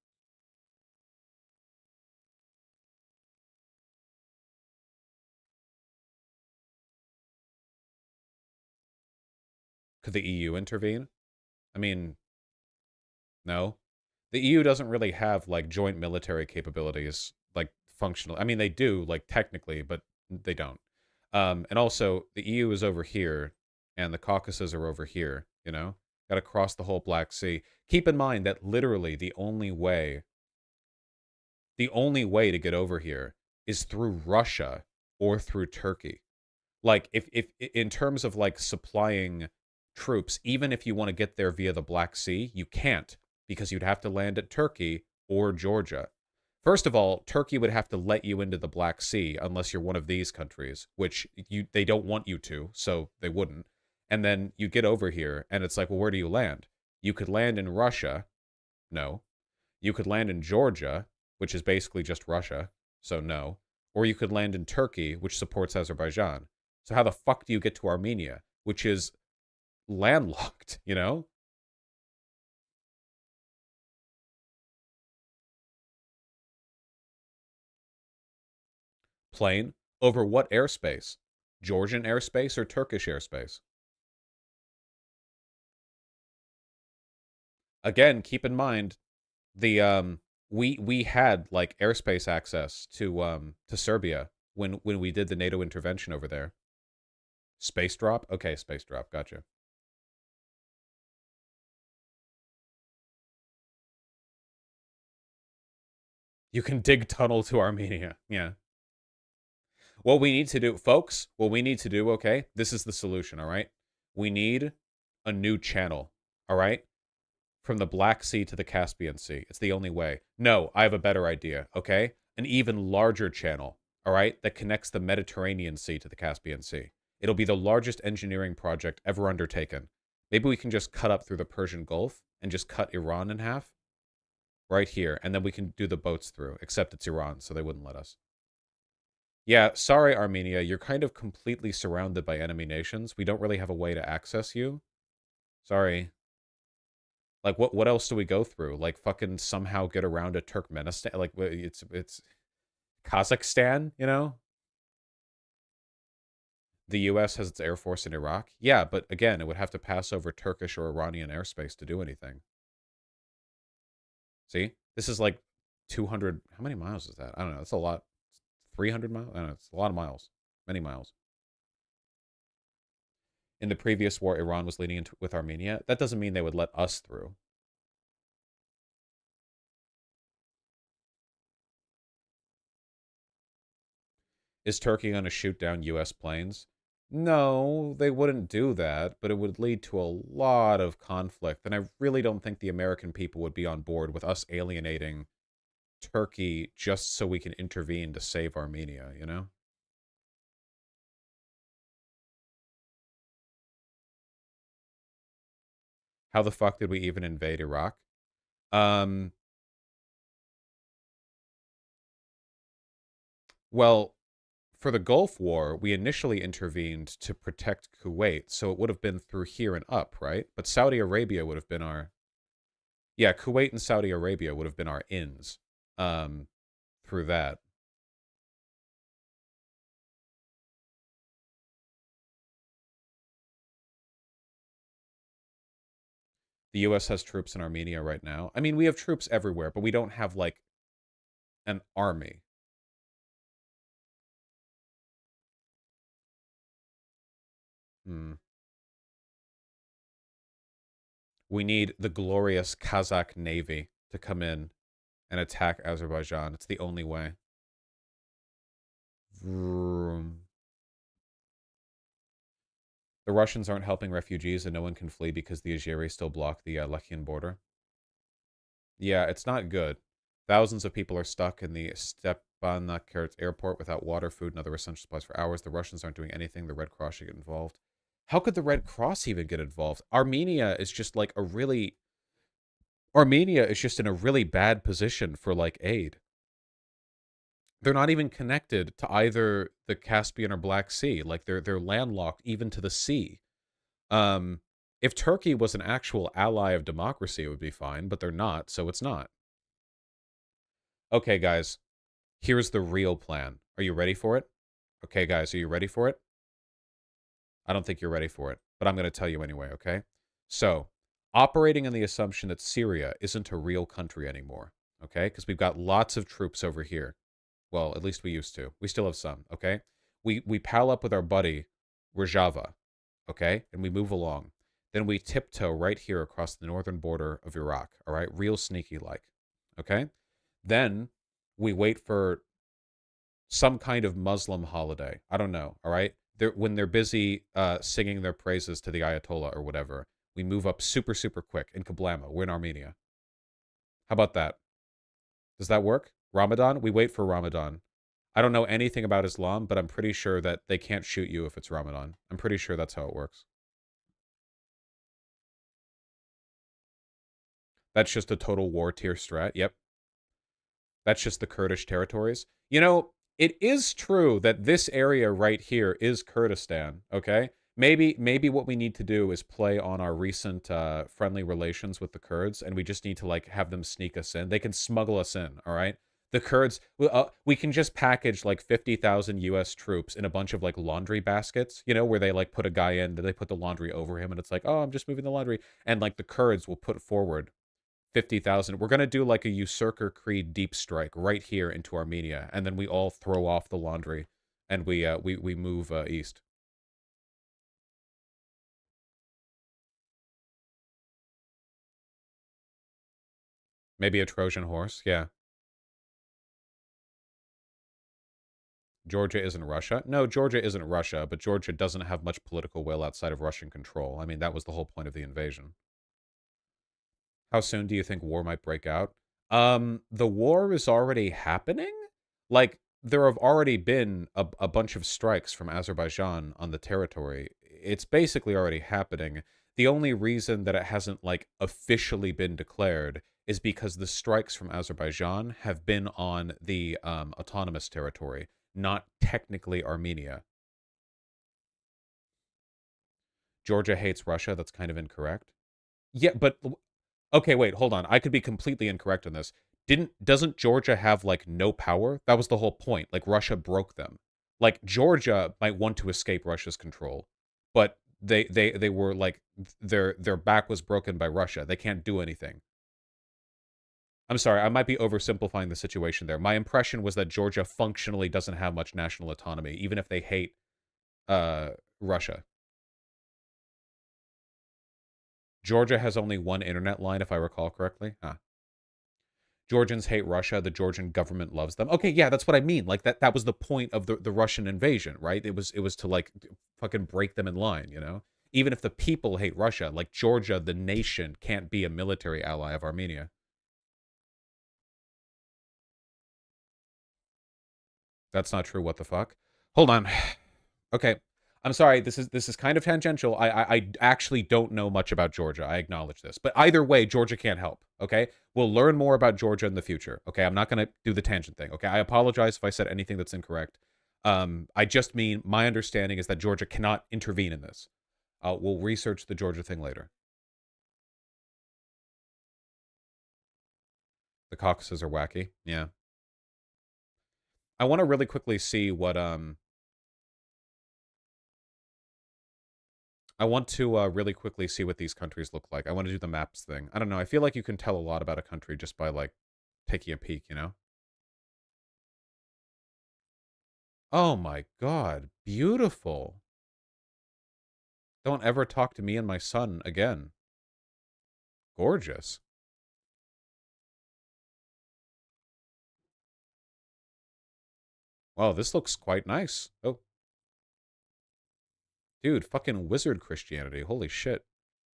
Could the EU intervene? I mean, no. The EU doesn't really have like joint military capabilities, like functional. I mean, they do like technically, but they don't. And also the EU is over here, and the Caucasus are over here. You know, got to cross the whole Black Sea. Keep in mind that literally the only way to get over here is through Russia or through Turkey. Like if in terms of like supplying troops, even if you want to get there via the Black Sea, you can't, because you'd have to land at Turkey or Georgia. First of all, Turkey would have to let you into the Black Sea unless you're one of these countries, which they don't want you to, so they wouldn't. And then you get over here and it's like, well, where do you land? You could land in Russia. No. You could land in Georgia, which is basically just Russia, so no. Or you could land in Turkey, which supports Azerbaijan. So how the fuck do you get to Armenia, which is landlocked, you know? Plane? Over what airspace? Georgian airspace or Turkish airspace? Again, keep in mind the we had like airspace access to Serbia when we did the NATO intervention over there. Space drop? Okay, space drop. Gotcha. You can dig tunnel to Armenia. Yeah. What we need to do, folks, what we need to do, okay? This is the solution, all right? We need a new channel, all right? From the Black Sea to the Caspian Sea. It's the only way. No, I have a better idea, okay? An even larger channel, all right, that connects the Mediterranean Sea to the Caspian Sea. It'll be the largest engineering project ever undertaken. Maybe we can just cut up through the Persian Gulf and just cut Iran in half right here, and then we can do the boats through, except it's Iran, so they wouldn't let us. Yeah, sorry, Armenia, you're kind of completely surrounded by enemy nations. We don't really have a way to access you. Sorry. Like, what else do we go through? Like, fucking somehow get around to Turkmenistan? Like, it's Kazakhstan, you know? The US has its air force in Iraq. Yeah, but again, it would have to pass over Turkish or Iranian airspace to do anything. See? This is like 200... How many miles is that? I don't know. That's a lot. 300 miles? I don't know. It's a lot of miles. Many miles. In the previous war, Iran was leading into, with Armenia. That doesn't mean they would let us through. Is Turkey going to shoot down U.S. planes? No, they wouldn't do that, but it would lead to a lot of conflict. And I really don't think the American people would be on board with us alienating Turkey just so we can intervene to save Armenia, you know? How the fuck did we even invade Iraq? Well, for the Gulf War, we initially intervened to protect Kuwait, so it would have been through here and up, right? But Saudi Arabia would have been our... Yeah, Kuwait and Saudi Arabia would have been our ins through that. The U.S. has troops in Armenia right now. I mean, we have troops everywhere, but we don't have, like, an army. Hmm. We need the glorious Kazakh Navy to come in and attack Azerbaijan. It's the only way. Vroom. The Russians aren't helping refugees and no one can flee because the Azeri still block the Lechian border. Yeah, it's not good. Thousands of people are stuck in the Stepanakert airport without water, food, and other essential supplies for hours. The Russians aren't doing anything. The Red Cross should get involved. How could the Red Cross even get involved? Armenia is just like a really... Armenia is just in a really bad position for, like, aid. They're not even connected to either the Caspian or Black Sea. Like, they're landlocked even to the sea. If Turkey was an actual ally of democracy, it would be fine, but they're not, so it's not. Okay, guys, here's the real plan. Are you ready for it? Okay, guys, are you ready for it? I don't think you're ready for it, but I'm going to tell you anyway, okay? So, operating on the assumption that Syria isn't a real country anymore, okay? Because we've got lots of troops over here. Well, at least we used to. We still have some, okay? We pal up with our buddy, Rojava, okay? And we move along. Then we tiptoe right here across the northern border of Iraq, all right? Real sneaky-like, okay? Then we wait for some kind of Muslim holiday. I don't know, all right? When they're busy singing their praises to the Ayatollah or whatever, we move up super, super quick in Kablama. We're in Armenia. How about that? Does that work? Ramadan? We wait for Ramadan. I don't know anything about Islam, but I'm pretty sure that they can't shoot you if it's Ramadan. I'm pretty sure that's how it works. That's just a total war tier strat. Yep. That's just the Kurdish territories. You know, it is true that this area right here is Kurdistan, okay? Maybe what we need to do is play on our recent friendly relations with the Kurds, and we just need to, like, have them sneak us in. They can smuggle us in, all right? The Kurds, we can just package, like, 50,000 U.S. troops in a bunch of, like, laundry baskets, you know, where they, like, put a guy in, they put the laundry over him, and it's like, oh, I'm just moving the laundry. And, like, the Kurds will put forward 50,000. We're going to do like a Usurker Creed deep strike right here into Armenia, and then we all throw off the laundry, and we move east. Maybe a Trojan horse, yeah. Georgia isn't Russia. No, Georgia isn't Russia, but Georgia doesn't have much political will outside of Russian control. I mean, that was the whole point of the invasion. How soon do you think war might break out? The war is already happening? Like, there have already been a bunch of strikes from Azerbaijan on the territory. It's basically already happening. The only reason that it hasn't, like, officially been declared is because the strikes from Azerbaijan have been on the autonomous territory, not technically Armenia. Georgia hates Russia. That's kind of incorrect. Yeah, but okay, wait, hold on. I could be completely incorrect on this. Doesn't Georgia have, like, no power? That was the whole point. Like, Russia broke them. Like, Georgia might want to escape Russia's control, but they were like, their back was broken by Russia. They can't do anything. I'm sorry, I might be oversimplifying the situation there. My impression was that Georgia functionally doesn't have much national autonomy, even if they hate Russia. Georgia has only one internet line, if I recall correctly. Huh. Georgians hate Russia. The Georgian government loves them. Okay, yeah, that's what I mean. Like, that was the point of the Russian invasion, right? It was to, like, fucking break them in line, you know? Even if the people hate Russia, like, Georgia, the nation, can't be a military ally of Armenia. That's not true. What the fuck? Hold on. Okay. I'm sorry, this is kind of tangential. I actually don't know much about Georgia. I acknowledge this. But either way, Georgia can't help, okay? We'll learn more about Georgia in the future, okay? I'm not going to do the tangent thing, okay? I apologize if I said anything that's incorrect. I just mean my understanding is that Georgia cannot intervene in this. We'll research the Georgia thing later. The Caucasus are wacky. Yeah. I want to really quickly see what I want to really quickly see what these countries look like. I want to do the maps thing. I don't know. I feel like you can tell a lot about a country just by, like, taking a peek, you know? Oh my god. Beautiful. Don't ever talk to me and my son again. Gorgeous. Wow, this looks quite nice. Oh. Dude, fucking wizard Christianity. Holy shit.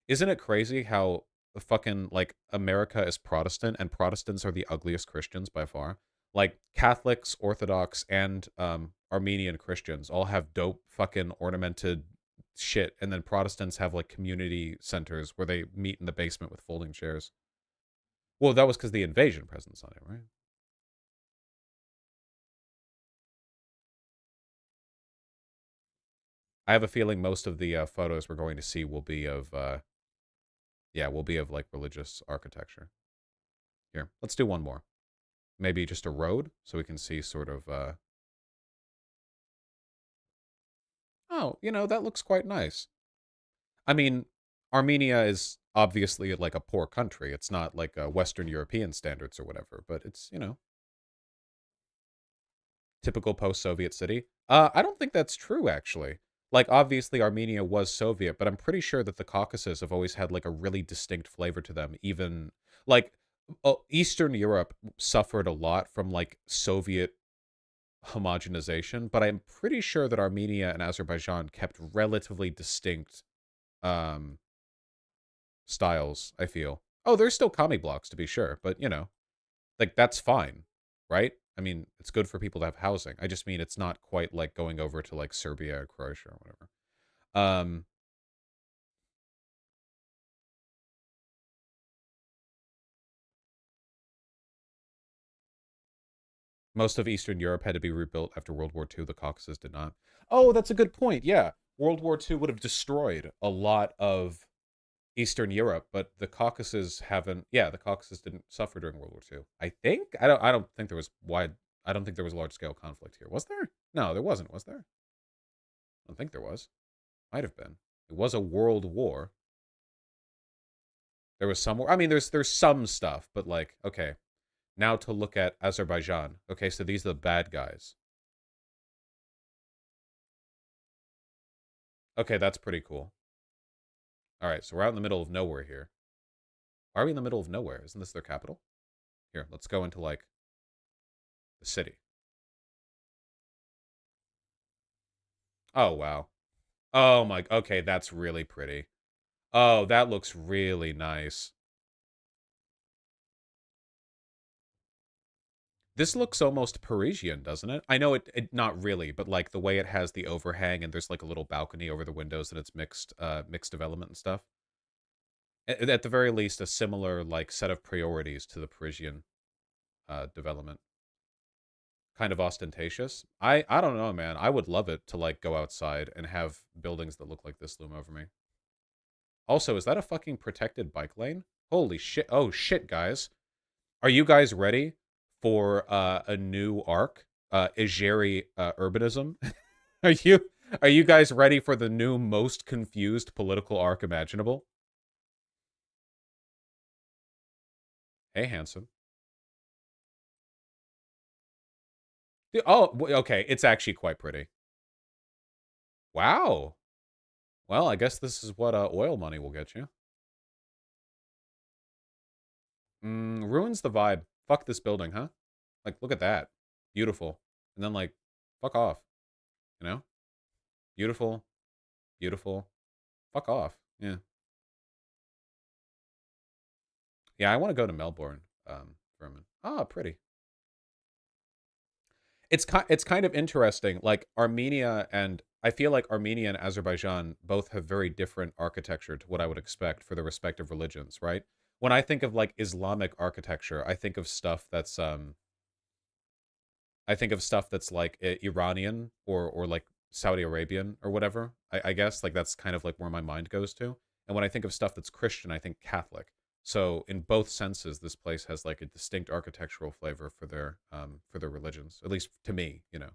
Isn't it crazy how fucking, like, America is Protestant, and Protestants are the ugliest Christians by far. Like, Catholics, Orthodox, and Armenian Christians all have dope fucking ornamented shit, and then Protestants have, like, community centers where they meet in the basement with folding chairs. Well, that was because the invasion presence on it, right? I have a feeling most of the photos we're going to see will be of, yeah, will be of, like, religious architecture. Here, let's do one more. Maybe just a road, so we can see sort of, oh, you know, that looks quite nice. I mean, Armenia is obviously, like, a poor country. It's not, like, Western European standards or whatever, but it's, you know, typical post-Soviet city. I don't think that's true, actually. Like, obviously, Armenia was Soviet, but I'm pretty sure that the Caucasus have always had, like, a really distinct flavor to them. Even, like, Eastern Europe suffered a lot from, like, Soviet homogenization, but I'm pretty sure that Armenia and Azerbaijan kept relatively distinct um, styles, I feel. Oh, there's still commie blocks, to be sure, but, you know, like, that's fine, right? I mean, it's good for people to have housing. I just mean it's not quite like going over to, like, Serbia or Croatia or whatever. Most of Eastern Europe had to be rebuilt after World War II. The Caucasus did not. Oh, that's a good point. Yeah. World War II would have destroyed a lot of Eastern Europe, but the Caucasus haven't. Yeah, the Caucasus didn't suffer during World War II. I think. I don't think there was wide. I don't think there was large scale conflict here. Was there? No, there wasn't. Was there? I don't think there was. Might have been. It was a world war. There was some war. I mean, there's some stuff, but, like, okay. Now to look at Azerbaijan. Okay, so these are the bad guys. Okay, that's pretty cool. All right, so we're out in the middle of nowhere here. Are we in the middle of nowhere? Isn't this their capital? Here, let's go into, like, the city. Oh, wow. Oh, my... Okay, that's really pretty. Oh, that looks really nice. This looks almost Parisian, doesn't it? I know it not really, but, like, the way it has the overhang and there's, like, a little balcony over the windows and it's mixed development and stuff. At the very least, a similar, like, set of priorities to the Parisian development. Kind of ostentatious. I don't know, man. I would love it to, like, go outside and have buildings that look like this loom over me. Also, is that a fucking protected bike lane? Holy shit. Oh, shit, guys. Are you guys ready for a new arc? Azeri-urbanism? Are you guys ready for the new most confused political arc imaginable? Hey, handsome. Oh, okay. It's actually quite pretty. Wow. Well, I guess this is what oil money will get you. Ruins the vibe. Fuck this building, huh? Like, look at that. Beautiful. And then, like, fuck off. You know? Beautiful. Beautiful. Fuck off. Yeah. Yeah, I want to go to Melbourne for a minute. Ah, pretty. It's kind of interesting. Like, Armenia and I feel like Armenia and Azerbaijan both have very different architecture to what I would expect for their respective religions, right? When I think of, like, Islamic architecture, I think of stuff that's like Iranian or like Saudi Arabian or whatever. I guess, like, that's kind of like where my mind goes to. And when I think of stuff that's Christian, I think Catholic. So in both senses, this place has, like, a distinct architectural flavor for their religions. At least to me, you know.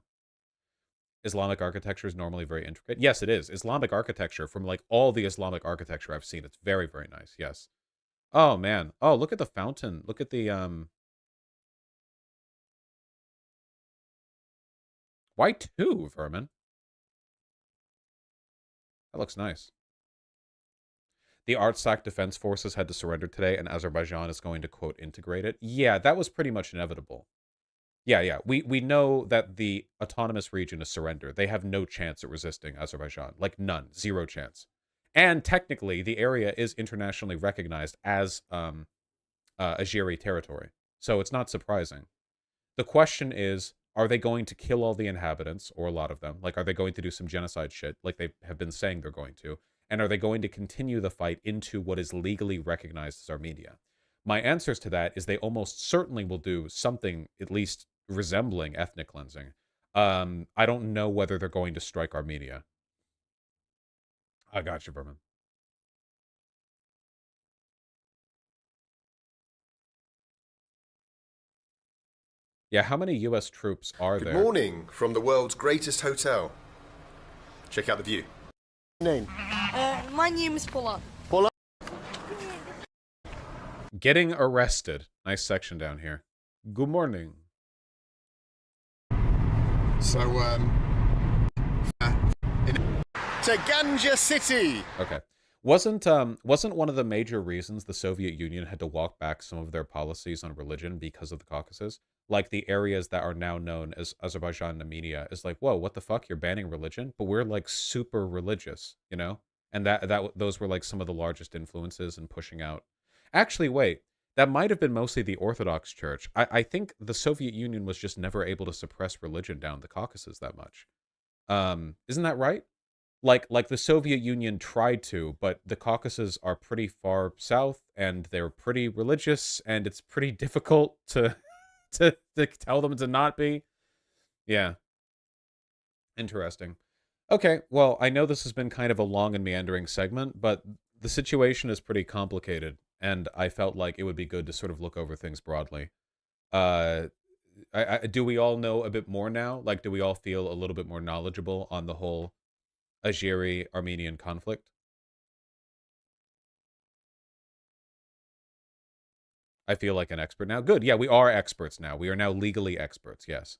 Islamic architecture is normally very intricate. Yes, it is. Islamic architecture, from, like, all the Islamic architecture I've seen, it's very, very nice. Yes. Oh man. Oh, look at the fountain. Look at the Why two, Vermin? That looks nice. The Artsakh Defense Forces had to surrender today, and Azerbaijan is going to, quote, integrate it. Yeah, that was pretty much inevitable. Yeah, yeah. We know that the autonomous region is surrender. They have no chance at resisting Azerbaijan. Like, none. Zero chance. And technically, the area is internationally recognized as Azeri territory. So it's not surprising. The question is, are they going to kill all the inhabitants, or a lot of them? Like, are they going to do some genocide shit, like they have been saying they're going to? And are they going to continue the fight into what is legally recognized as Armenia? My answers to that is they almost certainly will do something at least resembling ethnic cleansing. I don't know whether they're going to strike Armenia. I got you, Berman. Yeah, how many U.S. troops are Good there? morning from the world's greatest hotel. Check out the view. Name? My name is Pola. Getting arrested. Nice section down here. Good morning. So, to Ganja City. Okay. Wasn't one of the major reasons the Soviet Union had to walk back some of their policies on religion because of the Caucasus? Like the areas that are now known as Azerbaijan and Armenia is like, whoa, what the fuck? You're banning religion? But we're like super religious, you know? And those were like some of the largest influences in pushing out. Actually, wait, that might have been mostly the Orthodox Church. I think the Soviet Union was just never able to suppress religion down the Caucasus that much. Isn't that right? Like the Soviet Union tried to, but the Caucasus are pretty far south and they're pretty religious and it's pretty difficult to to tell them to not be. Yeah. Interesting. Okay, well, I know this has been kind of a long and meandering segment, but the situation is pretty complicated and I felt like it would be good to sort of look over things broadly. Uh do we all know a bit more now? Like, do we all feel a little bit more knowledgeable on the whole Azeri-Armenian conflict? I feel like an expert now. Good. Yeah, we are experts now. We are now legally experts. Yes.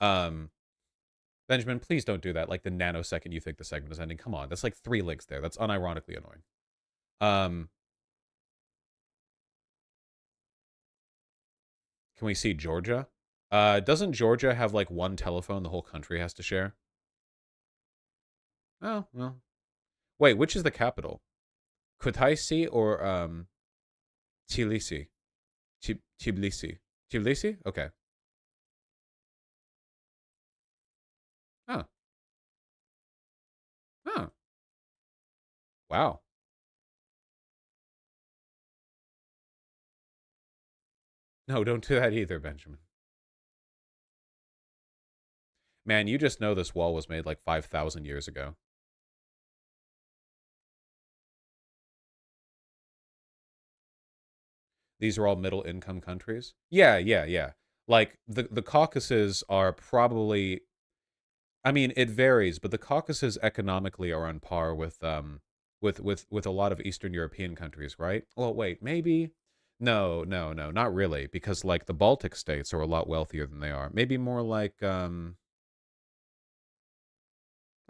Benjamin, please don't do that. Like the nanosecond you think the segment is ending. Come on. That's like 3 links there. That's unironically annoying. Can we see Georgia? Doesn't Georgia have like one telephone the whole country has to share? Oh, well. Wait, which is the capital? Kutaisi or Tbilisi? Tbilisi. Tbilisi? Okay. Oh. Oh. Wow. No, don't do that either, Benjamin. Man, you just know this wall was made like 5,000 years ago. These are all middle-income countries? Yeah. Like, the Caucasus are probably... I mean, it varies, but the Caucasus economically are on par with a lot of Eastern European countries, right? Well, wait, maybe... No, not really, because, like, the Baltic states are a lot wealthier than they are. Maybe more like, I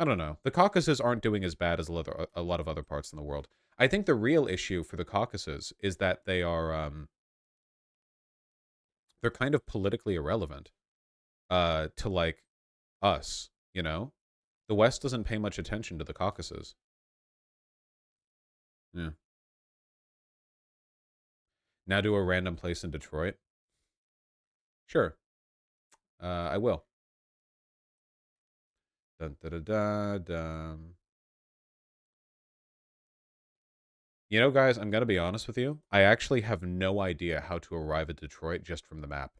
don't know. The Caucasus aren't doing as bad as a lot of other parts in the world. I think the real issue for the Caucasus is that they are, they're kind of politically irrelevant, to, like, us, you know? The West doesn't pay much attention to the Caucasus. Yeah. Now do a random place in Detroit? Sure. I will. Dun, da, da, da, dun. You know, guys, I'm going to be honest with you. I actually have no idea how to arrive at Detroit just from the map.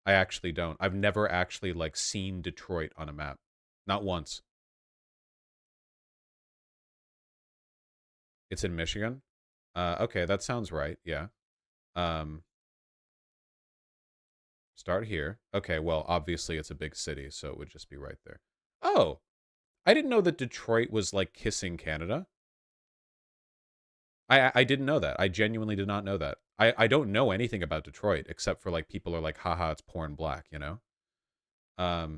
I actually don't. I've never actually, like, seen Detroit on a map. Not once. It's in Michigan? Okay, that sounds right, yeah. Start here. Okay, well, obviously it's a big city, so it would just be right there. Oh! I didn't know that Detroit was, like, kissing Canada. I didn't know that. I genuinely did not know that. I don't know anything about Detroit, except for, like, people are like, haha, it's porn black, you know? Huh.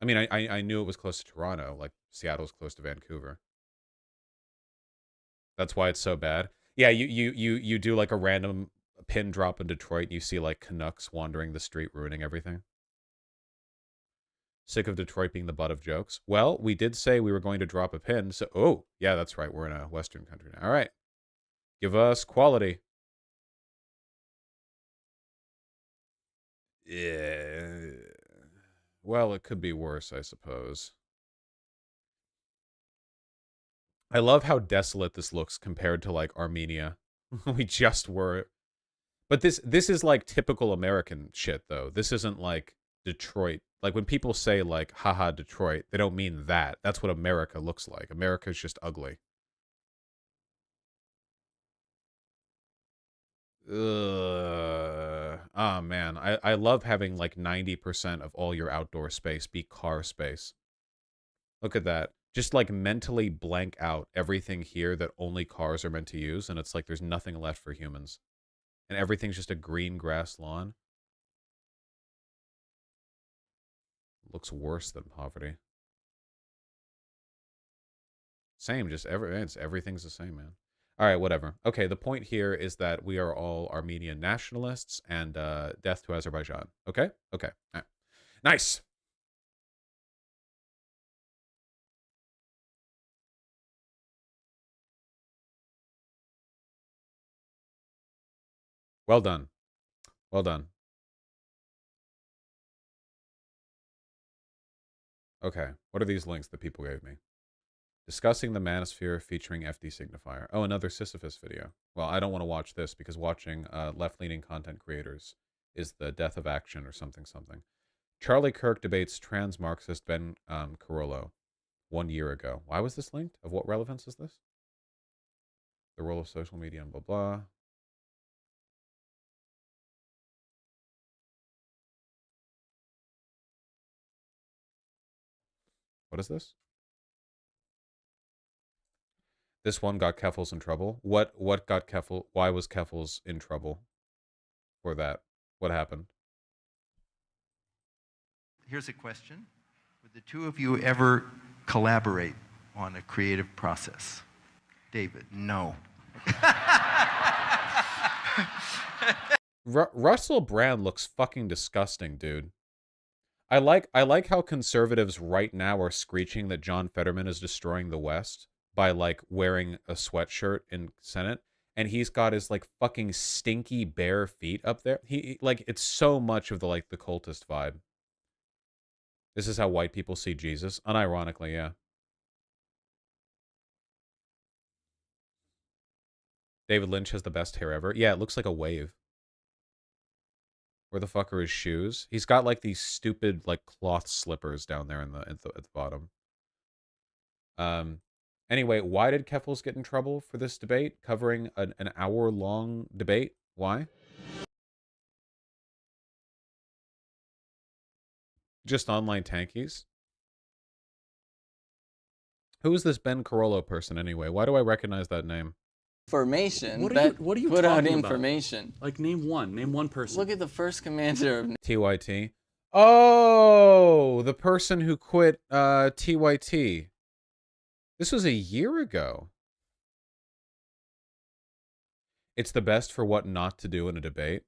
I mean, I knew it was close to Toronto, like, Seattle's close to Vancouver. That's why it's so bad. Yeah, you do, like, a random pin drop in Detroit, and you see, like, Canucks wandering the street, ruining everything. Sick of Detroit being the butt of jokes. Well, we did say we were going to drop a pin, so... Oh, yeah, that's right. We're in a Western country now. All right. Give us quality. Yeah. Well, it could be worse, I suppose. I love how desolate this looks compared to, like, Armenia. We just were... But this is, like, typical American shit, though. This isn't, like, Detroit. Like, when people say, like, haha, Detroit, they don't mean that. That's what America looks like. America's just ugly. Oh, man. I love having, like, 90% of all your outdoor space be car space. Look at that. Just, like, mentally blank out everything here that only cars are meant to use, and it's like there's nothing left for humans. And everything's just a green grass lawn. Looks worse than poverty. Same, just everything's the same, man. All right, whatever. Okay, the point here is that we are all Armenian nationalists, and death to Azerbaijan. Okay? Okay. All right. Nice! Well done. Well done. Okay, what are these links that people gave me? Discussing the Manosphere featuring FD Signifier. Oh, another Sisyphus video. Well, I don't want to watch this because watching left-leaning content creators is the death of action or something something. Charlie Kirk debates trans-Marxist Ben Carollo 1 year ago. Why was this linked? Of what relevance is this? The role of social media and blah blah. What is this? This one got Keffels in trouble. What got Keffel? Why was Keffels in trouble for that? What happened? Here's a question. Would the two of you ever collaborate on a creative process? David, no. Russell Brand looks fucking disgusting, dude. I like how conservatives right now are screeching that John Fetterman is destroying the West by, like, wearing a sweatshirt in Senate, and he's got his, like, fucking stinky bare feet up there. He like, it's so much of the, like, the cultist vibe. This is how white people see Jesus. Unironically, yeah. David Lynch has the best hair ever. Yeah, it looks like a wave. Where the fuck are his shoes? He's got, like, these stupid, like, cloth slippers down there at the bottom. Anyway, why did Keffels get in trouble for this debate? Covering an hour-long debate? Why? Just online tankies? Who is this Ben Carollo person anyway? Why do I recognize that name? Information. What are you put out talking about? information. Like, name one person. Look at the first commander of TYT. Oh, the person who quit TYT. This was a year ago. It's the best for what not to do in a debate.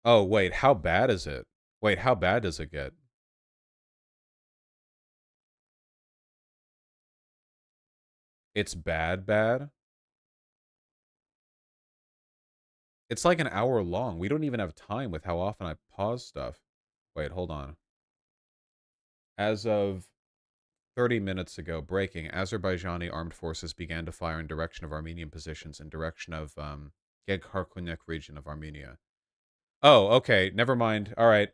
Oh, wait, how bad is it? Wait, how bad does it get? It's bad? It's like an hour long. We don't even have time with how often I pause stuff. Wait, hold on. As of 30 minutes ago, breaking, Azerbaijani armed forces began to fire in direction of Armenian positions in direction of Gegharkunik region of Armenia. Oh, okay, never mind. All right.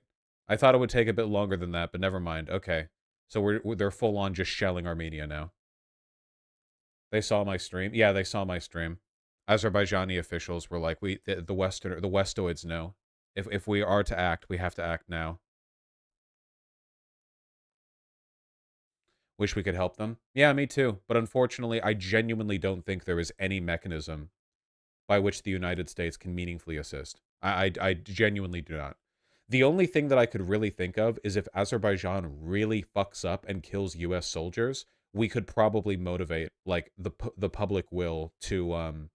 I thought it would take a bit longer than that, but never mind. Okay. So they're full on just shelling Armenia now. They saw my stream. Yeah, they saw my stream. Azerbaijani officials were like, the Westoids know. If we are to act, we have to act now. Wish we could help them. Yeah, me too. But unfortunately, I genuinely don't think there is any mechanism by which the United States can meaningfully assist. I genuinely do not. The only thing that I could really think of is if Azerbaijan really fucks up and kills U.S. soldiers, we could probably motivate, like, the public will to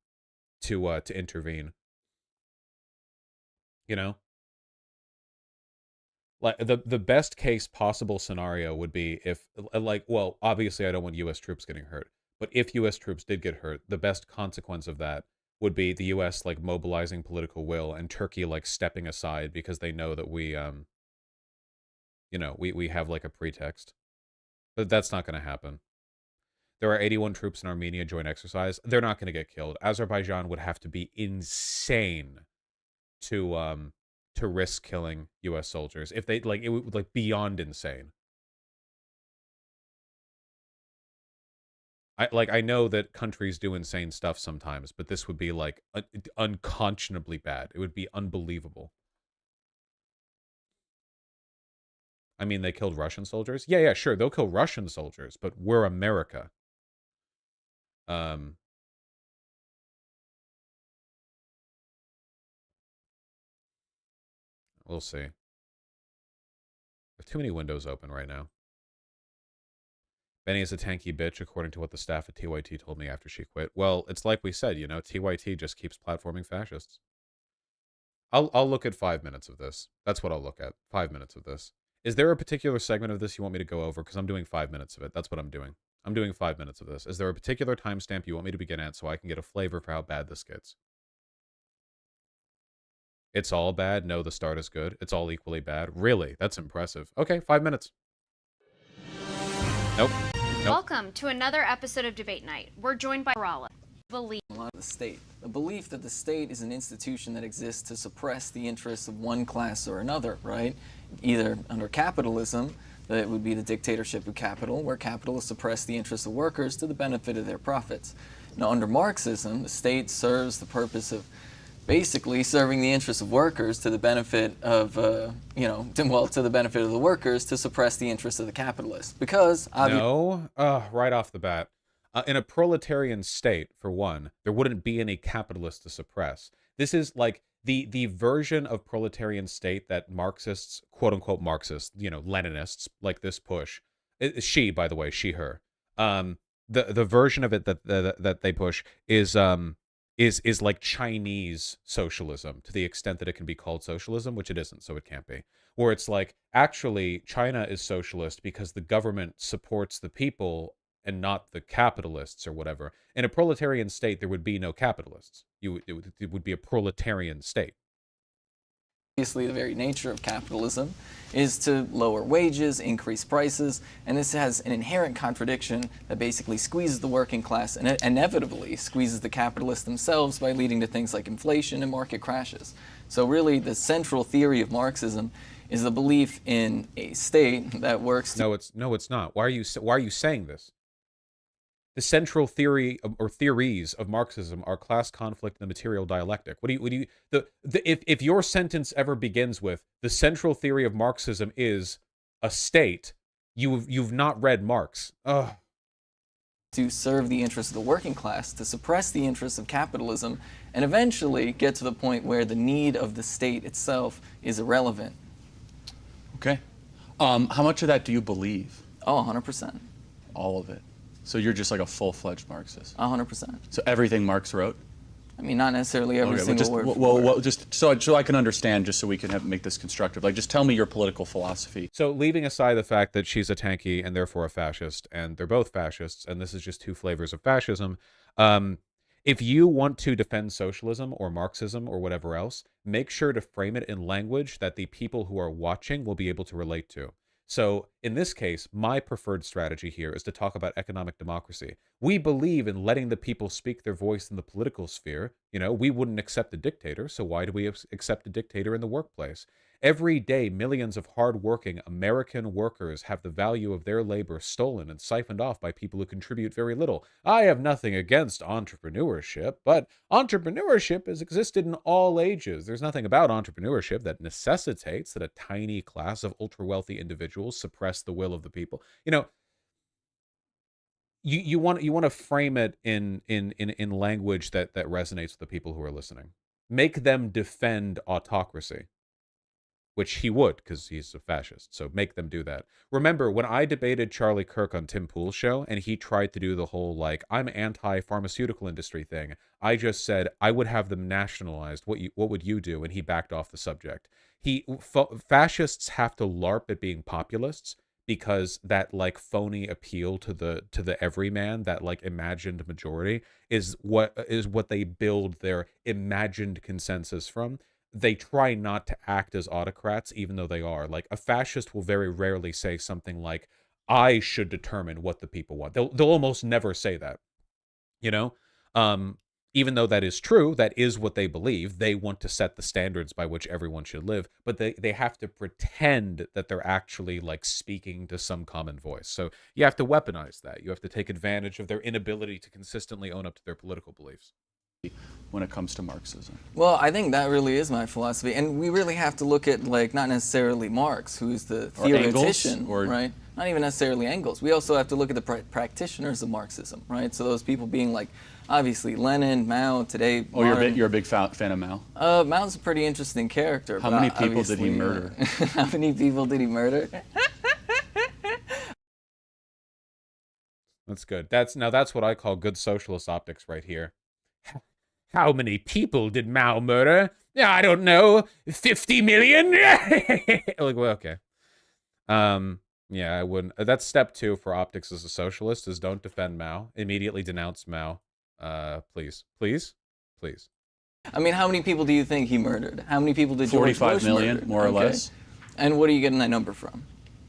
intervene. You know? Like the best case possible scenario would be if like, well, obviously I don't want US troops getting hurt, but if US troops did get hurt, the best consequence of that would be the US like mobilizing political will and Turkey like stepping aside because they know that we we have like a pretext. But that's not going to happen. There are 81 troops in Armenia joint exercise. They're not going to get killed. Azerbaijan would have to be insane to risk killing US soldiers. If they like, it would like beyond insane. I know that countries do insane stuff sometimes, but this would be like unconscionably bad. It would be unbelievable. I mean, they killed Russian soldiers. Yeah, sure, they'll kill Russian soldiers, but we're America. We'll see. There's too many windows open right now. Benny is a tanky bitch, according to what the staff at TYT told me after she quit. Well, it's like we said, TYT just keeps platforming fascists. I'll look at 5 minutes of this. That's what I'll look at. 5 minutes of this. Is there a particular segment of this you want me to go over? Because I'm doing 5 minutes of it. That's what I'm doing. I'm doing 5 minutes of this. Is there a particular timestamp you want me to begin at so I can get a flavor for how bad this gets? It's all bad? No, the start is good. It's all equally bad? Really? That's impressive. Okay, 5 minutes. Nope. Welcome to another episode of Debate Night. We're joined by Rala. A lot of the state. The belief that the state is an institution that exists to suppress the interests of one class or another, right? Either under capitalism, that it would be the dictatorship of capital, where capitalists suppress the interests of workers to the benefit of their profits. Now, under Marxism, the state serves the purpose of basically serving the interests of workers to the benefit of, to the benefit of the workers to suppress the interests of the capitalists. Because right off the bat. In a proletarian state, for one, there wouldn't be any capitalists to suppress. This is like the version of proletarian state that Marxists, quote unquote Marxists, Leninists like this push. She, by the way, she, her. The version of it that they push is like Chinese socialism, to the extent that it can be called socialism, which it isn't, so it can't be. Where it's like, actually, China is socialist because the government supports the people and not the capitalists or whatever. In a proletarian state, there would be no capitalists. It would be a proletarian state. Obviously, the very nature of capitalism is to lower wages, increase prices, and this has an inherent contradiction that basically squeezes the working class and inevitably squeezes the capitalists themselves by leading to things like inflation and market crashes. So really, the central theory of Marxism is the belief in a state that works No, it's not. Why are you saying this? The central theory or theories of Marxism are class conflict and the material dialectic. If your sentence ever begins with the central theory of Marxism is a state, you've not read Marx. Ugh. To serve the interests of the working class, to suppress the interests of capitalism, and eventually get to the point where the need of the state itself is irrelevant. Okay. How much of that do you believe? Oh, 100%. All of it. So you're just like a full-fledged Marxist. 100%. So everything Marx wrote? I mean, not necessarily every single word. Well, just so I can understand, just so we can make this constructive. Like, just tell me your political philosophy. So leaving aside the fact that she's a tanky and therefore a fascist, and they're both fascists, and this is just two flavors of fascism, if you want to defend socialism or Marxism or whatever else, make sure to frame it in language that the people who are watching will be able to relate to. So in this case, my preferred strategy here is to talk about economic democracy. We believe in letting the people speak their voice in the political sphere. We wouldn't accept a dictator, so why do we accept a dictator in the workplace? Every day, millions of hardworking American workers have the value of their labor stolen and siphoned off by people who contribute very little. I have nothing against entrepreneurship, but entrepreneurship has existed in all ages. There's nothing about entrepreneurship that necessitates that a tiny class of ultra-wealthy individuals suppress the will of the people. You want to frame it in language that resonates with the people who are listening. Make them defend autocracy which he would because he's a fascist. So make them do that. Remember, when I debated Charlie Kirk on Tim Pool's show and he tried to do the whole, like, I'm anti-pharmaceutical industry thing, I just said, I would have them nationalized. What would you do? And he backed off the subject. Fascists have to LARP at being populists because that, like, phony appeal to the everyman, that, like, imagined majority is what they build their imagined consensus from. They try not to act as autocrats, even though they are. Like, a fascist will very rarely say something like, I should determine what the people want. They'll almost never say that, you know? Even though that is true, that is what they believe. They want to set the standards by which everyone should live, but they have to pretend that they're actually, like, speaking to some common voice. So you have to weaponize that. You have to take advantage of their inability to consistently own up to their political beliefs. When it comes to Marxism? Well, I think that really is my philosophy, and we really have to look at, like, not necessarily Marx, who's the theoretician, right? Not even necessarily Engels. We also have to look at the practitioners of Marxism, right? So those people being, like, obviously Lenin, Mao, today. Oh, you're a big fan of Mao? Mao's a pretty interesting character. How many people did he murder? How many people did he murder? That's good. That's what I call good socialist optics right here. How many people did Mao murder? Yeah, I don't know. 50 million? Like, well, okay. Yeah, I wouldn't. That's step 2 for optics as a socialist, is don't defend Mao. Immediately denounce Mao. Please. Please? Please. I mean, how many people do you think he murdered? How many people did George Bush 45 million, more or less. And what are you getting that number from?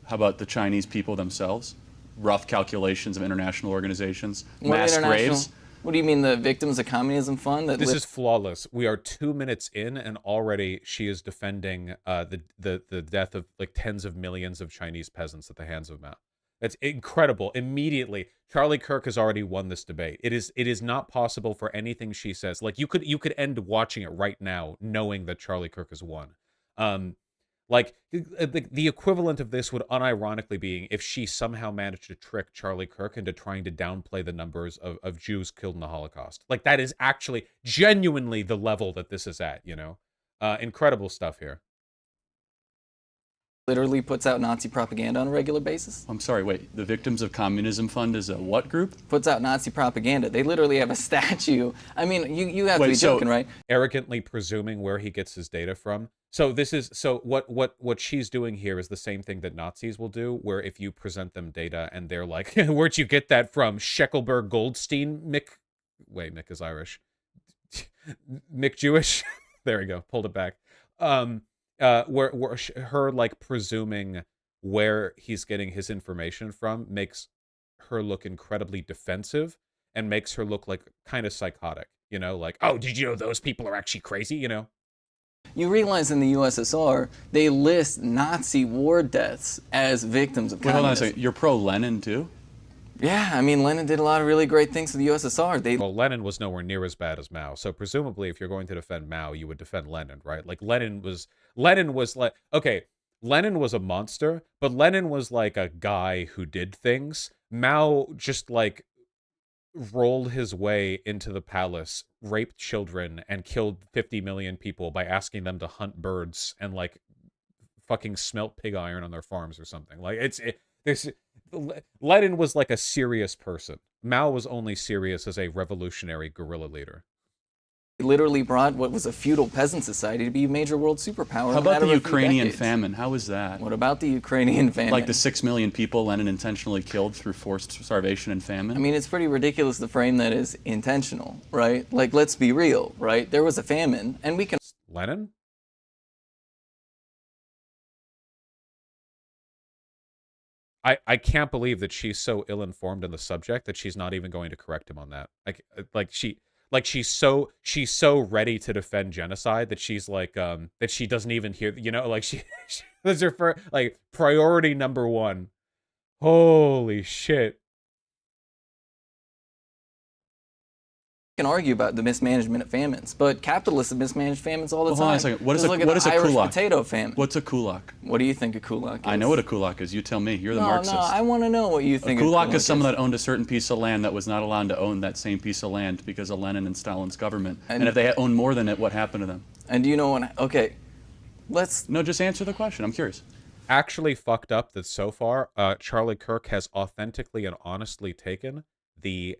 How about the Chinese people themselves? Rough calculations of international organizations. Mass graves. What do you mean, the Victims of Communism Fund? This is flawless. We are 2 minutes in, and already she is defending the death of, like, tens of millions of Chinese peasants at the hands of Mao. That's incredible. Immediately, Charlie Kirk has already won this debate. It is not possible for anything she says. Like, you could end watching it right now, knowing that Charlie Kirk has won. Like, the equivalent of this would unironically be if she somehow managed to trick Charlie Kirk into trying to downplay the numbers of Jews killed in the Holocaust. Like, that is actually genuinely the level that this is at, you know? Incredible stuff here. Literally puts out Nazi propaganda on a regular basis. I'm sorry, wait. The Victims of Communism Fund is a what group? Puts out Nazi propaganda. They literally have a statue. I mean, you have to be joking, right? Arrogantly presuming where he gets his data from. So what she's doing here is the same thing that Nazis will do, where if you present them data and they're like, where'd you get that from? Scheckelberg Goldstein? Mick is Irish. Mick Jewish? There we go. Pulled it back. Where her, like, presuming where he's getting his information from makes her look incredibly defensive and makes her look like kind of psychotic, you know, like, oh, did you know those people are actually crazy, you know? You realize in the USSR, they list Nazi war deaths as victims of communism. Hold on a second. You're pro-Lenin, too? Yeah, I mean, Lenin did a lot of really great things for the USSR. Well, Lenin was nowhere near as bad as Mao. So presumably, if you're going to defend Mao, you would defend Lenin, right? Like, Lenin was like, okay, Lenin was a monster, but Lenin was like a guy who did things. Mao just, like, rolled his way into the palace, raped children, and killed 50 million people by asking them to hunt birds and, like, fucking smelt pig iron on their farms or something. Like, Lenin was like a serious person. Mao was only serious as a revolutionary guerrilla leader. He literally brought what was a feudal peasant society to be a major world superpower. How about the Ukrainian famine? How was that? What about the Ukrainian famine? Like the 6 million people Lenin intentionally killed through forced starvation and famine? I mean, it's pretty ridiculous to frame that as intentional, right? Like, let's be real, right? There was a famine, and we can... Lenin? I can't believe that she's so ill-informed on the subject that she's not even going to correct him on that. She's so ready to defend genocide that she's like that she doesn't even hear, you know, like she that's her for, like, priority number 1. Holy shit. can argue about the mismanagement of famines, but capitalists have mismanaged famines all the time. Hold on a second. What is a Irish kulak? Potato famine. What's a kulak? What do you think a kulak is? I know what a kulak is. You tell me. You're the Marxist. No, I want to know what you think. A kulak is someone that owned a certain piece of land that was not allowed to own that same piece of land because of Lenin and Stalin's government. And if they owned more than it, what happened to them? And do you know what? Okay, No, just answer the question. I'm curious. Actually fucked up that so far, Charlie Kirk has authentically and honestly taken the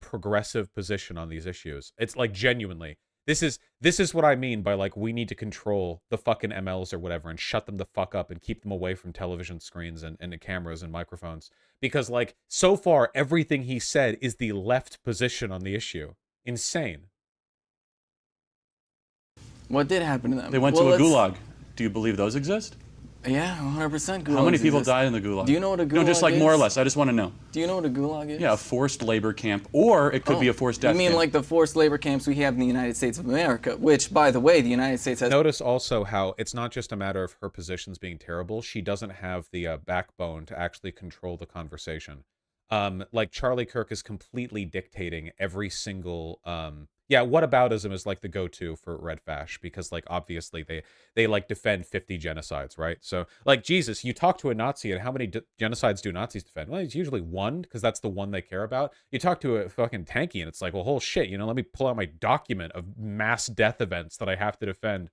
progressive position on these issues. It's like genuinely. This is what I mean by like we need to control the fucking MLs or whatever and shut them the fuck up and keep them away from television screens and the cameras and microphones. Because like so far everything he said is the left position on the issue. Insane. What did happen to them? They went to a gulag. Do you believe those exist? Yeah, 100% gulag. How many people died in the gulag? Do you know what a gulag is? No, just like more or less. I just want to know. Do you know what a gulag is? Yeah, a forced labor camp, or it could be a forced death camp. You mean like the forced labor camps we have in the United States of America, which, by the way, the United States has... Notice also how it's not just a matter of her positions being terrible. She doesn't have the backbone to actually control the conversation. Like Charlie Kirk is completely dictating every single... Yeah, whataboutism is like the go-to for Red Fash because, like, obviously they like defend 50 genocides, right? So, like, Jesus, you talk to a Nazi and how many genocides do Nazis defend? Well, it's usually one because that's the one they care about. You talk to a fucking tanky and it's like, well, whole shit, you know, let me pull out my document of mass death events that I have to defend.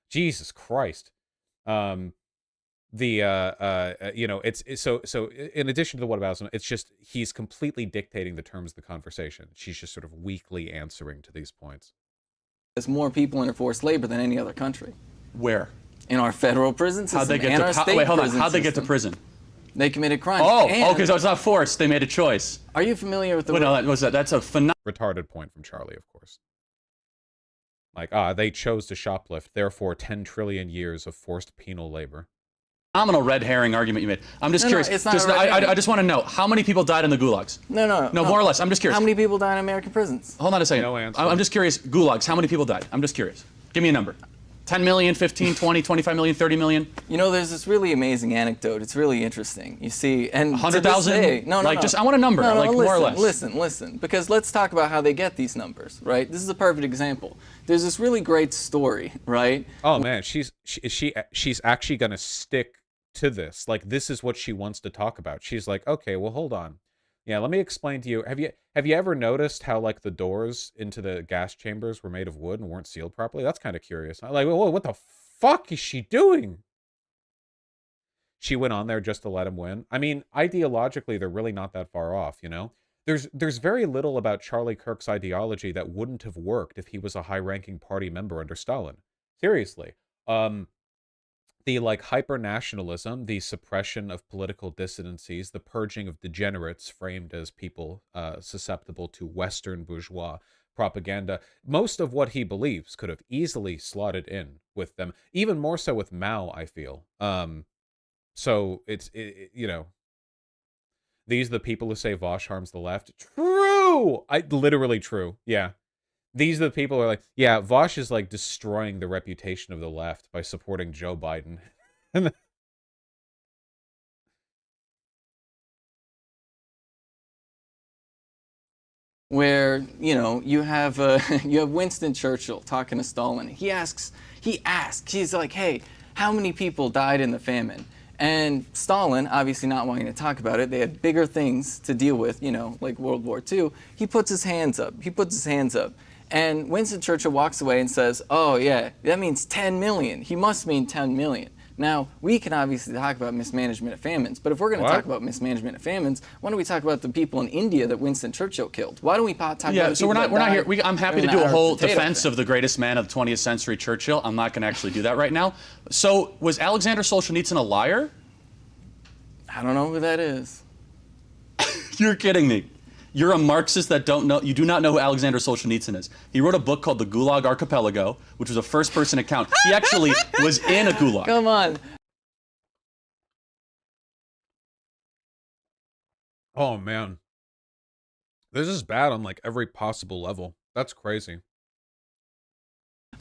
Jesus Christ. You know, it's so in addition to the whataboutism, it's just he's completely dictating the terms of the conversation. She's just sort of weakly answering to these points. There's more people under forced labor than any other country. Where? In our federal prison system. How'd they get and to our state wait, hold on. prison How'd they get to system. prison? They committed crimes. Oh, and okay, so it's not forced. They made a choice. Are you familiar with the... Wait, no, that's a phenomenal... Retarded point from Charlie, of course. Like, they chose to shoplift, therefore 10 trillion years of forced penal labor. Phenomenal red herring argument you made. I'm just curious. It's not just, I just want to know, how many people died in the gulags? No, more or less. I'm just curious. How many people died in American prisons? Hold on a second. No answer. I'm just curious. Gulags, how many people died? I'm just curious. Give me a number. 10 million, 15, 20, 25 million, 30 million? You know, there's this really amazing anecdote. It's really interesting. You see, and 100,000? No, like, just, I want a number, no, like, listen, more or less. Listen, because let's talk about how they get these numbers, right? This is a perfect example. There's this really great story, right? Oh man, she's actually gonna stick to this. Like, this is what she wants to talk about. She's like, okay, well, hold on. Yeah, let me explain to you. Have you ever noticed how, like, the doors into the gas chambers were made of wood and weren't sealed properly? That's kind of curious. I'm like, whoa, what the fuck is she doing? She went on there just to let him win. I mean, ideologically, they're really not that far off, you know? There's very little about Charlie Kirk's ideology that wouldn't have worked if he was a high-ranking party member under Stalin. Seriously. The, like, hyper-nationalism, the suppression of political dissidencies, the purging of degenerates framed as people susceptible to Western bourgeois propaganda, most of what he believes could have easily slotted in with them, even more so with Mao, I feel. So it's, you know, these are the people who say Vosh harms the left. True! Literally true, yeah. These are the people who are like, yeah, Vosh is like destroying the reputation of the left by supporting Joe Biden. Where, you know, you have Winston Churchill talking to Stalin. He's like, hey, how many people died in the famine? And Stalin, obviously not wanting to talk about it, they had bigger things to deal with, you know, like World War II. He puts his hands up. And Winston Churchill walks away and says, oh, yeah, that means 10 million. He must mean 10 million. Now, we can obviously talk about mismanagement of famines, but if we're going to talk about mismanagement of famines, why don't we talk about the people in India that Winston Churchill killed? Why don't we talk about the people we're not here. I'm happy to do a whole defense famine. of the greatest man of the 20th century, Churchill. I'm not going to actually do that right now. So, was Alexander Solzhenitsyn a liar? I don't know who that is. You're kidding me. You're a Marxist that you do not know who Alexander Solzhenitsyn is. He wrote a book called The Gulag Archipelago, which was a first-person account. He actually was in a gulag. Come on. Oh, man. This is bad on, like, every possible level. That's crazy.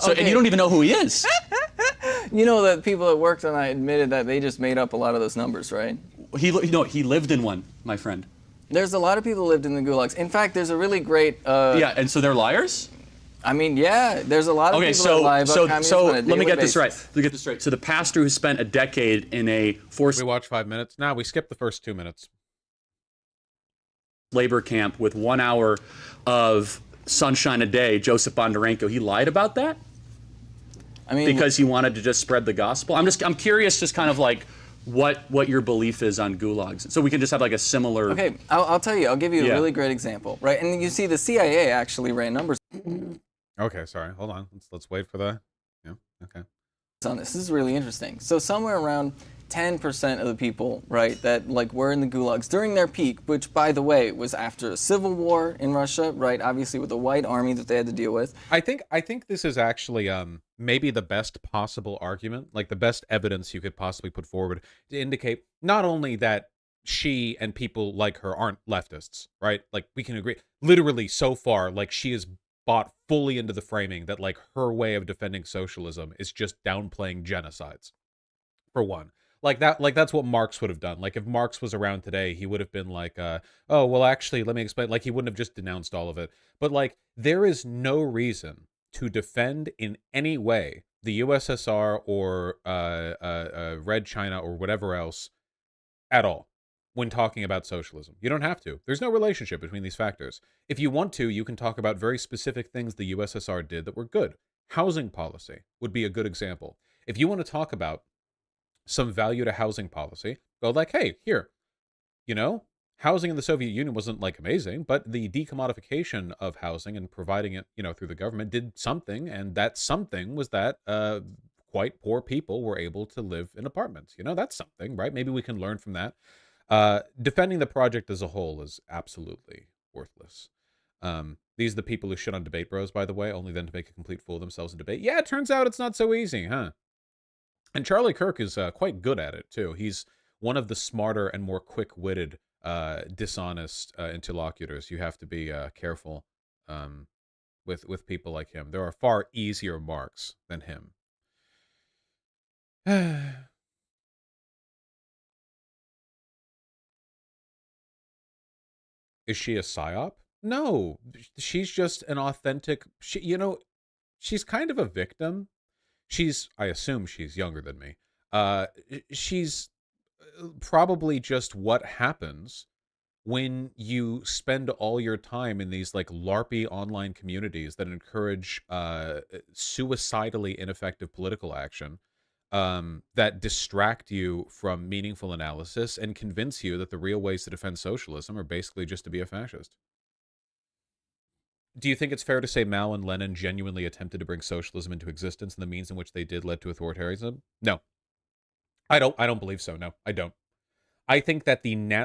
So, and you don't even know who he is. You know that people that worked on it admitted that they just made up a lot of those numbers, right? He lived in one, my friend. There's a lot of people who lived in the gulags. In fact, there's a really great... yeah, and so they're liars? I mean, yeah, there's a lot of people that lie about communism on a daily let me get basis. this right. So the pastor who spent a decade in a forced... We watched 5 minutes? No, we skipped the first 2 minutes. ...labor camp with 1 hour of sunshine a day, Joseph Bondarenko, he lied about that? I mean, because he wanted to just spread the gospel? I'm curious, just kind of like what your belief is on gulags, so we can just have like a similar. Okay, I'll tell you. I'll give you a really great example, right? And you see, the CIA actually ran numbers. Okay, sorry. Hold on. Let's wait for the. Yeah. Okay. On this is really interesting. So somewhere around 10% of the people, right, that like were in the gulags during their peak, which by the way was after a civil war in Russia, right? Obviously with a white army that they had to deal with. I think this is actually maybe the best possible argument, like the best evidence you could possibly put forward to indicate not only that she and people like her aren't leftists, right? Like we can agree literally so far, like she is bought fully into the framing that like her way of defending socialism is just downplaying genocides, for one. Like that's what Marx would have done. Like if Marx was around today, he would have been like, oh, well, actually, let me explain. Like he wouldn't have just denounced all of it. But like there is no reason to defend in any way the USSR or Red China or whatever else at all when talking about socialism. You don't have to. There's no relationship between these factors. If you want to, you can talk about very specific things the USSR did that were good. Housing policy would be a good example. If you want to talk about some value to housing policy, go like, hey, here, you know, housing in the Soviet Union wasn't like amazing, but the decommodification of housing and providing it, you know, through the government did something, and that something was that quite poor people were able to live in apartments. You know, that's something, right? Maybe we can learn from that. Defending the project as a whole is absolutely worthless. These are the people who shit on Debate Bros, by the way, only then to make a complete fool of themselves in debate. Yeah, it turns out it's not so easy, huh? And Charlie Kirk is quite good at it, too. He's one of the smarter and more quick-witted, dishonest interlocutors. You have to be careful with people like him. There are far easier marks than him. Is she a psyop? No, she's just an authentic. You know, she's kind of a victim. I assume she's younger than me. She's probably just what happens when you spend all your time in these like LARPy online communities that encourage suicidally ineffective political action, that distract you from meaningful analysis and convince you that the real ways to defend socialism are basically just to be a fascist. Do you think it's fair to say Mao and Lenin genuinely attempted to bring socialism into existence, and the means in which they did led to authoritarianism? No. I don't believe so. No, I don't. I think that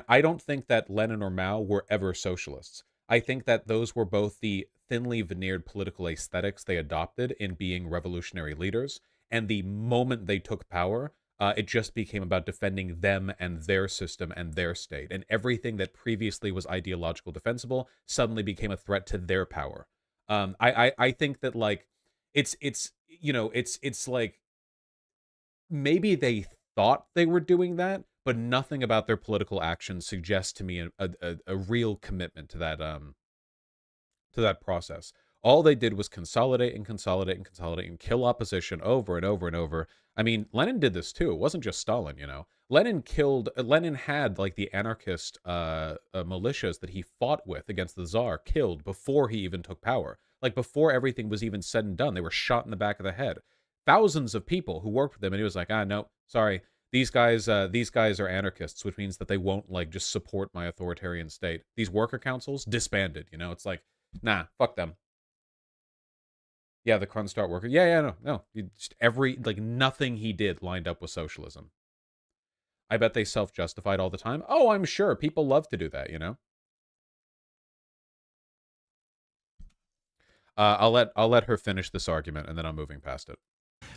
I don't think that Lenin or Mao were ever socialists. I think that those were both the thinly veneered political aesthetics they adopted in being revolutionary leaders, and the moment they took power, it just became about defending them and their system and their state. And everything that previously was ideological defensible suddenly became a threat to their power. I think that like it's like maybe they thought they were doing that, but nothing about their political actions suggests to me a real commitment to that process. All they did was consolidate and consolidate and consolidate and kill opposition over and over and over. I mean, Lenin did this too. It wasn't just Stalin, you know. Lenin had like the anarchist militias that he fought with against the Tsar killed before he even took power. Like before everything was even said and done, they were shot in the back of the head. Thousands of people who worked with him, and he was like, no, sorry. These guys are anarchists, which means that they won't like just support my authoritarian state. These worker councils disbanded, you know. It's like, nah, fuck them. Yeah, the Kronstadt worker. Yeah, no. Just nothing he did lined up with socialism. I bet they self-justified all the time. Oh, I'm sure people love to do that, you know. I'll let her finish this argument, and then I'm moving past it.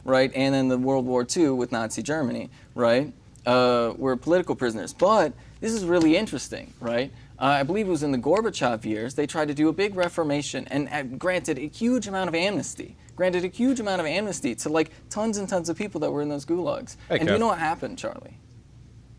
Right, and then the World War II with Nazi Germany, right, were political prisoners. But this is really interesting, right? I believe it was in the Gorbachev years, they tried to do a big reformation and granted a huge amount of amnesty. To like tons and tons of people that were in those gulags. Hey, and Kev. Do you know what happened, Charlie?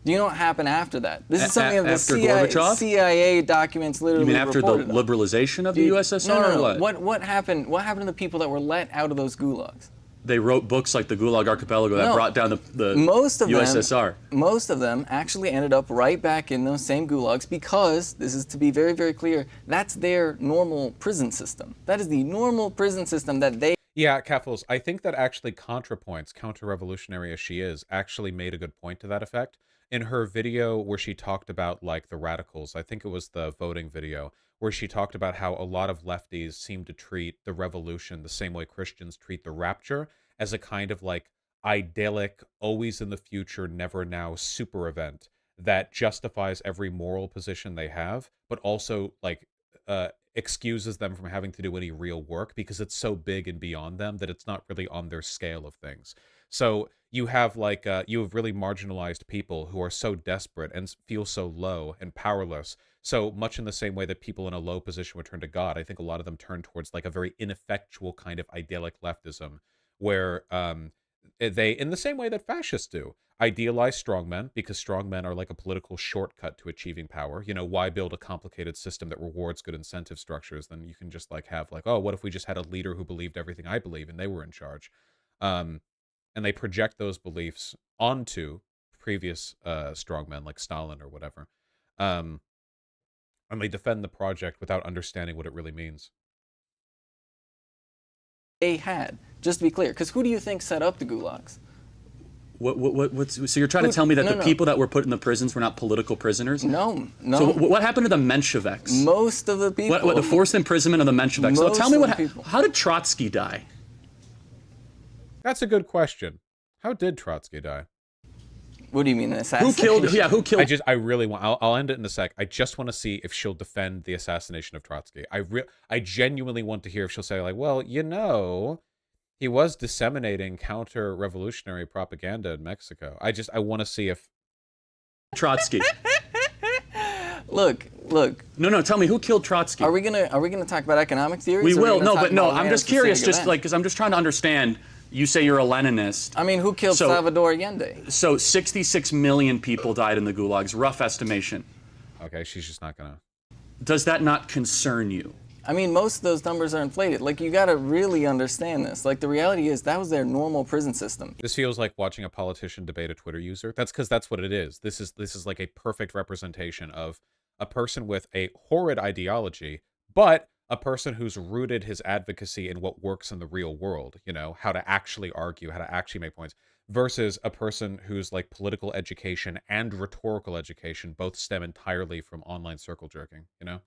Do you know what happened after that? This is something that the CIA documents literally You mean after the liberalization of the USSR? No. What happened to the people that were let out of those gulags? They wrote books like the Gulag Archipelago that brought down the USSR. Most of them actually ended up right back in those same gulags because, this is to be very, very clear, that's their normal prison system. That is the normal prison system that they... Yeah, Keffels, I think that actually ContraPoints, counter-revolutionary as she is, actually made a good point to that effect. In her video where she talked about, like, the radicals, I think it was the voting video, where she talked about how a lot of lefties seem to treat the revolution the same way Christians treat the rapture, as a kind of, like, idyllic, always in the future, never now super event that justifies every moral position they have, but also, like, excuses them from having to do any real work because it's so big and beyond them that it's not really on their scale of things. So you have like you have really marginalized people who are so desperate and feel so low and powerless. So much in the same way that people in a low position would turn to God, I think a lot of them turn towards like a very ineffectual kind of idyllic leftism, where they, in the same way that fascists do, idealize strongmen because strongmen are like a political shortcut to achieving power. You know, why build a complicated system that rewards good incentive structures? Then you can just like have like, oh, what if we just had a leader who believed everything I believe and they were in charge? And they project those beliefs onto previous strongmen like Stalin or whatever. And they defend the project without understanding what it really means. They had, just to be clear, because who do you think set up the gulags? So you're trying to tell me that the people that were put in the prisons were not political prisoners? No. So what happened to the Mensheviks? Most of the people. What the forced imprisonment of the Mensheviks? So tell me how did Trotsky die? That's a good question. How did Trotsky die? What do you mean, an assassination? Who killed? I really want. I'll end it in a sec. I just want to see if she'll defend the assassination of Trotsky. I genuinely want to hear if she'll say like, well, you know, he was disseminating counter-revolutionary propaganda in Mexico. I want to see if Trotsky. Look. No. Tell me who killed Trotsky. Are we gonna talk about economic theories? We will. No, but no. I'm just curious, just like because I'm just trying to understand. You say you're a Leninist. I mean, who killed Salvador Allende? So 66 million people died in the gulags, rough estimation. Okay, she's just not gonna. Does that not concern you? I mean, most of those numbers are inflated. Like, you gotta really understand this. Like, the reality is that was their normal prison system. This feels like watching a politician debate a Twitter user. That's because that's what it is. This is like a perfect representation of a person with a horrid ideology, but a person who's rooted his advocacy in what works in the real world, you know, how to actually argue, how to actually make points, versus a person whose like political education and rhetorical education both stem entirely from online circle jerking, you know?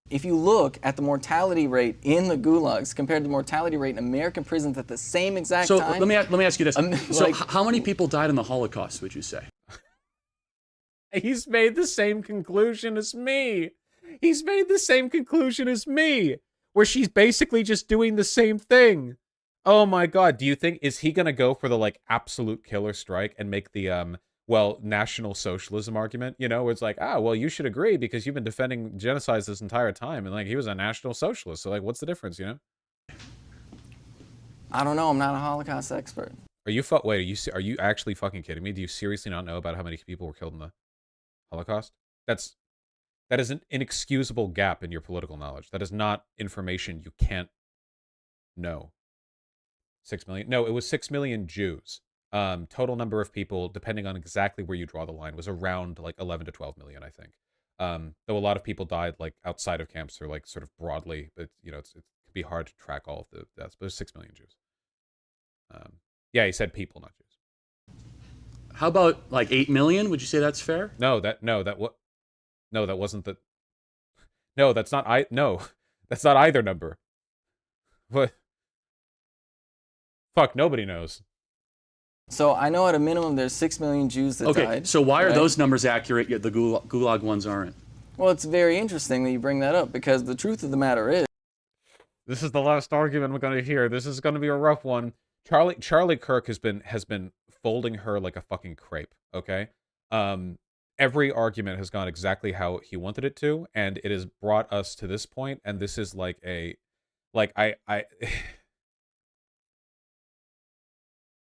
If you look at the mortality rate in the gulags compared to the mortality rate in American prisons at the same exact time. So let me ask you this. So how many people died in the Holocaust, would you say? He's made the same conclusion as me. He's made the same conclusion as me, where she's basically just doing the same thing. Oh my God. Do you think, is he going to go for the like absolute killer strike and make the, well, National Socialism argument, you know, where it's like, well, you should agree because you've been defending genocides this entire time. And like, he was a National Socialist. So like, what's the difference, you know? I don't know. I'm not a Holocaust expert. Wait, are you actually fucking kidding me? Do you seriously not know about how many people were killed in the Holocaust? That is an inexcusable gap in your political knowledge. That is not information you can't know. 6 million? No, it was 6 million Jews. Total number of people, depending on exactly where you draw the line, was around like 11 to 12 million, I think. Though a lot of people died like outside of camps or like sort of broadly, but you know, it could be hard to track all of the deaths. But there's 6 million Jews. Yeah, he said people, not Jews. How about like 8 million? Would you say that's fair? No, that wasn't the. No, that's not that's not either number. What? Fuck, nobody knows. So I know at a minimum there's 6 million Jews that died. Okay, so why are those numbers accurate yet the Gulag ones aren't? Well, it's very interesting that you bring that up because the truth of the matter is. This is the last argument we're going to hear. This is going to be a rough one. Charlie Kirk has been folding her like a fucking crepe, okay? Every argument has gone exactly how he wanted it to, and it has brought us to this point, and this is like a, like,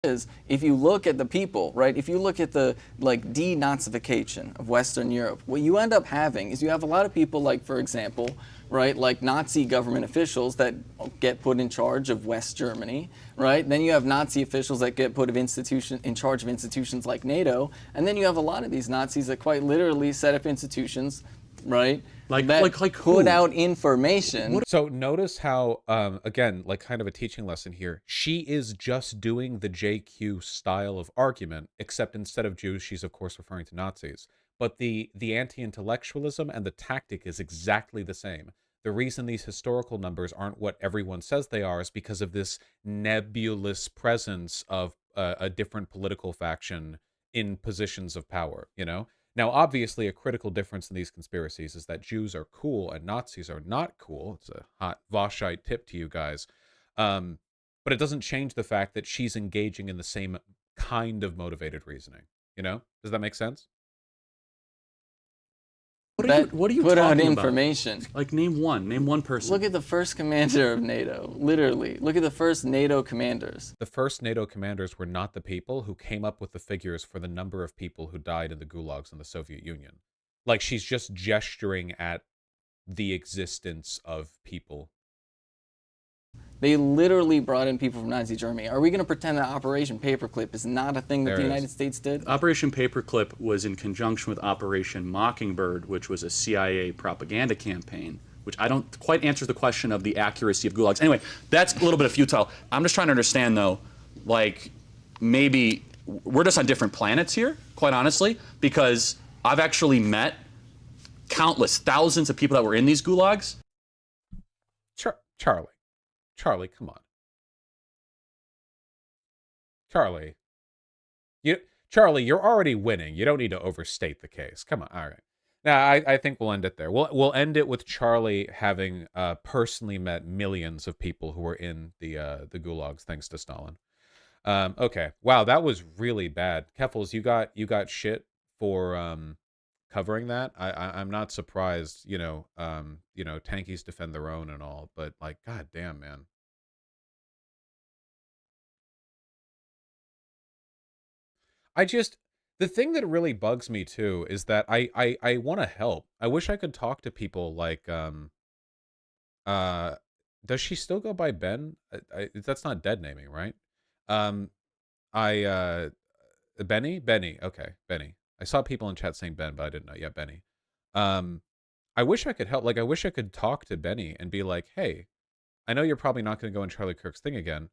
is if you look at the people, right? If you look at the like denazification of Western Europe, what you end up having is you have a lot of people like, for example, right, like Nazi government officials that get put in charge of West Germany, right? Then you have Nazi officials that get put in charge of institutions like NATO, and then you have a lot of these Nazis that quite literally set up institutions right? Like That who? put out information. So notice how, again, like kind of a teaching lesson here. She is just doing the JQ style of argument, except instead of Jews, she's of course referring to Nazis. But the anti-intellectualism and the tactic is exactly the same. The reason these historical numbers aren't what everyone says they are is because of this nebulous presence of a different political faction in positions of power, you know? Now, obviously, a critical difference in these conspiracies is that Jews are cool and Nazis are not cool. It's a hot Voshite tip to you guys. But it doesn't change the fact that she's engaging in the same kind of motivated reasoning. You know? Does that make sense? What are you put out talking information. about? Like, name one person. Look at the first commander of NATO. Literally, look at the first NATO commanders. The first NATO commanders were not the people who came up with the figures for the number of people who died in the gulags in the Soviet Union. Like, she's just gesturing at the existence of people. They literally brought in people from Nazi Germany. Are we going to pretend that Operation Paperclip is not a thing that the United States did? Operation Paperclip was in conjunction with Operation Mockingbird, which was a CIA propaganda campaign, which I don't quite answer the question of the accuracy of gulags. Anyway, that's a little bit of futile. I'm just trying to understand, though, like, maybe we're just on different planets here, quite honestly, because I've actually met countless, thousands of people that were in these gulags. Charlie, come on. Charlie, you're already winning. You don't need to overstate the case. Come on. All right. Now, I think we'll end it there. We'll end it with Charlie having personally met millions of people who were in the gulags thanks to Stalin. Okay. Wow, that was really bad. Keffels, you got shit for covering that. I'm not surprised, tankies defend their own and all, but like, god damn, man. The thing that really bugs me too is that I want to help. I wish I could talk to people like, does she still go by Ben? That's not dead naming, right? Benny? Okay, Benny. I saw people in chat saying Ben, but I didn't know. Yeah, Benny. I wish I could help. Like, I wish I could talk to Benny and be like, hey, I know you're probably not going to go in Charlie Kirk's thing again,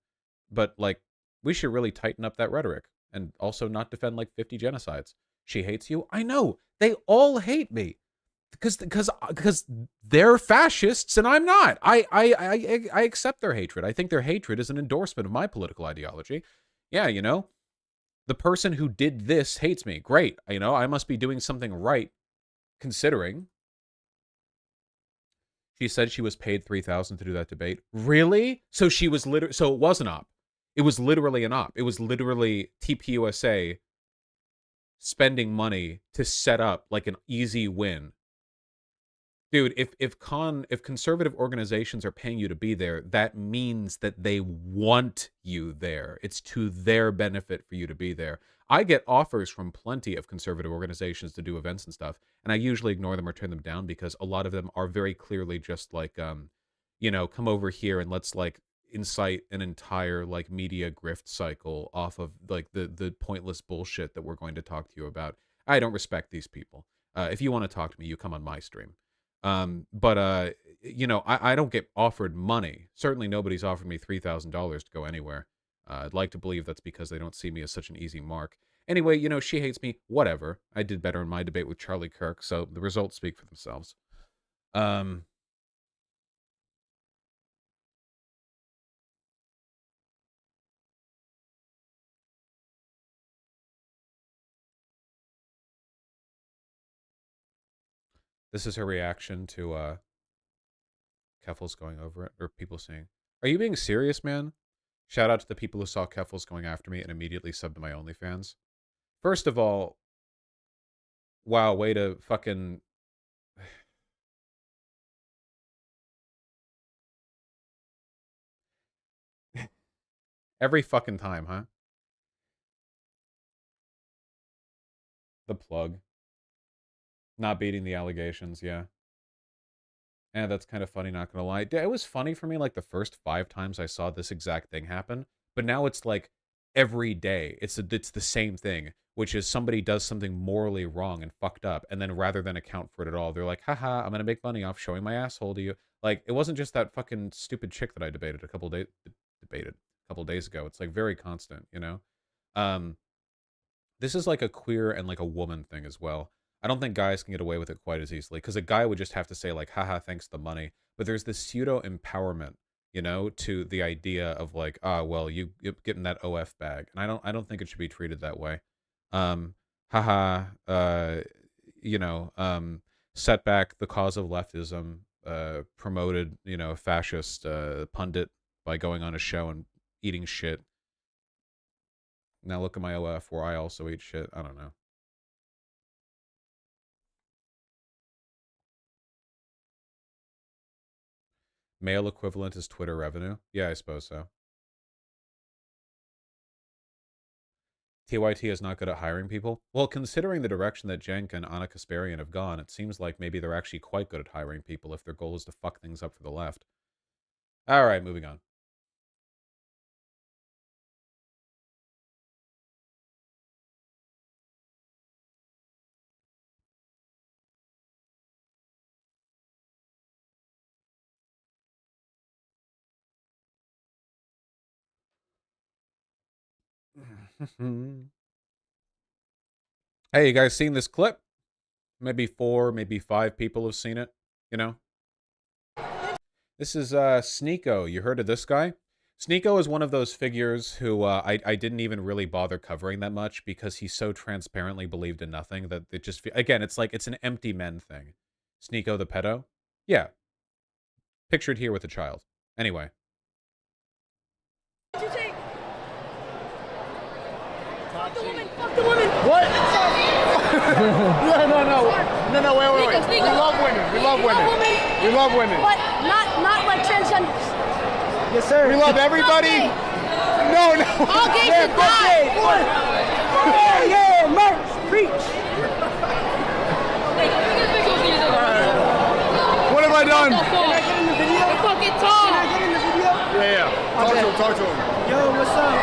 but like, we should really tighten up that rhetoric and also not defend like 50 genocides. She hates you. I know. They all hate me because they're fascists and I'm not. I accept their hatred. I think their hatred is an endorsement of my political ideology. Yeah, the person who did this hates me. Great. I must be doing something right considering. She said she was paid $3,000 to do that debate. Really? So she was so it was an op. It was literally an op. It was literally TPUSA spending money to set up like an easy win. Dude, if conservative organizations are paying you to be there, that means that they want you there. It's to their benefit for you to be there. I get offers from plenty of conservative organizations to do events and stuff, and I usually ignore them or turn them down because a lot of them are very clearly just like, come over here and let's like incite an entire like media grift cycle off of like the pointless bullshit that we're going to talk to you about. I don't respect these people. If you want to talk to me, you come on my stream. But I don't get offered money. Certainly nobody's offered me $3,000 to go anywhere. I'd like to believe that's because they don't see me as such an easy mark. Anyway, she hates me. Whatever. I did better in my debate with Charlie Kirk, so the results speak for themselves. This is her reaction to Keffels going over it, or people saying, "Are you being serious, man?" Shout out to the people who saw Keffels going after me and immediately subbed to my OnlyFans. First of all, wow, way to fucking... Every fucking time, huh? The plug. Not beating the allegations, yeah. And that's kind of funny, not gonna lie. It was funny for me like the first 5 times I saw this exact thing happen, but now it's like every day. It's the same thing, which is somebody does something morally wrong and fucked up, and then rather than account for it at all, they're like, haha, I'm gonna make money off showing my asshole to you. Like, it wasn't just that fucking stupid chick that I debated a couple days ago. It's like very constant, you know? This is like a queer and like a woman thing as well. I don't think guys can get away with it quite as easily, because a guy would just have to say like, haha, thanks the money. But there's this pseudo empowerment, you know, to the idea of like, ah, well, you getting that OF bag, and I don't think it should be treated that way. Haha, you know, set back the cause of leftism, promoted, you know, fascist pundit by going on a show and eating shit. Now look at my OF where I also eat shit. I don't know. Male equivalent is Twitter revenue? Yeah, I suppose so. TYT is not good at hiring people? Well, considering the direction that Cenk and Anna Kasparian have gone, it seems like maybe they're actually quite good at hiring people if their goal is to fuck things up for the left. All right, moving on. Hey, you guys seen this clip? Maybe 4, maybe 5 people have seen it, you know? This is Sneeko. You heard of this guy? Sneeko is one of those figures who I didn't even really bother covering that much because he so transparently believed in nothing that it just... Again, it's like it's an empty men thing. Sneeko the pedo? Yeah. Pictured here with a child. Anyway. Fuck the woman! Fuck the woman! What? No, wait. We love women. We love women. But not like transgenders. Yes, sir. We love everybody. No. All gays should die. Yeah, merch. Preach. What have I done? Can I get in the video? Fucking talk. Can I get in the video? Yeah. Talk to him. Yo, what's up?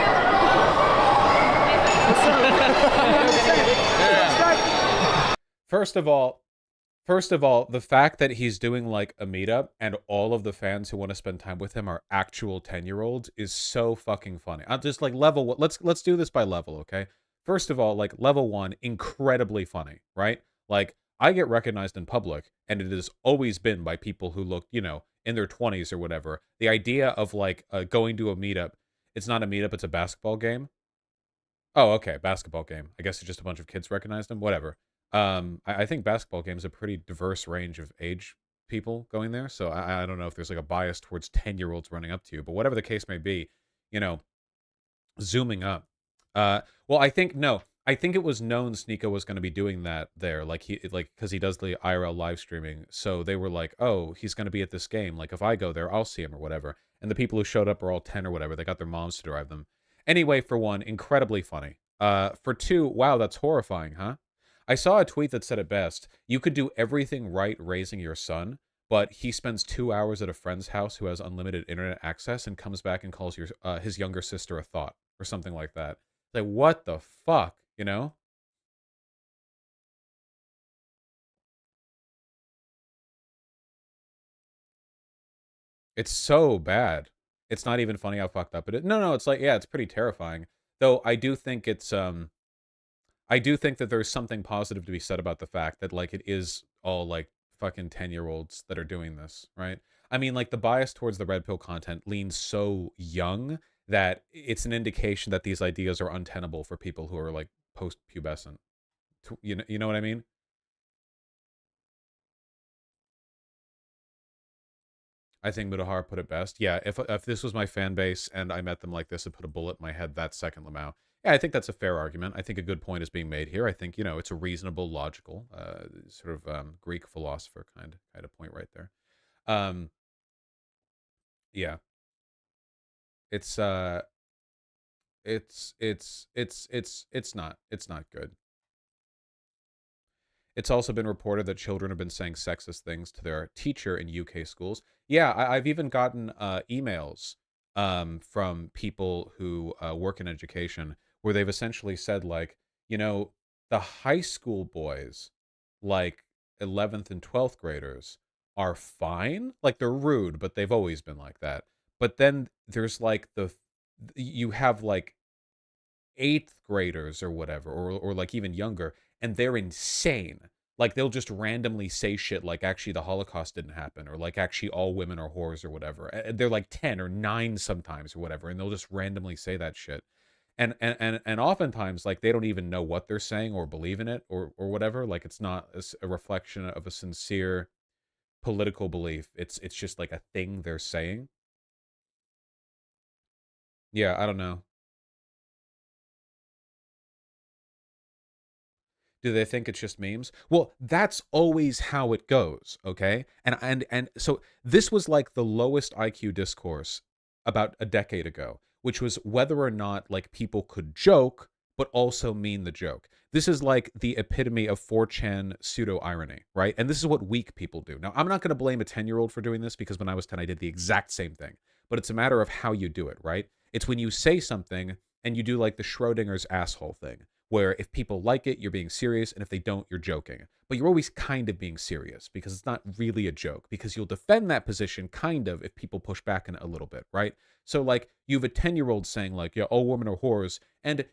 First of all, the fact that he's doing like a meetup and all of the fans who want to spend time with him are actual 10-year-olds is so fucking funny. I'll just like level. Let's do this by level, okay? First of all, like level 1, incredibly funny, right? Like I get recognized in public, and it has always been by people who look, you know, in their 20s or whatever. The idea of like going to a meetup. It's not a meetup. It's a basketball game. Oh, okay, basketball game. I guess it's just a bunch of kids recognized him. Whatever. I think basketball games a pretty diverse range of age people going there. So I don't know if there's like a bias towards 10-year-olds running up to you, but whatever the case may be, you know, zooming up. Well, I think it was known Sneeko was going to be doing that there, because he does the IRL live streaming. So they were like, oh, he's going to be at this game. Like if I go there, I'll see him or whatever. And the people who showed up are all 10 or whatever. They got their moms to drive them. Anyway, for 1, incredibly funny. For 2, wow, that's horrifying, huh? I saw a tweet that said it best. You could do everything right raising your son, but he spends 2 hours at a friend's house who has unlimited internet access and comes back and calls his younger sister a thought or something like that. Like, what the fuck, you know? It's so bad. It's not even funny how fucked up it is. No, it's like, yeah, it's pretty terrifying. Though I do think it's I do think that there's something positive to be said about the fact that like it is all like fucking 10-year-olds that are doing this, right? I mean, like the bias towards the red pill content leans so young that it's an indication that these ideas are untenable for people who are like post-pubescent. You know what I mean? I think Mudahar put it best. Yeah, if this was my fan base and I met them like this and put a bullet in my head that second, Lamau. Yeah, I think that's a fair argument. I think a good point is being made here. I think, you know, it's a reasonable, logical, sort of Greek philosopher kind of point right there. Yeah. It's not good. It's also been reported that children have been saying sexist things to their teacher in UK schools. Yeah, I've even gotten emails from people who work in education, where they've essentially said, like, you know, the high school boys, like 11th and 12th graders, are fine. Like, they're rude, but they've always been like that. But then there's like you have like 8th graders or whatever, or like even younger, and they're insane. Like, they'll just randomly say shit like, actually the Holocaust didn't happen, or like, actually all women are whores or whatever. They're like 10 or 9 sometimes or whatever, and they'll just randomly say that shit. And oftentimes, like, they don't even know what they're saying or believe in it or whatever. Like, it's not a reflection of a sincere political belief. It's just like a thing they're saying. Yeah, I don't know. Do they think it's just memes? Well, that's always how it goes, okay? And so this was like the lowest IQ discourse about a decade ago, which was whether or not like people could joke but also mean the joke. This is like the epitome of 4chan pseudo irony, right? And this is what weak people do. Now, I'm not going to blame a 10-year-old for doing this, because when I was 10 I did the exact same thing. But it's a matter of how you do it, right? It's when you say something and you do like the Schrodinger's asshole thing, where if people like it, you're being serious, and if they don't, you're joking. But you're always kind of being serious, because it's not really a joke, because you'll defend that position kind of if people push back in it a little bit, right? So like, you have a 10-year-old saying like, yeah, all women are whores, and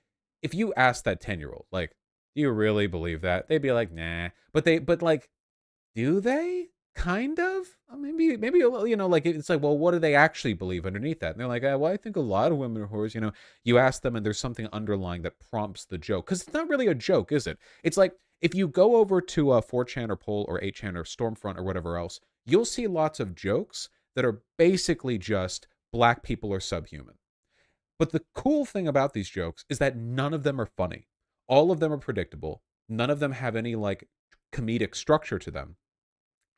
if you ask that 10-year-old, like, do you really believe that? They'd be like, nah. But like, do they? Kind of? Maybe a little, you know, like, it's like, well, what do they actually believe underneath that? And they're like, well, I think a lot of women are whores, you know. You ask them and there's something underlying that prompts the joke. Because it's not really a joke, is it? It's like, if you go over to 4chan or Poll or 8chan or Stormfront or whatever else, you'll see lots of jokes that are basically just black people are subhuman. But the cool thing about these jokes is that none of them are funny. All of them are predictable. None of them have any like comedic structure to them.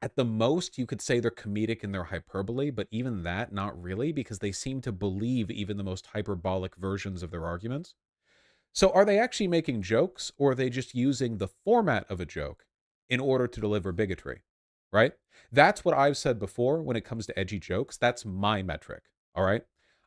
At the most, you could say they're comedic in their hyperbole, but even that, not really, because they seem to believe even the most hyperbolic versions of their arguments. So are they actually making jokes, or are they just using the format of a joke in order to deliver bigotry, right? That's what I've said before when it comes to edgy jokes. That's my metric, all right?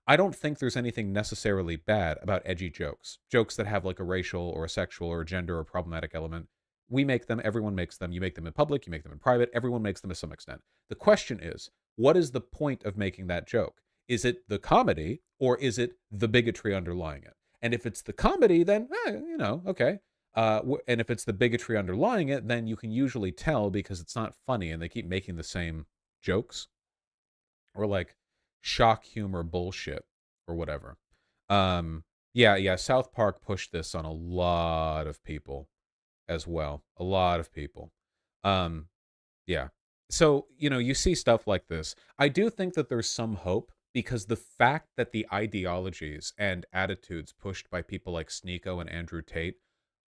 I don't think there's anything necessarily bad about edgy jokes, jokes that have like a racial or a sexual or a gender or problematic element. We make them, everyone makes them. You make them in public, you make them in private, everyone makes them to some extent. The question is, what is the point of making that joke? Is it the comedy, or is it the bigotry underlying it? And if it's the comedy, then, you know, okay. And if it's the bigotry underlying it, then you can usually tell, because it's not funny and they keep making the same jokes, or like shock humor bullshit or whatever. Yeah, South Park pushed this on a lot of people as well. A lot of people. Yeah. So, you know, you see stuff like this. I do think that there's some hope, because the fact that the ideologies and attitudes pushed by people like Sneeko and Andrew Tate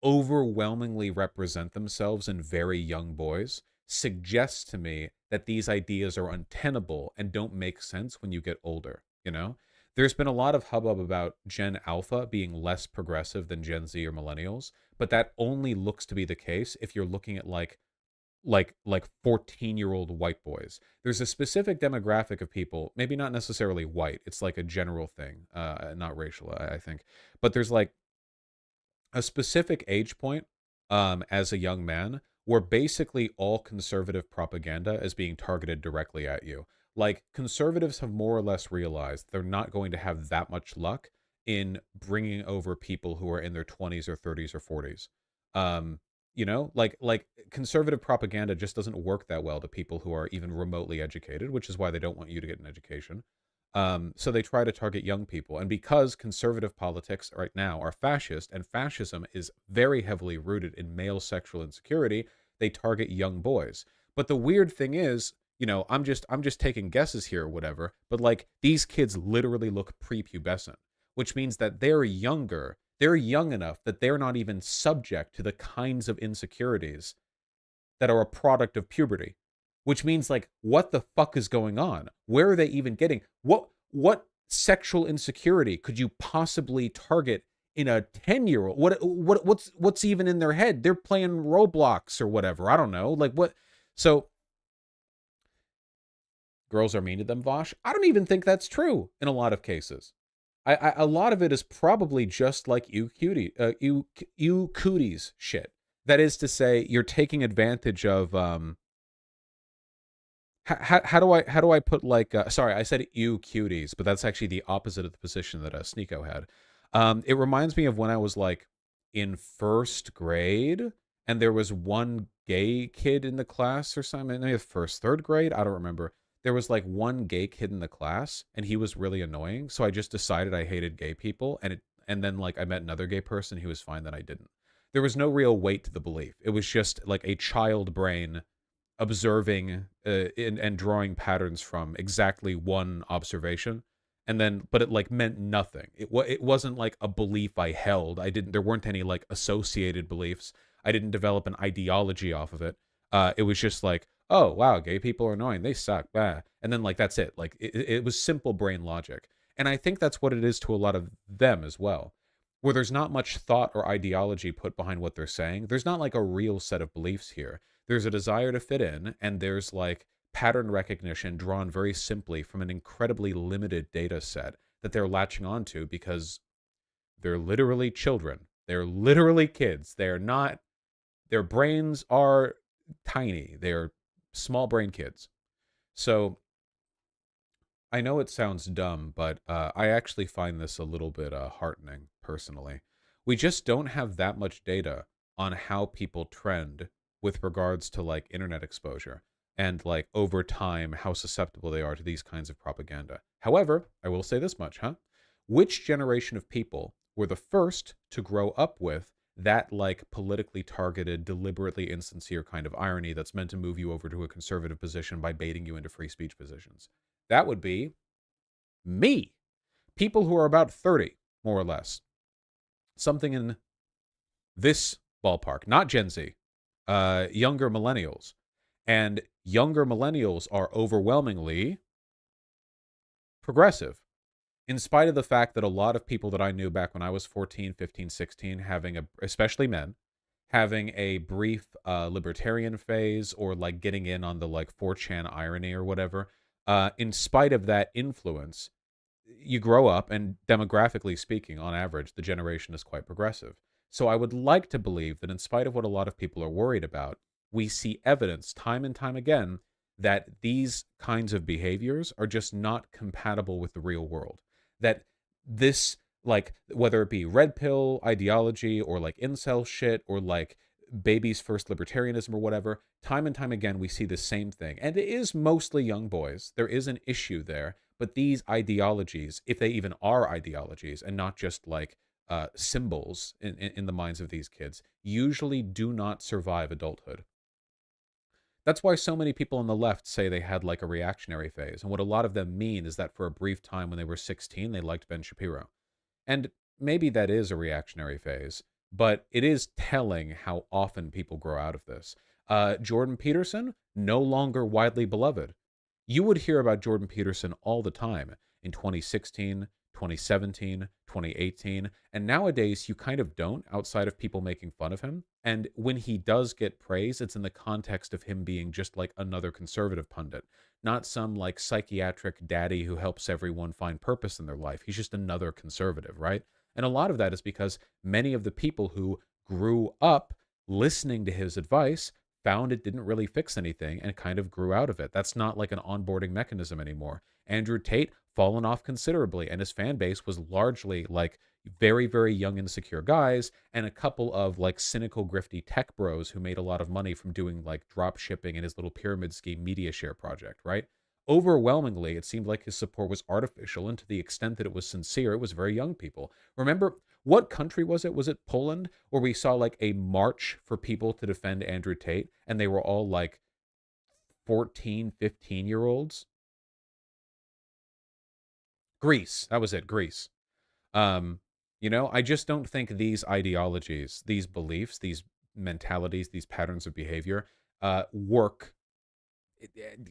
overwhelmingly represent themselves in very young boys suggests to me that these ideas are untenable and don't make sense when you get older, you know? There's been a lot of hubbub about Gen Alpha being less progressive than Gen Z or millennials, but that only looks to be the case if you're looking at like 14-year-old white boys. There's a specific demographic of people, maybe not necessarily white, it's like a general thing, not racial, I think. But there's like a specific age point as a young man where basically all conservative propaganda is being targeted directly at you. Like, conservatives have more or less realized they're not going to have that much luck in bringing over people who are in their 20s or 30s or 40s. You know, like conservative propaganda just doesn't work that well to people who are even remotely educated, which is why they don't want you to get an education. So they try to target young people. And because conservative politics right now are fascist, and fascism is very heavily rooted in male sexual insecurity, they target young boys. But the weird thing is, you know, I'm just taking guesses here or whatever, but like, these kids literally look prepubescent, which means that they're younger. They're young enough that they're not even subject to the kinds of insecurities that are a product of puberty. Which means, like, what the fuck is going on? Where are they even getting? What sexual insecurity could you possibly target in a 10-year-old? What's even in their head? They're playing Roblox or whatever. I don't know. Like, what? So girls are mean to them, Vosh. I don't even think that's true in a lot of cases. A lot of it is probably just like you cooties shit. That is to say, you're taking advantage of how do I put like sorry, I said you cuties, but that's actually the opposite of the position that Sneeko had. It reminds me of when I was like in first grade, and there was one gay kid in the class or something. Maybe first, third grade, I don't remember. There was like one gay kid in the class, and he was really annoying. So I just decided I hated gay people, and then like I met another gay person who was fine that I didn't. There was no real weight to the belief. It was just like a child brain observing and drawing patterns from exactly one observation, and then but it like meant nothing. It wasn't like a belief I held. There weren't any like associated beliefs. I didn't develop an ideology off of it. It was just like, oh wow, gay people are annoying, they suck, bah. And then like that's it. Like it was simple brain logic, and I think that's what it is to a lot of them as well, where there's not much thought or ideology put behind what they're saying. There's not like a real set of beliefs here. There's a desire to fit in, and there's like pattern recognition drawn very simply from an incredibly limited data set that they're latching onto because they're literally children. They're literally kids. They're not, their brains are tiny. They're small brain kids. So I know it sounds dumb, but I actually find this a little bit heartening personally. We just don't have that much data on how people trend with regards to like internet exposure and like over time how susceptible they are to these kinds of propaganda. However, I will say this much, which generation of people were the first to grow up with that like politically targeted, deliberately insincere kind of irony that's meant to move you over to a conservative position by baiting you into free speech positions? That would be me. People who are about 30, more or less. Something in this ballpark, not Gen Z, younger millennials. And younger millennials are overwhelmingly progressive, in spite of the fact that a lot of people that I knew back when I was 14, 15, 16, especially men, having a brief libertarian phase or like getting in on the like 4chan irony or whatever, in spite of that influence, you grow up and demographically speaking, on average, the generation is quite progressive. So I would like to believe that in spite of what a lot of people are worried about, we see evidence time and time again that these kinds of behaviors are just not compatible with the real world. That this, like, whether it be red pill ideology or like incel shit or like baby's first libertarianism or whatever, time and time again we see the same thing. And it is mostly young boys. There is an issue there. But these ideologies, if they even are ideologies and not just like symbols in the minds of these kids, usually do not survive adulthood. That's why so many people on the left say they had like a reactionary phase. And what a lot of them mean is that for a brief time when they were 16, they liked Ben Shapiro. And maybe that is a reactionary phase, but it is telling how often people grow out of this. Jordan Peterson, no longer widely beloved. You would hear about Jordan Peterson all the time in 2016, 2017, 2018, and nowadays you kind of don't, outside of people making fun of him. And when he does get praise, it's in the context of him being just like another conservative pundit, not some like psychiatric daddy who helps everyone find purpose in their life. He's just another conservative, right? And a lot of that is because many of the people who grew up listening to his advice found it didn't really fix anything and kind of grew out of it. That's not like an onboarding mechanism anymore. Andrew Tate fallen off considerably, and his fan base was largely like very, very young, insecure guys and a couple of like cynical, grifty tech bros who made a lot of money from doing like drop shipping and his little pyramid scheme media share project, right? Overwhelmingly, it seemed like his support was artificial, and to the extent that it was sincere, it was very young people. Remember, what country was it? Was it Poland, where we saw like a march for people to defend Andrew Tate, and they were all like 14, 15-year-olds? Greece. That was it, Greece. You know, I just don't think these ideologies, these beliefs, these mentalities, these patterns of behavior work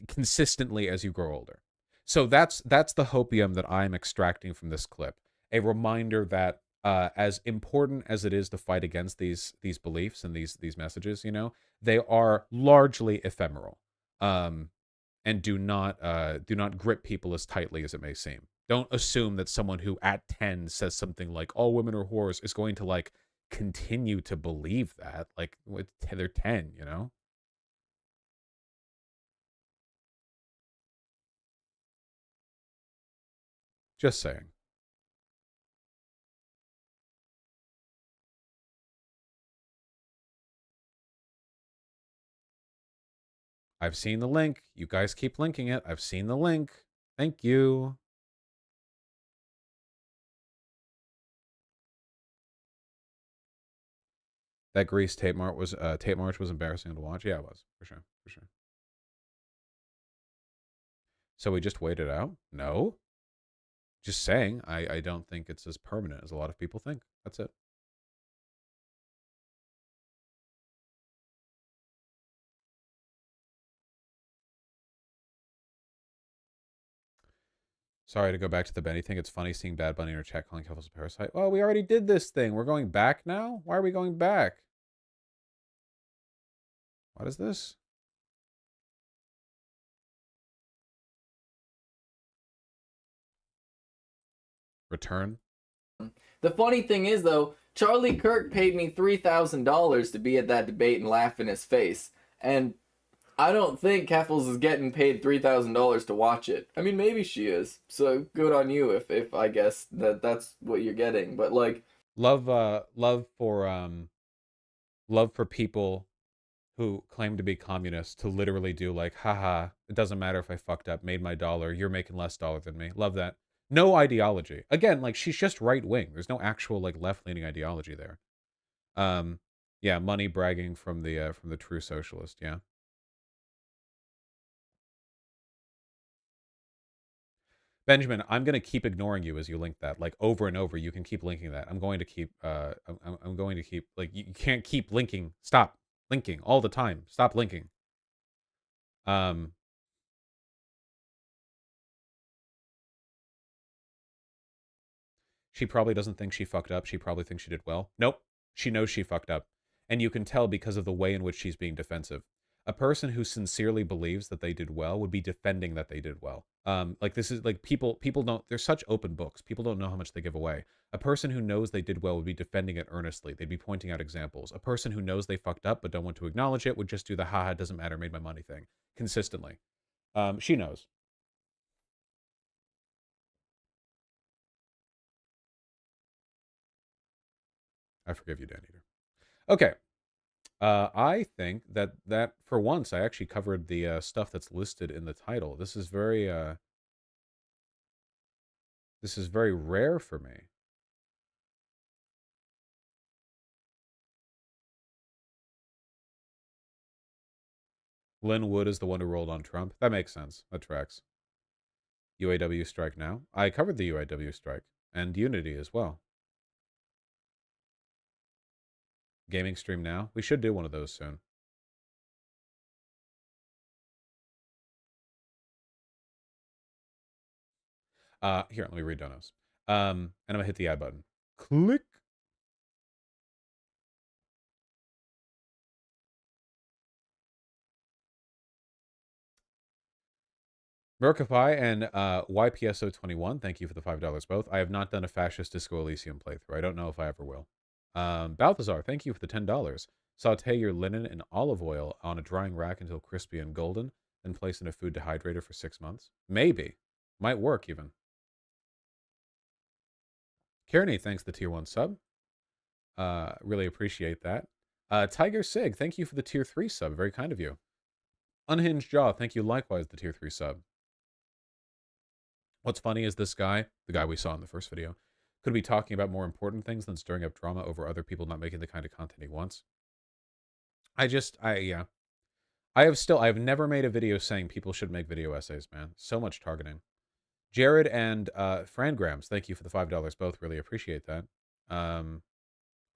consistently as you grow older. So that's the hopium that I'm extracting from this clip. A reminder that as important as it is to fight against these beliefs and these messages, you know, they are largely ephemeral. And do not grip people as tightly as it may seem. Don't assume that someone who at 10 says something like all women are whores is going to like continue to believe that. Like they're 10, you know? Just saying. I've seen the link. You guys keep linking it. I've seen the link. Thank you. That Grease tape march was embarrassing to watch. Yeah, it was for sure, for sure. So we just waited out? No. Just saying, I don't think it's as permanent as a lot of people think. That's it. Sorry to go back to the Benny thing. It's funny seeing Bad Bunny in our chat calling Keffels a parasite. Well, we already did this thing. We're going back now? Why are we going back? What is this? Return? The funny thing is, though, Charlie Kirk paid me $3,000 to be at that debate and laugh in his face. And I don't think Keffels is getting paid $3,000 to watch it. I mean, maybe she is. So good on you if I guess that's what you're getting. But like, love for people who claim to be communists to literally do like, haha, it doesn't matter if I fucked up, made my dollar, you're making less dollar than me. Love that. No ideology. Again, like she's just right wing. There's no actual like left leaning ideology there. Yeah, money bragging from the true socialist. Yeah. Benjamin, I'm going to keep ignoring you as you link that, like over and over. You can keep linking that. I'm going to keep, I'm going to keep, like, you can't keep linking. Stop linking all the time. Stop linking. She probably doesn't think she fucked up. She probably thinks she did well. Nope. She knows she fucked up. And you can tell because of the way in which she's being defensive. A person who sincerely believes that they did well would be defending that they did well. Like this is like people don't, they're such open books. People don't know how much they give away. A person who knows they did well would be defending it earnestly. They'd be pointing out examples. A person who knows they fucked up but don't want to acknowledge it would just do the haha, it doesn't matter, made my money thing consistently. She knows. I forgive you, Dan Eater. Okay. I think that for once I actually covered the stuff that's listed in the title. This is very rare for me. Lynn Wood is the one who rolled on Trump. That makes sense. That tracks. UAW strike now. I covered the UAW strike and Unity as well. Gaming stream now. We should do one of those soon. Here, let me read donos. And I'm gonna hit the add button. Click. Merkify and YPSO21, thank you for the $5 both. I have not done a fascist Disco Elysium playthrough. I don't know if I ever will. Balthazar, thank you for the $10. Saute your linen in olive oil on a drying rack until crispy and golden, then place in a food dehydrator for 6 months. Maybe. Might work, even. Kearney, thanks the tier 1 sub. Really appreciate that. Tiger Sig, thank you for the tier 3 sub. Very kind of you. Unhinged Jaw, thank you likewise, the tier 3 sub. What's funny is this guy, the guy we saw in the first video, could be talking about more important things than stirring up drama over other people not making the kind of content he wants. Yeah. I have never made a video saying people should make video essays, man. So much targeting. Jared and Frangrams, thank you for the $5 both. Really appreciate that.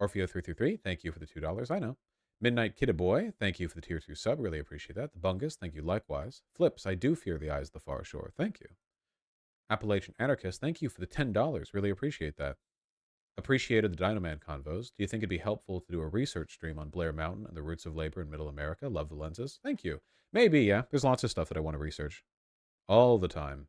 Orfeo333, thank you for the $2. I know. Midnight Kidda Boy, thank you for the tier 2 sub. Really appreciate that. The Bungus, thank you likewise. Flips, I do fear the eyes of the far shore. Thank you. Appalachian Anarchist, thank you for the $10. Really appreciate that. Appreciated the Dinoman convos. Do you think it'd be helpful to do a research stream on Blair Mountain and the roots of labor in Middle America? Love the lenses. Thank you. Maybe, yeah. There's lots of stuff that I want to research. All the time.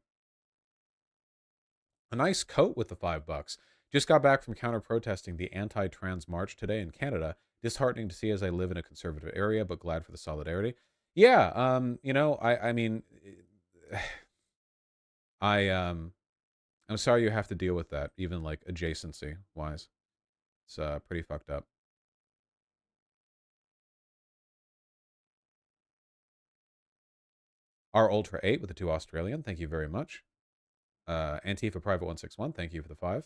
A nice coat with the $5. Just got back from counter-protesting the anti-trans march today in Canada. Disheartening to see as I live in a conservative area, but glad for the solidarity. Yeah, you know, I mean, I'm sorry you have to deal with that, even like adjacency wise. It's pretty fucked up. R Ultra 8 with the 2 Australian, thank you very much. Antifa Private 161, thank you for the 5.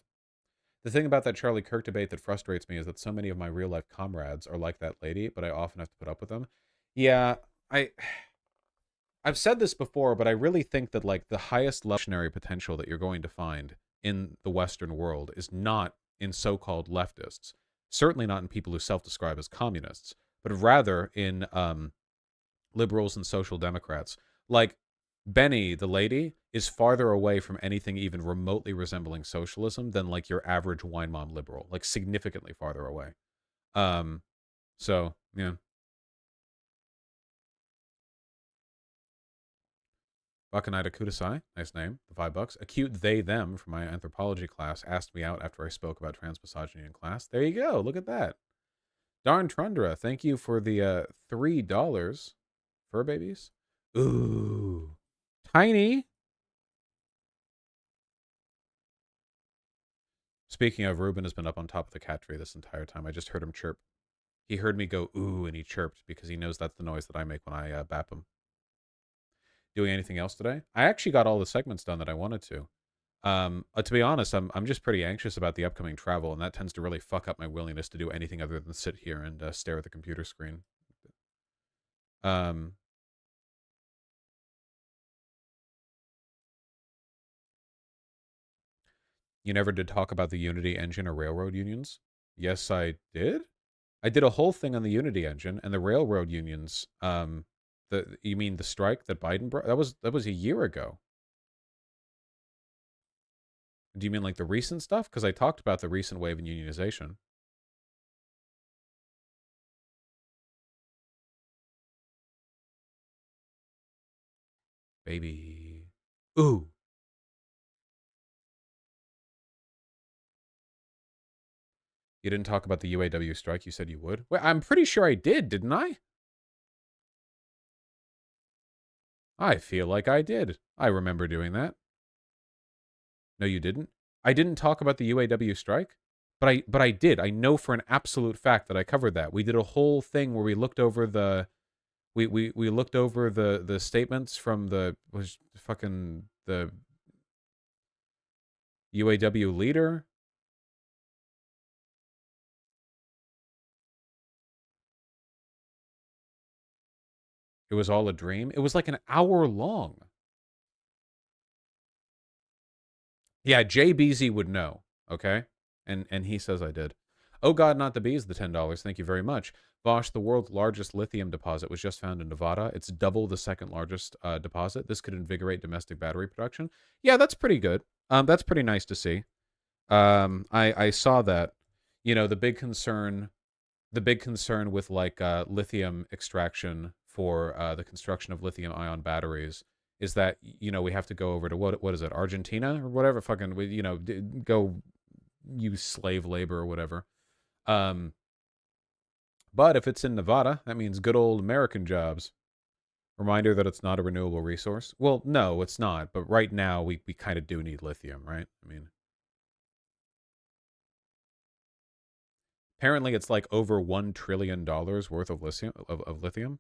The thing about that Charlie Kirk debate that frustrates me is that so many of my real life comrades are like that lady, but I often have to put up with them. Yeah, I've said this before, but I really think that like the highest revolutionary potential that you're going to find in the Western world is not in so-called leftists, certainly not in people who self-describe as communists, but rather in liberals and social democrats. Like Benny, the lady, is farther away from anything even remotely resembling socialism than like your average wine mom liberal, like significantly farther away. So yeah. Bakanida Kudasai, nice name, the $5. Acute they them from my anthropology class asked me out after I spoke about transmisogyny in class. There you go, look at that. Darn Trundra, thank you for the $3. Fur babies? Ooh. Tiny. Speaking of, Ruben has been up on top of the cat tree this entire time. I just heard him chirp. He heard me go ooh, and he chirped because he knows that's the noise that I make when I bap him. Doing anything else today? I actually got all the segments done that I wanted to. To be honest, I'm just pretty anxious about the upcoming travel, and that tends to really fuck up my willingness to do anything other than sit here and stare at the computer screen. You never did talk about the Unity engine or railroad unions? Yes, I did. I did a whole thing on the Unity engine and the railroad unions. You mean the strike that Biden brought? That was a year ago. Do you mean like the recent stuff? Because I talked about the recent wave in unionization. Baby. Ooh. You didn't talk about the UAW strike. You said you would. Well, I'm pretty sure I did, didn't I? I feel like I did. I remember doing that. No, you didn't. I didn't talk about the UAW strike, but I did. I know for an absolute fact that I covered that. We did a whole thing where we looked over the we looked over the statements from the UAW leader. It was all a dream. It was like an hour long. Yeah, JBZ would know, okay? And he says I did. Oh God, not the bees, the $10. Thank you very much. Bosch, the world's largest lithium deposit was just found in Nevada. It's double the second largest deposit. This could invigorate domestic battery production. Yeah, that's pretty good. That's pretty nice to see. I saw that. You know, the big concern with like lithium extraction for the construction of lithium ion batteries is that, you know, we have to go over to what is it, Argentina or whatever, fucking, you know, go use slave labor or whatever. But if it's in Nevada, that means good old American jobs. Reminder that it's not a renewable resource. Well, no, it's not. But right now, we kind of do need lithium, right? I mean, apparently it's like over $1 trillion worth of lithium. Of lithium.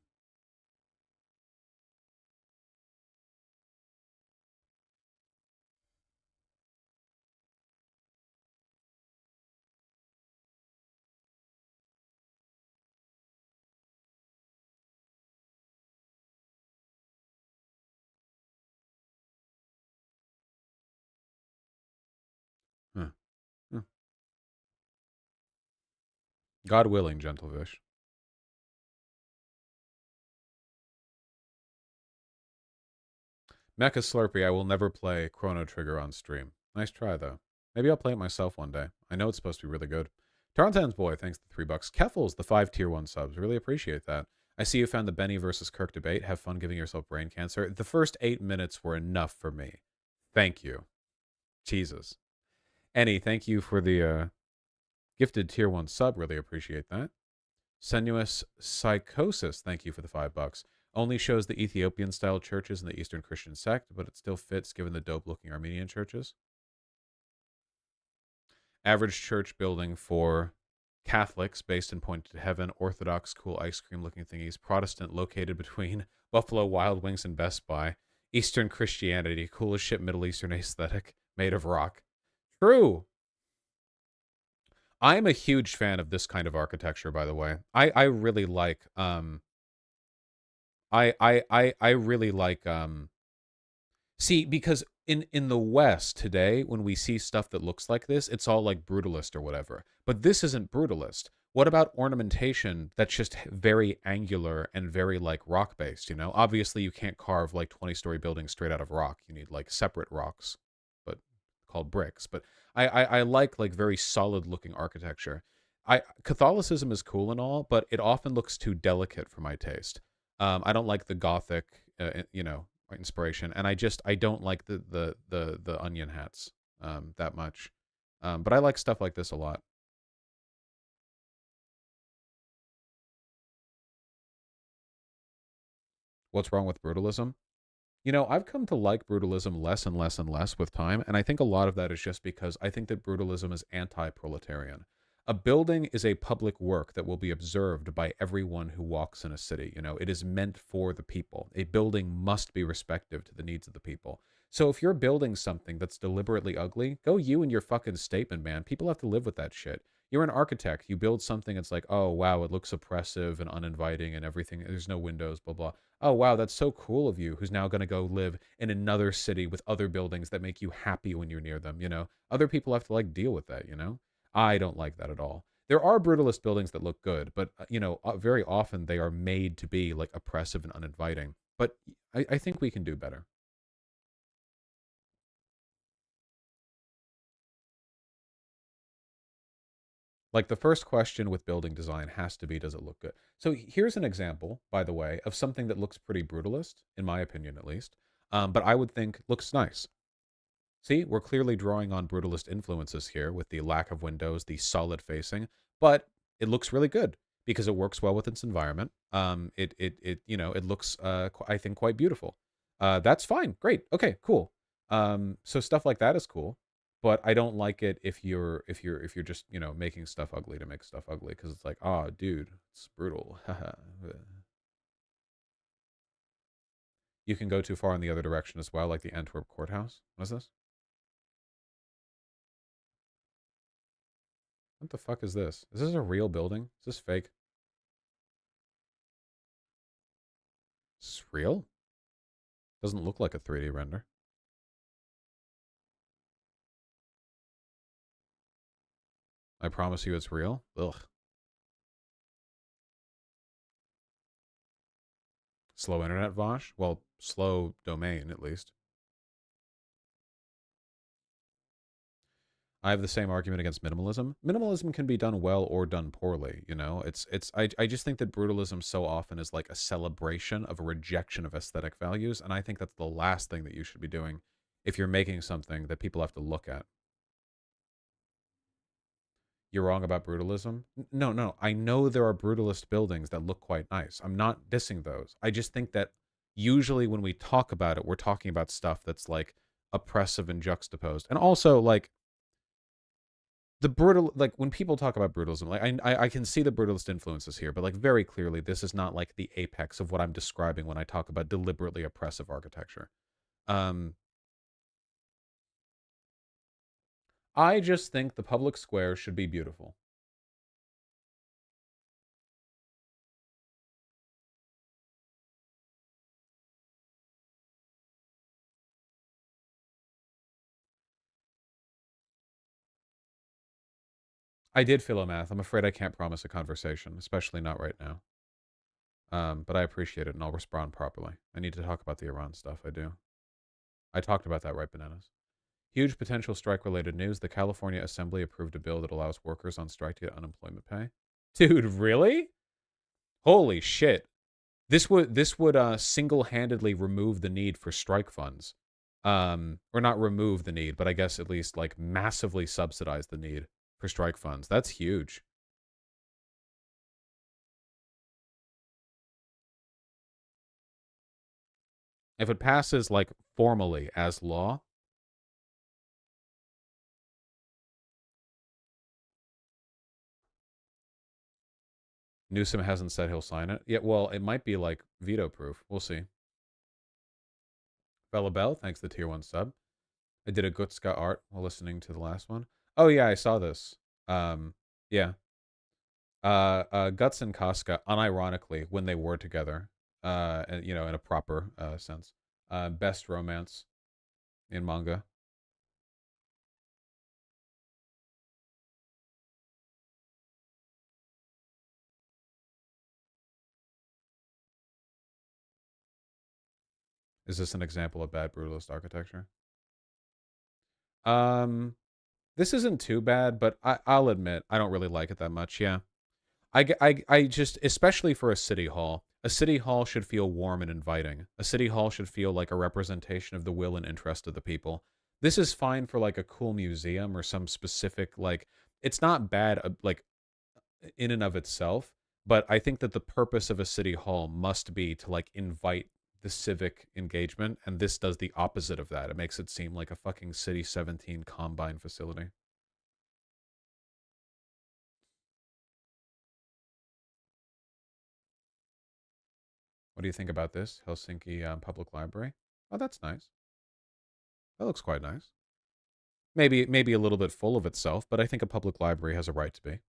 Huh. Huh. God willing, Gentlefish. Mecha Slurpee, I will never play Chrono Trigger on stream. Nice try, though. Maybe I'll play it myself one day. I know it's supposed to be really good. Tarantan's Boy, thanks to $3. Keffels, the 5 tier 1 subs. Really appreciate that. I see you found the Benny versus Kirk debate. Have fun giving yourself brain cancer. The first 8 minutes were enough for me. Thank you. Jesus. Annie, thank you for the gifted tier 1 sub. Really appreciate that. Senuous Psychosis, thank you for the $5. Only shows the Ethiopian-style churches in the Eastern Christian sect, but it still fits given the dope-looking Armenian churches. Average church building for Catholics based in Point to Heaven, Orthodox cool ice cream looking thingies, Protestant located between Buffalo Wild Wings and Best Buy, Eastern Christianity, cool as shit Middle Eastern aesthetic, made of rock. True. I'm a huge fan of this kind of architecture, by the way. I really like I really like see, because in the West today, when we see stuff that looks like this, it's all like brutalist or whatever. But this isn't brutalist. What about ornamentation that's just very angular and very like rock based, you know? Obviously you can't carve like 20-story buildings straight out of rock. You need like separate rocks, but called bricks. But I like very solid looking architecture. Catholicism is cool and all, but it often looks too delicate for my taste. I don't like the Gothic, you know, inspiration, and I don't like the onion hats that much. But I like stuff like this a lot. What's wrong with brutalism? You know, I've come to like brutalism less and less and less with time, and I think a lot of that is just because I think that brutalism is anti-proletarian. A building is a public work that will be observed by everyone who walks in a city. You know, it is meant for the people. A building must be respective to the needs of the people. So if you're building something that's deliberately ugly, go you and your fucking statement, man. People have to live with that shit. You're an architect. You build something, it's like, oh, wow, it looks oppressive and uninviting and everything. There's no windows, blah, blah. Oh, wow, that's so cool of you, who's now going to go live in another city with other buildings that make you happy when you're near them, you know? Other people have to, like, deal with that, you know? I don't like that at all. There are brutalist buildings that look good, but, you know, very often they are made to be, like, oppressive and uninviting. But I think we can do better. Like, the first question with building design has to be, does it look good? So here's an example, by the way, of something that looks pretty brutalist, in my opinion at least, but I would think looks nice. See, we're clearly drawing on brutalist influences here with the lack of windows, the solid facing, but it looks really good because it works well with its environment. You know, it looks, I think, quite beautiful. That's fine. Great. Okay, cool. So stuff like that is cool, but I don't like it if you're just, you know, making stuff ugly to make stuff ugly, because it's like, oh, dude, it's brutal. You can go too far in the other direction as well, like the Antwerp courthouse. What is this? What the fuck is this? Is this a real building? Is this fake? Is this real? Doesn't look like a 3D render. I promise you it's real. Ugh. Slow internet, Vosh? Well, slow domain, at least. I have the same argument against minimalism. Minimalism can be done well or done poorly, you know? I just think that brutalism so often is like a celebration of a rejection of aesthetic values, and I think that's the last thing that you should be doing if you're making something that people have to look at. You're wrong about brutalism? No. I know there are brutalist buildings that look quite nice. I'm not dissing those. I just think that usually when we talk about it, we're talking about stuff that's like oppressive and juxtaposed. And also like the brutal, like when people talk about brutalism, like I can see the brutalist influences here, but like very clearly this is not like the apex of what I'm describing when I talk about deliberately oppressive architecture. I just think the public square should be beautiful. I did philomath. I'm afraid I can't promise a conversation, especially not right now. But I appreciate it, and I'll respond properly. I need to talk about the Iran stuff. I do. I talked about that, right, Bananas? Huge potential strike-related news. The California Assembly approved a bill that allows workers on strike to get unemployment pay. Dude, really? Holy shit. This would single-handedly remove the need for strike funds. Or not remove the need, but I guess at least like massively subsidize the need for strike funds. That's huge. If it passes like formally as law, Newsom hasn't said he'll sign it. Yeah, well, it might be like veto proof. We'll see. Bella Bell, thanks the tier 1 sub. I did a Gutska art while listening to the last one. Oh yeah, I saw this. Yeah. Guts and Casca, unironically, when they were together, you know, in a proper sense, best romance in manga. Is this an example of bad brutalist architecture? This isn't too bad, but I'll admit I don't really like it that much. Yeah, I just, especially for a city hall should feel warm and inviting. A city hall should feel like a representation of the will and interest of the people. This is fine for like a cool museum or some specific, like, it's not bad like in and of itself, but I think that the purpose of a city hall must be to like invite the civic engagement, and this does the opposite of that. It makes it seem like a fucking City 17 combine facility. What do you think about this? Helsinki Public Library? Oh, that's nice. That looks quite nice. Maybe a little bit full of itself, but I think a public library has a right to be.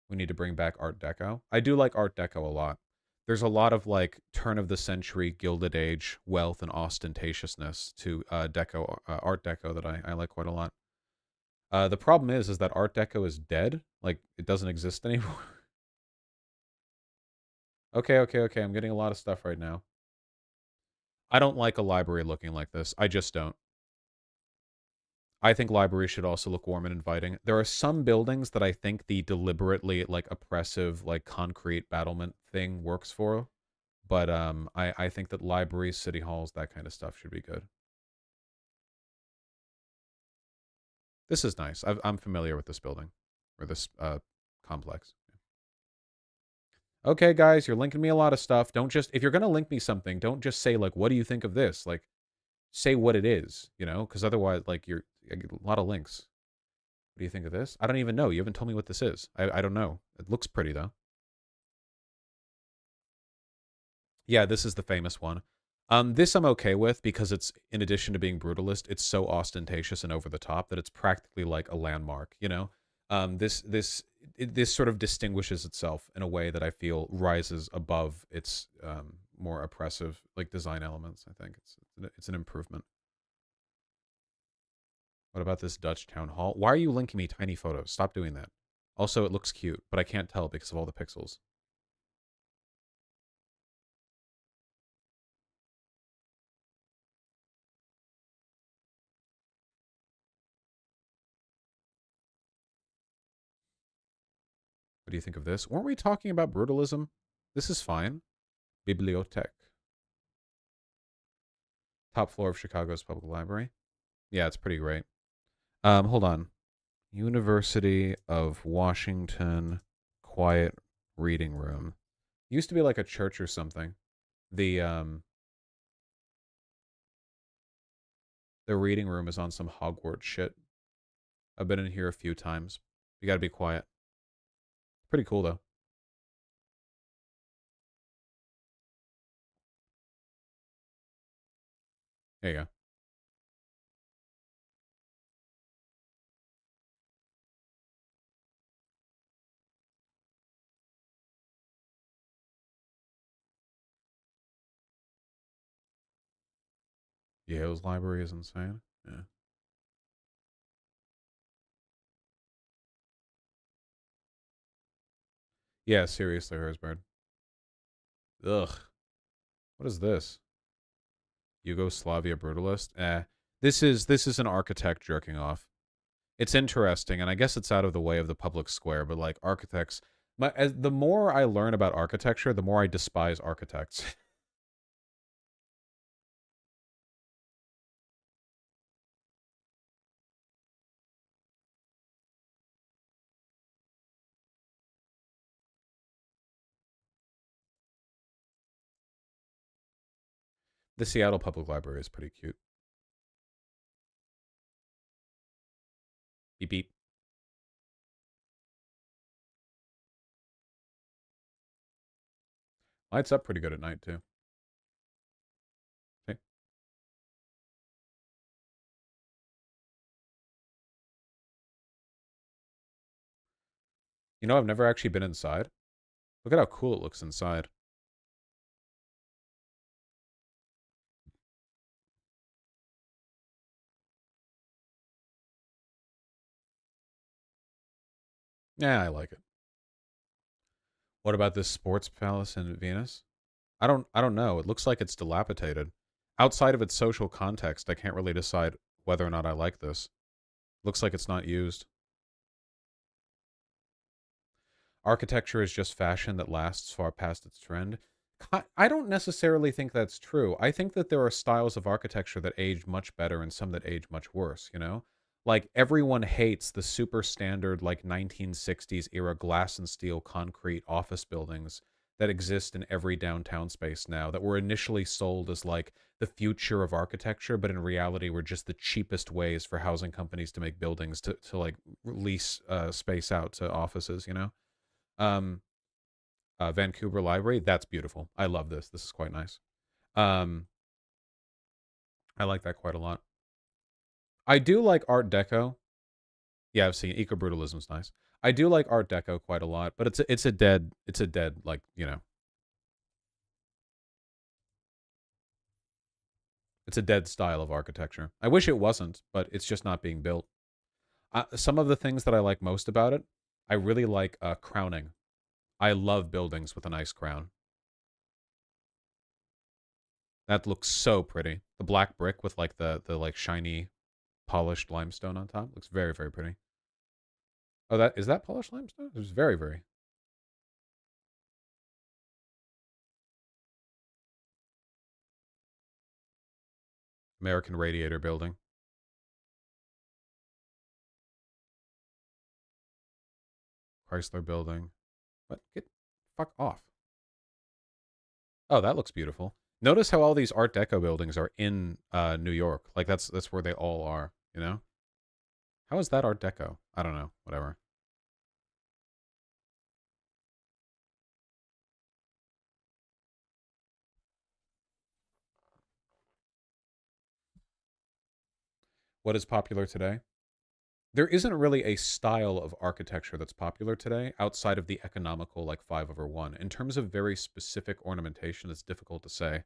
We need to bring back Art Deco. I do like Art Deco a lot. There's a lot of like turn of the century Gilded Age wealth and ostentatiousness to Art Deco that I like quite a lot. The problem is that Art Deco is dead. Like, it doesn't exist anymore. Okay. I'm getting a lot of stuff right now. I don't like a library looking like this. I just don't. I think libraries should also look warm and inviting. There are some buildings that I think the deliberately like oppressive, like concrete battlement thing works for. But I think that libraries, city halls, that kind of stuff should be good. This is nice. I'm familiar with this building, or this complex. Okay, guys, you're linking me a lot of stuff. Don't just, if you're going to link me something, don't just say, like, what do you think of this? Like, say what it is, you know? Because otherwise, like, I get a lot of links. What do you think of this? I don't even know. You haven't told me what this is. I don't know. It looks pretty, though. Yeah, this is the famous one. This I'm okay with because it's, in addition to being brutalist, it's so ostentatious and over the top that it's practically like a landmark, you know? This sort of distinguishes itself in a way that I feel rises above its more oppressive like design elements. I think it's an improvement. What about this Dutch town hall? Why are you linking me tiny photos? Stop doing that. Also, it looks cute, but I can't tell because of all the pixels. What do you think of this? Weren't we talking about brutalism? This is fine. Bibliothèque. Top floor of Chicago's public library. Yeah, it's pretty great. Hold on. University of Washington Quiet Reading Room. Used to be like a church or something. The reading room is on some Hogwarts shit. I've been in here a few times. You gotta be quiet. Pretty cool though. There you go. Yale's library is insane. Yeah. Yeah, seriously, Hersberg. Ugh. What is this? Yugoslavia brutalist. This is an architect jerking off. It's interesting, and I guess it's out of the way of the public square, but like architects, the more I learn about architecture, the more I despise architects. The Seattle Public Library is pretty cute. Beep beep. Lights up pretty good at night too. Okay. You know, I've never actually been inside. Look at how cool it looks inside. Yeah, I like it. What about this sports palace in Venus? I don't know. It looks like it's dilapidated. Outside of its social context, I can't really decide whether or not I like this. Looks like it's not used. Architecture is just fashion that lasts far past its trend. I don't necessarily think that's true. I think that there are styles of architecture that age much better and some that age much worse, you know? Like, everyone hates the super standard, like, 1960s era glass and steel concrete office buildings that exist in every downtown space now that were initially sold as, like, the future of architecture, but in reality were just the cheapest ways for housing companies to make buildings to like, lease space out to offices, you know? Um, Vancouver Library, that's beautiful. I love this. This is quite nice. I like that quite a lot. I do like Art Deco. Yeah, I've seen Eco-Brutalism's nice. I do like Art Deco quite a lot, but it's a dead like, you know. It's a dead style of architecture. I wish it wasn't, but it's just not being built. Some of the things that I like most about it, I really like crowning. I love buildings with a nice crown. That looks so pretty. The black brick with like the like shiny polished limestone on top looks very, very pretty. Oh, that is that polished limestone? It was very, very. American Radiator Building. Chrysler Building. What? Get fuck off. Oh, that looks beautiful. Notice how all these Art Deco buildings are in New York. Like that's where they all are, you know? How is that Art Deco? I don't know. Whatever. What is popular today? There isn't really a style of architecture that's popular today outside of the economical like 5/1. In terms of very specific ornamentation, it's difficult to say.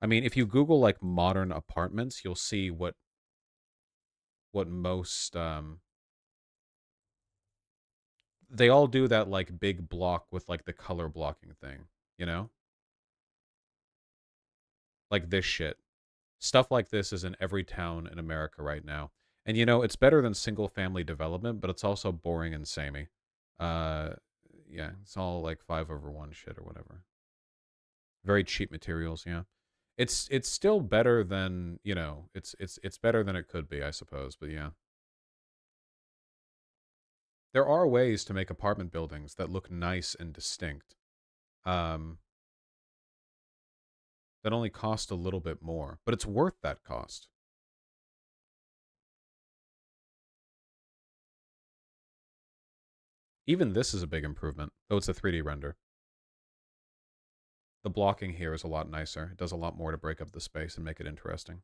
I mean, if you Google like modern apartments, you'll see what most they all do that like big block with like the color blocking thing, you know? Like this shit. Stuff like this is in every town in America right now. And you know, it's better than single family development, but it's also boring and samey. Uh yeah, it's all like 5/1 shit or whatever. Very cheap materials, yeah. It's still better than, you know, it's better than it could be, I suppose, but yeah. There are ways to make apartment buildings that look nice and distinct. Um that only cost a little bit more, but it's worth that cost. Even this is a big improvement, though it's a 3D render. The blocking here is a lot nicer. It does a lot more to break up the space and make it interesting.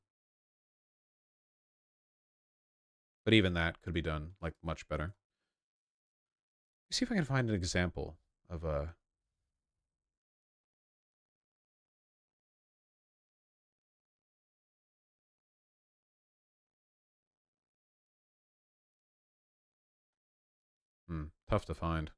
But even that could be done, like, much better. Let's see if I can find an example of a... tough to find.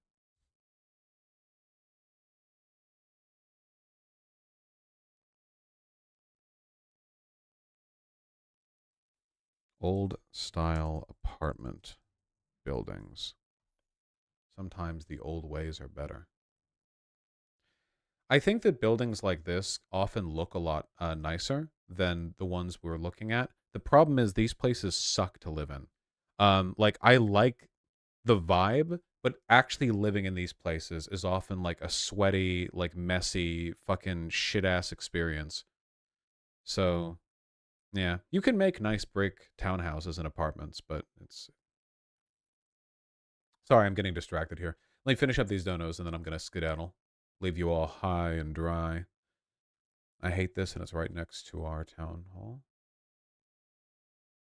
Old style apartment buildings. Sometimes the old ways are better. I think that buildings like this often look a lot nicer than the ones we're looking at. The problem is these places suck to live in. Like I like the vibe, but actually living in these places is often like a sweaty, like messy, fucking shit ass experience. So, yeah, you can make nice brick townhouses and apartments, but it's. Sorry, I'm getting distracted here. Let me finish up these donos and then I'm gonna skedaddle. Leave you all high and dry. I hate this, and it's right next to our town hall.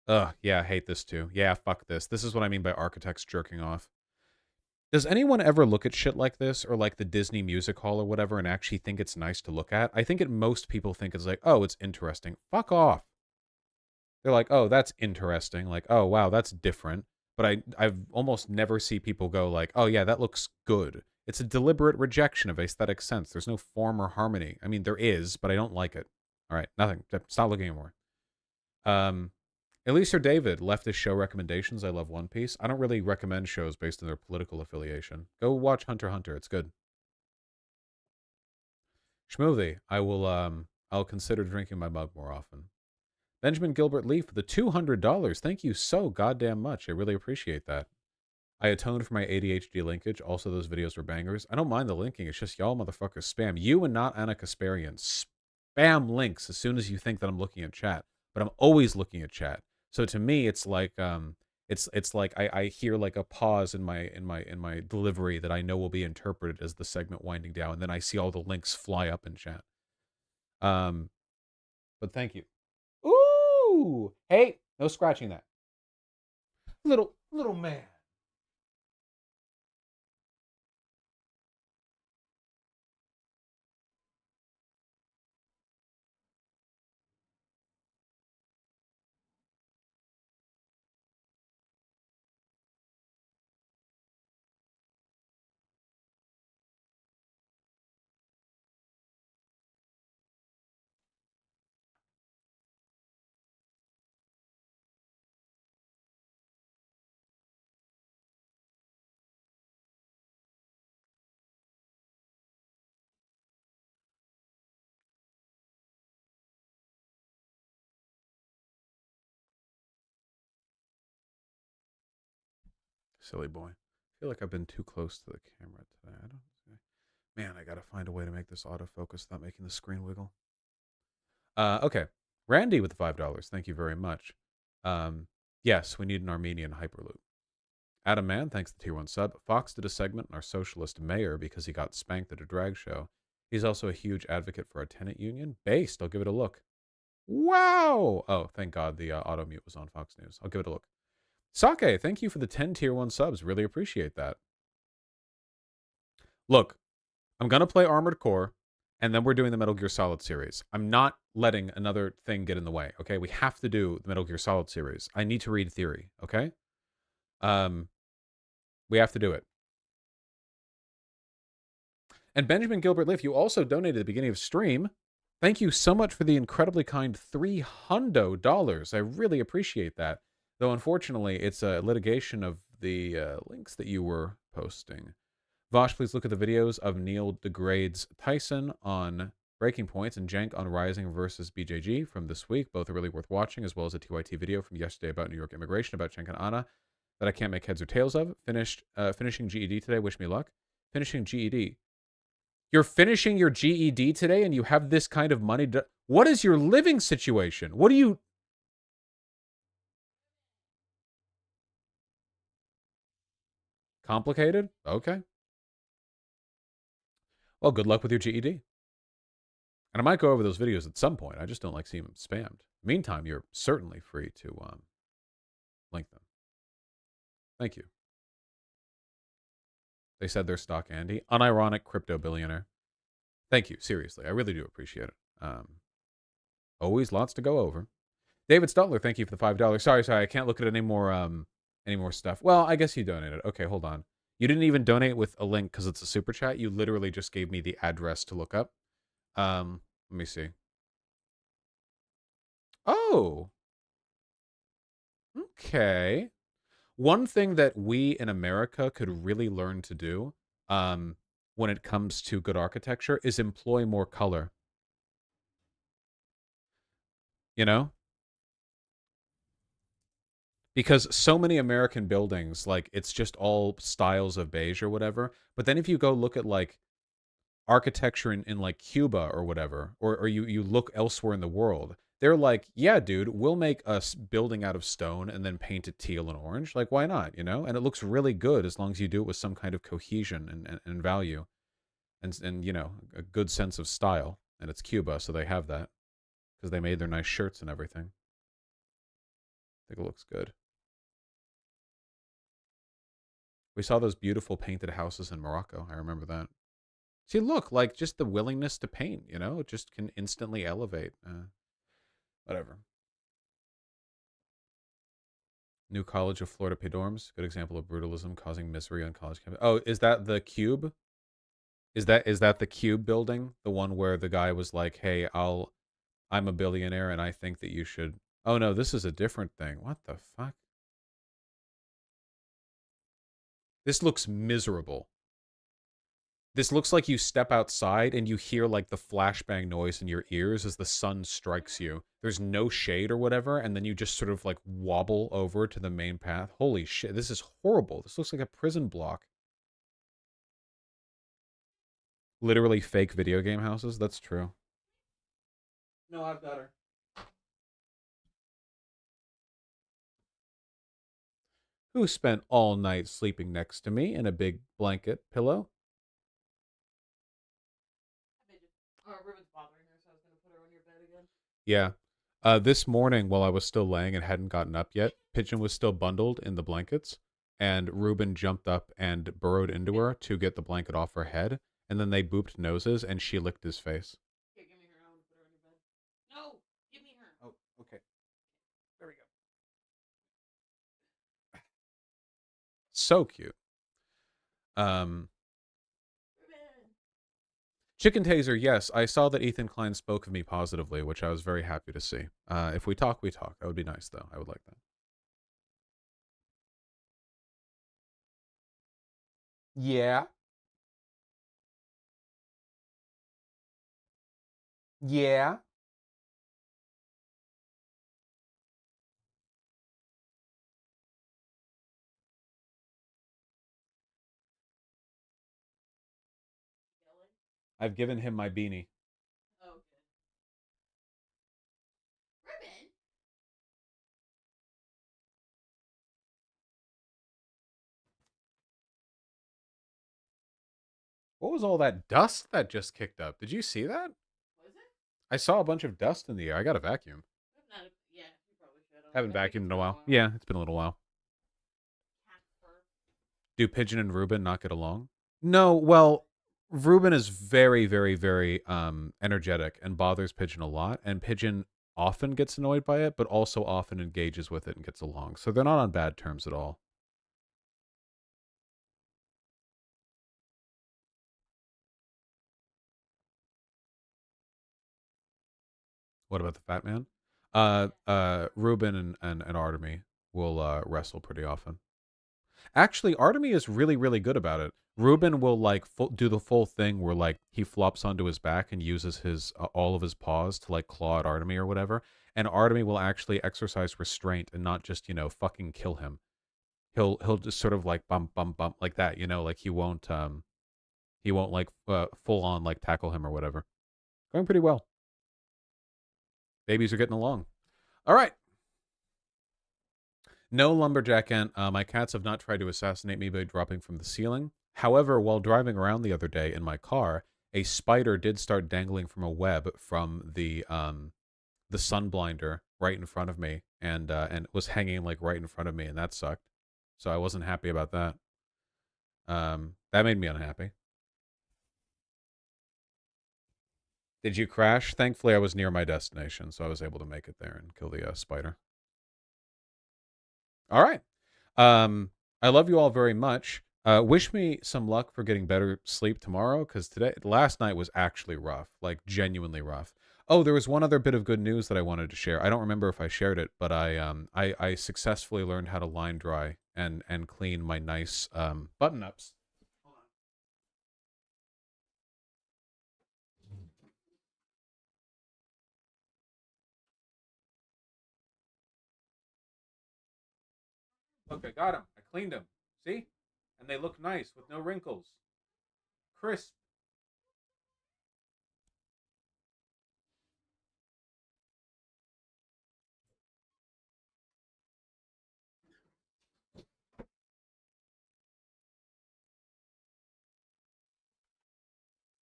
Ugh, yeah, I hate this too. Yeah, fuck this. This is what I mean by architects jerking off. Does anyone ever look at shit like this, or like the Disney Music Hall or whatever, and actually think it's nice to look at? I think most people think it's like, oh, it's interesting. Fuck off. They're like, oh, that's interesting. Like, oh, wow, that's different. But I've almost never see people go like, oh, yeah, that looks good. It's a deliberate rejection of aesthetic sense. There's no form or harmony. I mean, there is, but I don't like it. All right, nothing. Stop looking anymore. Elise or David left his show recommendations. I love One Piece. I don't really recommend shows based on their political affiliation. Go watch Hunter x Hunter. It's good. Schmoothie. I'll consider drinking my mug more often. Benjamin Gilbert Lee for the $200. Thank you so goddamn much. I really appreciate that. I atoned for my ADHD linkage. Also, those videos were bangers. I don't mind the linking. It's just y'all motherfuckers spam. You and not Anna Kasparian. Spam links as soon as you think that I'm looking at chat. But I'm always looking at chat. So to me, it's like it's like I hear like a pause in my delivery that I know will be interpreted as the segment winding down, and then I see all the links fly up in chat. But thank you. Ooh, hey, no scratching that. Little man. Silly boy. I feel like I've been too close to the camera today. I don't. Man, I gotta find a way to make this autofocus without making the screen wiggle. Okay. Randy with the $5. Thank you very much. Yes, we need an Armenian Hyperloop. Adam Mann, thanks to the tier 1 sub. Fox did a segment on our socialist mayor because he got spanked at a drag show. He's also a huge advocate for our tenant union. Based, I'll give it a look. Wow! Oh, thank God the auto mute was on Fox News. I'll give it a look. Sake, thank you for the 10 tier 1 subs. Really appreciate that. Look, I'm going to play Armored Core, and then we're doing the Metal Gear Solid series. I'm not letting another thing get in the way, okay? We have to do the Metal Gear Solid series. I need to read theory, okay? We have to do it. And Benjamin Gilbert Liff, you also donated at the beginning of stream. Thank you so much for the incredibly kind $300. I really appreciate that. Though, unfortunately, it's a litigation of the links that you were posting. Vosh, please look at the videos of Neil degrades Tyson on Breaking Points and Jank on Rising versus BJG from this week. Both are really worth watching, as well as a TYT video from yesterday about New York immigration, about Cenk and Anna, that I can't make heads or tails of. Finishing GED today. Wish me luck. Finishing GED. You're finishing your GED today and you have this kind of money. What is your living situation? What do you... Complicated? Okay. Well, good luck with your GED. And I might go over those videos at some point. I just don't like seeing them spammed. Meantime, you're certainly free to link them. Thank you. They said they're stock Andy. Unironic crypto billionaire. Thank you. Seriously. I really do appreciate it. Always lots to go over. David Stutler, thank you for the $5. Sorry. I can't look at any more stuff. Well, I guess you donated. Okay, hold on. You didn't even donate with a link because it's a super chat. You literally just gave me the address to look up. Let me see. Oh. Okay. One thing that we in America could really learn to do, when it comes to good architecture, is employ more color. You know? Because so many American buildings, like, it's just all styles of beige or whatever. But then if you go look at, like, architecture in like, Cuba or whatever, or you look elsewhere in the world, they're like, yeah, dude, we'll make a building out of stone and then paint it teal and orange. Like, why not, you know? And it looks really good as long as you do it with some kind of cohesion and value. And, you know, a good sense of style. And it's Cuba, so they have that. Because they made their nice shirts and everything. I think it looks good. We saw those beautiful painted houses in Morocco. I remember that. See, look, like, just the willingness to paint, you know? It just can instantly elevate. Whatever. New College of Florida pay dorms. Good example of brutalism causing misery on college campus. Oh, is that the Cube? Is that the Cube building? The one where the guy was like, hey, I'm a billionaire and I think that you should... Oh, no, this is a different thing. What the fuck? This looks miserable. This looks like you step outside and you hear, like, the flashbang noise in your ears as the sun strikes you. There's no shade or whatever, and then you just sort of, like, wobble over to the main path. Holy shit, this is horrible. This looks like a prison block. Literally fake video game houses? That's true. No, I've got her. Who spent all night sleeping next to me in a big blanket pillow? Ruben's bothering her, so I was going to put her on your bed again. Yeah. This morning, while I was still laying and hadn't gotten up yet, Pigeon was still bundled in the blankets, and Ruben jumped up and burrowed into her to get the blanket off her head, and then they booped noses, and she licked his face. Here, give me her. I want to put her on your bed. No, give me her. Oh, okay. There we go. So cute. Chicken Taser, yes. I saw that Ethan Klein spoke of me positively, which I was very happy to see. If we talk, we talk. That would be nice, though. I would like that. Yeah. Yeah. I've given him my beanie. Oh, good. Ruben? What was all that dust that just kicked up? Did you see that? Was it? I saw a bunch of dust in the air. I got a vacuum. Yeah, you probably should. Haven't vacuumed in a while. Yeah, it's been a little while. Do Pigeon and Ruben not get along? No, well, Ruben is very, very, very energetic and bothers Pigeon a lot, and Pigeon often gets annoyed by it, but also often engages with it and gets along. So they're not on bad terms at all. What about the fat man? Ruben and Artemy will wrestle pretty often. Actually, Artemy is really, really good about it. Ruben will like do the full thing where like he flops onto his back and uses his all of his paws to like claw at Artemy or whatever. And Artemy will actually exercise restraint and not just, you know, fucking kill him. He'll just sort of like bump like that, you know, like he won't like full on like tackle him or whatever. Going pretty well. Babies are getting along. All right. No, Lumberjack Ant. My cats have not tried to assassinate me by dropping from the ceiling. However, while driving around the other day in my car, a spider did start dangling from a web from the sun blinder right in front of me, and was hanging like right in front of me, and that sucked. So I wasn't happy about that. That made me unhappy. Did you crash? Thankfully, I was near my destination, so I was able to make it there and kill the spider. All right. I love you all very much. Wish me some luck for getting better sleep tomorrow, because last night was actually rough, like genuinely rough. Oh, there was one other bit of good news that I wanted to share. I don't remember if I shared it, but I successfully learned how to line dry and clean my nice button ups. Look, I got them. I cleaned them. See? And they look nice with no wrinkles. Crisp.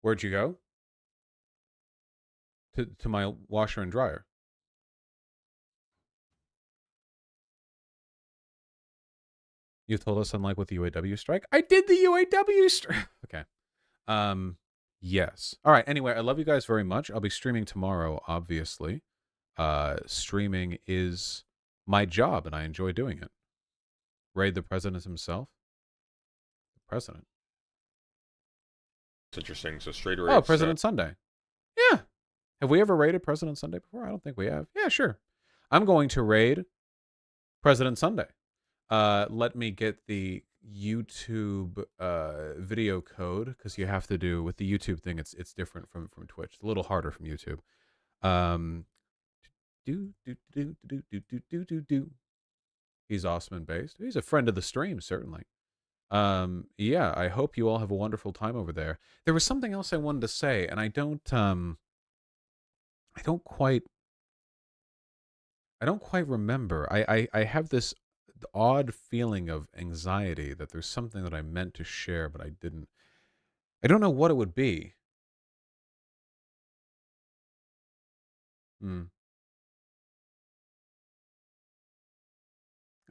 Where'd you go? To my washer and dryer. You told us unlike with the UAW strike. I did the UAW strike. Okay. Yes. All right. Anyway, I love you guys very much. I'll be streaming tomorrow, obviously. Streaming is my job, and I enjoy doing it. Raid the president himself. The president. It's interesting. So straight Oh, President Sunday. Yeah. Have we ever raided President Sunday before? I don't think we have. Yeah, sure. I'm going to raid President Sunday. Let me get the YouTube video code, because you have to do with the YouTube thing. It's different from Twitch. It's a little harder from YouTube. He's awesome and based. He's a friend of the stream, certainly. Yeah, I hope you all have a wonderful time over there. There was something else I wanted to say, and I don't quite remember. I have this odd feeling of anxiety that there's something that I meant to share, but I didn't. I don't know what it would be.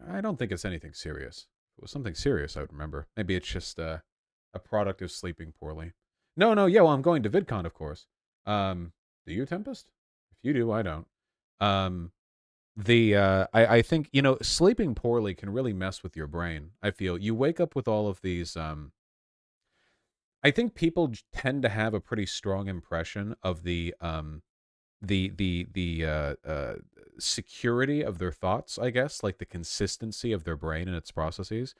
I don't think it's anything serious. If it was something serious, I would remember. Maybe it's just a product of sleeping poorly. No, yeah, well, I'm going to VidCon, of course. Do you, Tempest? If you do, I don't. I think, you know, sleeping poorly can really mess with your brain. I feel you wake up with all of these. I think people tend to have a pretty strong impression of the security of their thoughts, I guess, like the consistency of their brain and its processes.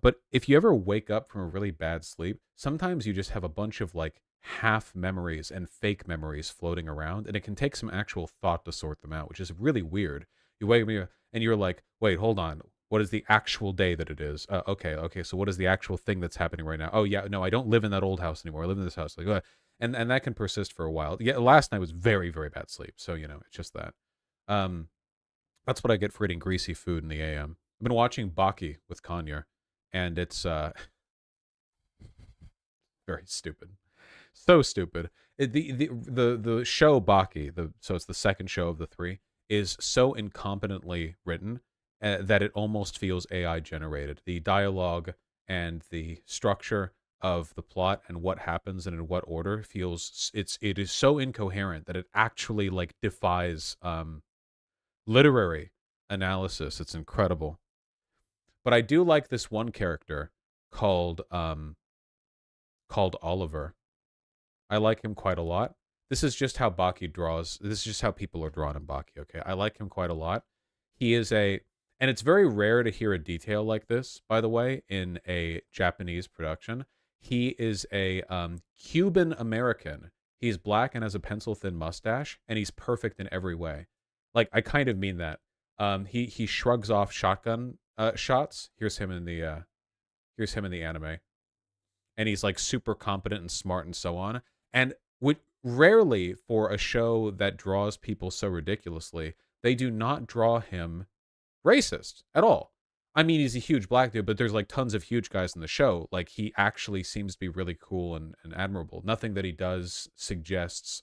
But if you ever wake up from a really bad sleep, sometimes you just have a bunch of like half memories and fake memories floating around, and it can take some actual thought to sort them out, which is really weird. You wake me and you're like, wait, hold on. What is the actual day that it is? Okay. So what is the actual thing that's happening right now? Oh yeah, no, I don't live in that old house anymore. I live in this house. Like, and that can persist for a while. Yeah, last night was very, very bad sleep. So, you know, it's just that. That's what I get for eating greasy food in the AM. I've been watching Baki with Kanye, and it's very stupid. So stupid. The show Baki, so it's the second show of the three, is so incompetently written that it almost feels AI generated. The dialogue and the structure of the plot and what happens and in what order it is so incoherent that it actually like defies literary analysis. It's incredible. But I do like this one character called Oliver. I like him quite a lot. This is just how Baki draws. This is just how people are drawn in Baki, okay? I like him quite a lot. He is and it's very rare to hear a detail like this, by the way, in a Japanese production. He is a Cuban American. He's black and has a pencil-thin mustache, and he's perfect in every way. Like, I kind of mean that. He shrugs off shotgun shots. Here's him in the anime. And he's like super competent and smart and so on. And rarely for a show that draws people so ridiculously, they do not draw him racist at all. I mean, he's a huge black dude, but there's like tons of huge guys in the show. Like, he actually seems to be really cool and admirable. Nothing that he does suggests,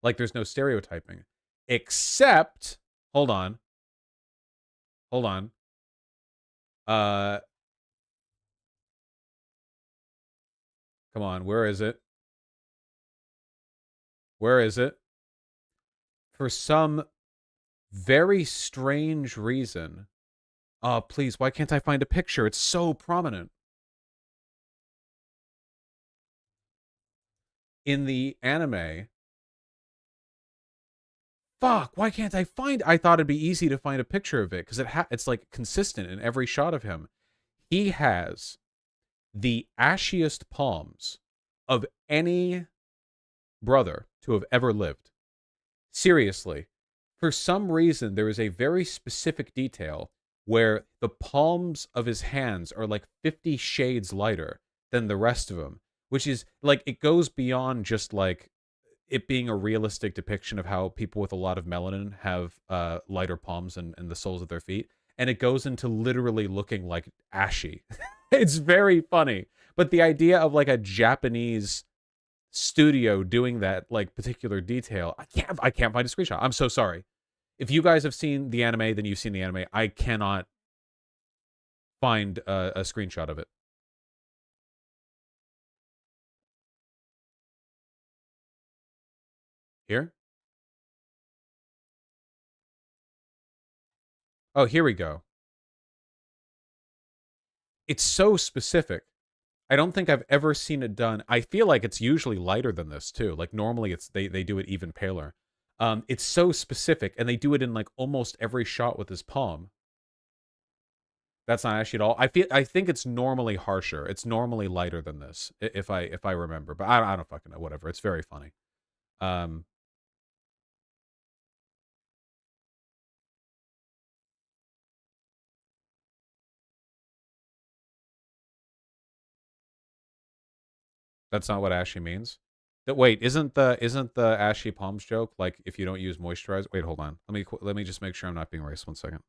like, there's no stereotyping. Except, hold on. Come on, where is it? For some very strange reason. Oh, please, why can't I find a picture? It's so prominent. In the anime, fuck, why can't I find? I thought it'd be easy to find a picture of it because it's like consistent in every shot of him. He has the ashiest palms of any brother to have ever lived. Seriously. For some reason, there is a very specific detail where the palms of his hands are like 50 shades lighter than the rest of them, which is like, it goes beyond just like it being a realistic depiction of how people with a lot of melanin have lighter palms and the soles of their feet. And it goes into literally looking like ashy. It's very funny. But the idea of like a Japanese studio doing that like particular detail, I can't find a screenshot. I'm so sorry. If you guys have seen the anime, then you've seen the anime. I cannot find a screenshot of it. Here? Oh, here we go. It's so specific. I don't think I've ever seen it done. I feel like it's usually lighter than this too. Like normally it's they do it even paler. It's so specific, and they do it in like almost every shot with his palm. That's not ashy at all. I think it's normally harsher. It's normally lighter than this, if I remember. But I don't fucking know. Whatever. It's very funny. That's not what ashy means. Wait, isn't the ashy palms joke like if you don't use moisturizer? Wait, hold on. Let me just make sure I'm not being racist. 1 second.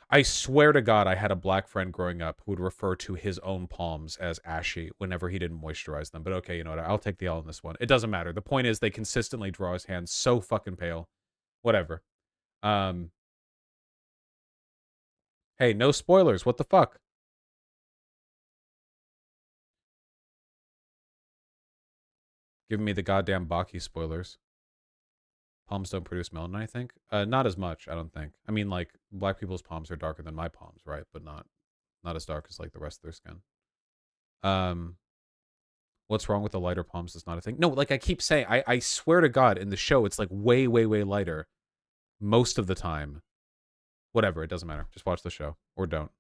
I swear to God, I had a black friend growing up who would refer to his own palms as ashy whenever he didn't moisturize them. But okay, you know what? I'll take the L on this one. It doesn't matter. The point is they consistently draw his hands so fucking pale. Whatever. Hey, no spoilers. What the fuck? Giving me the goddamn Baki spoilers. Palms don't produce melanin, I think. Not as much, I don't think. I mean, like, black people's palms are darker than my palms, right? But not as dark as, like, the rest of their skin. What's wrong with the lighter palms is not a thing. No, like I keep saying, I swear to God, in the show, it's, like, way, way, way lighter. Most of the time. Whatever, it doesn't matter. Just watch the show. Or don't.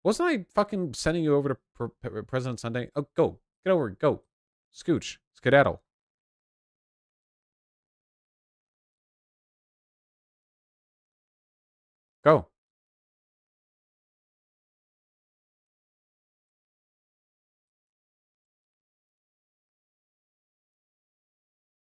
Wasn't I fucking sending you over to President Sunday? Oh, go. Get over it. Go. Scooch. Skedaddle.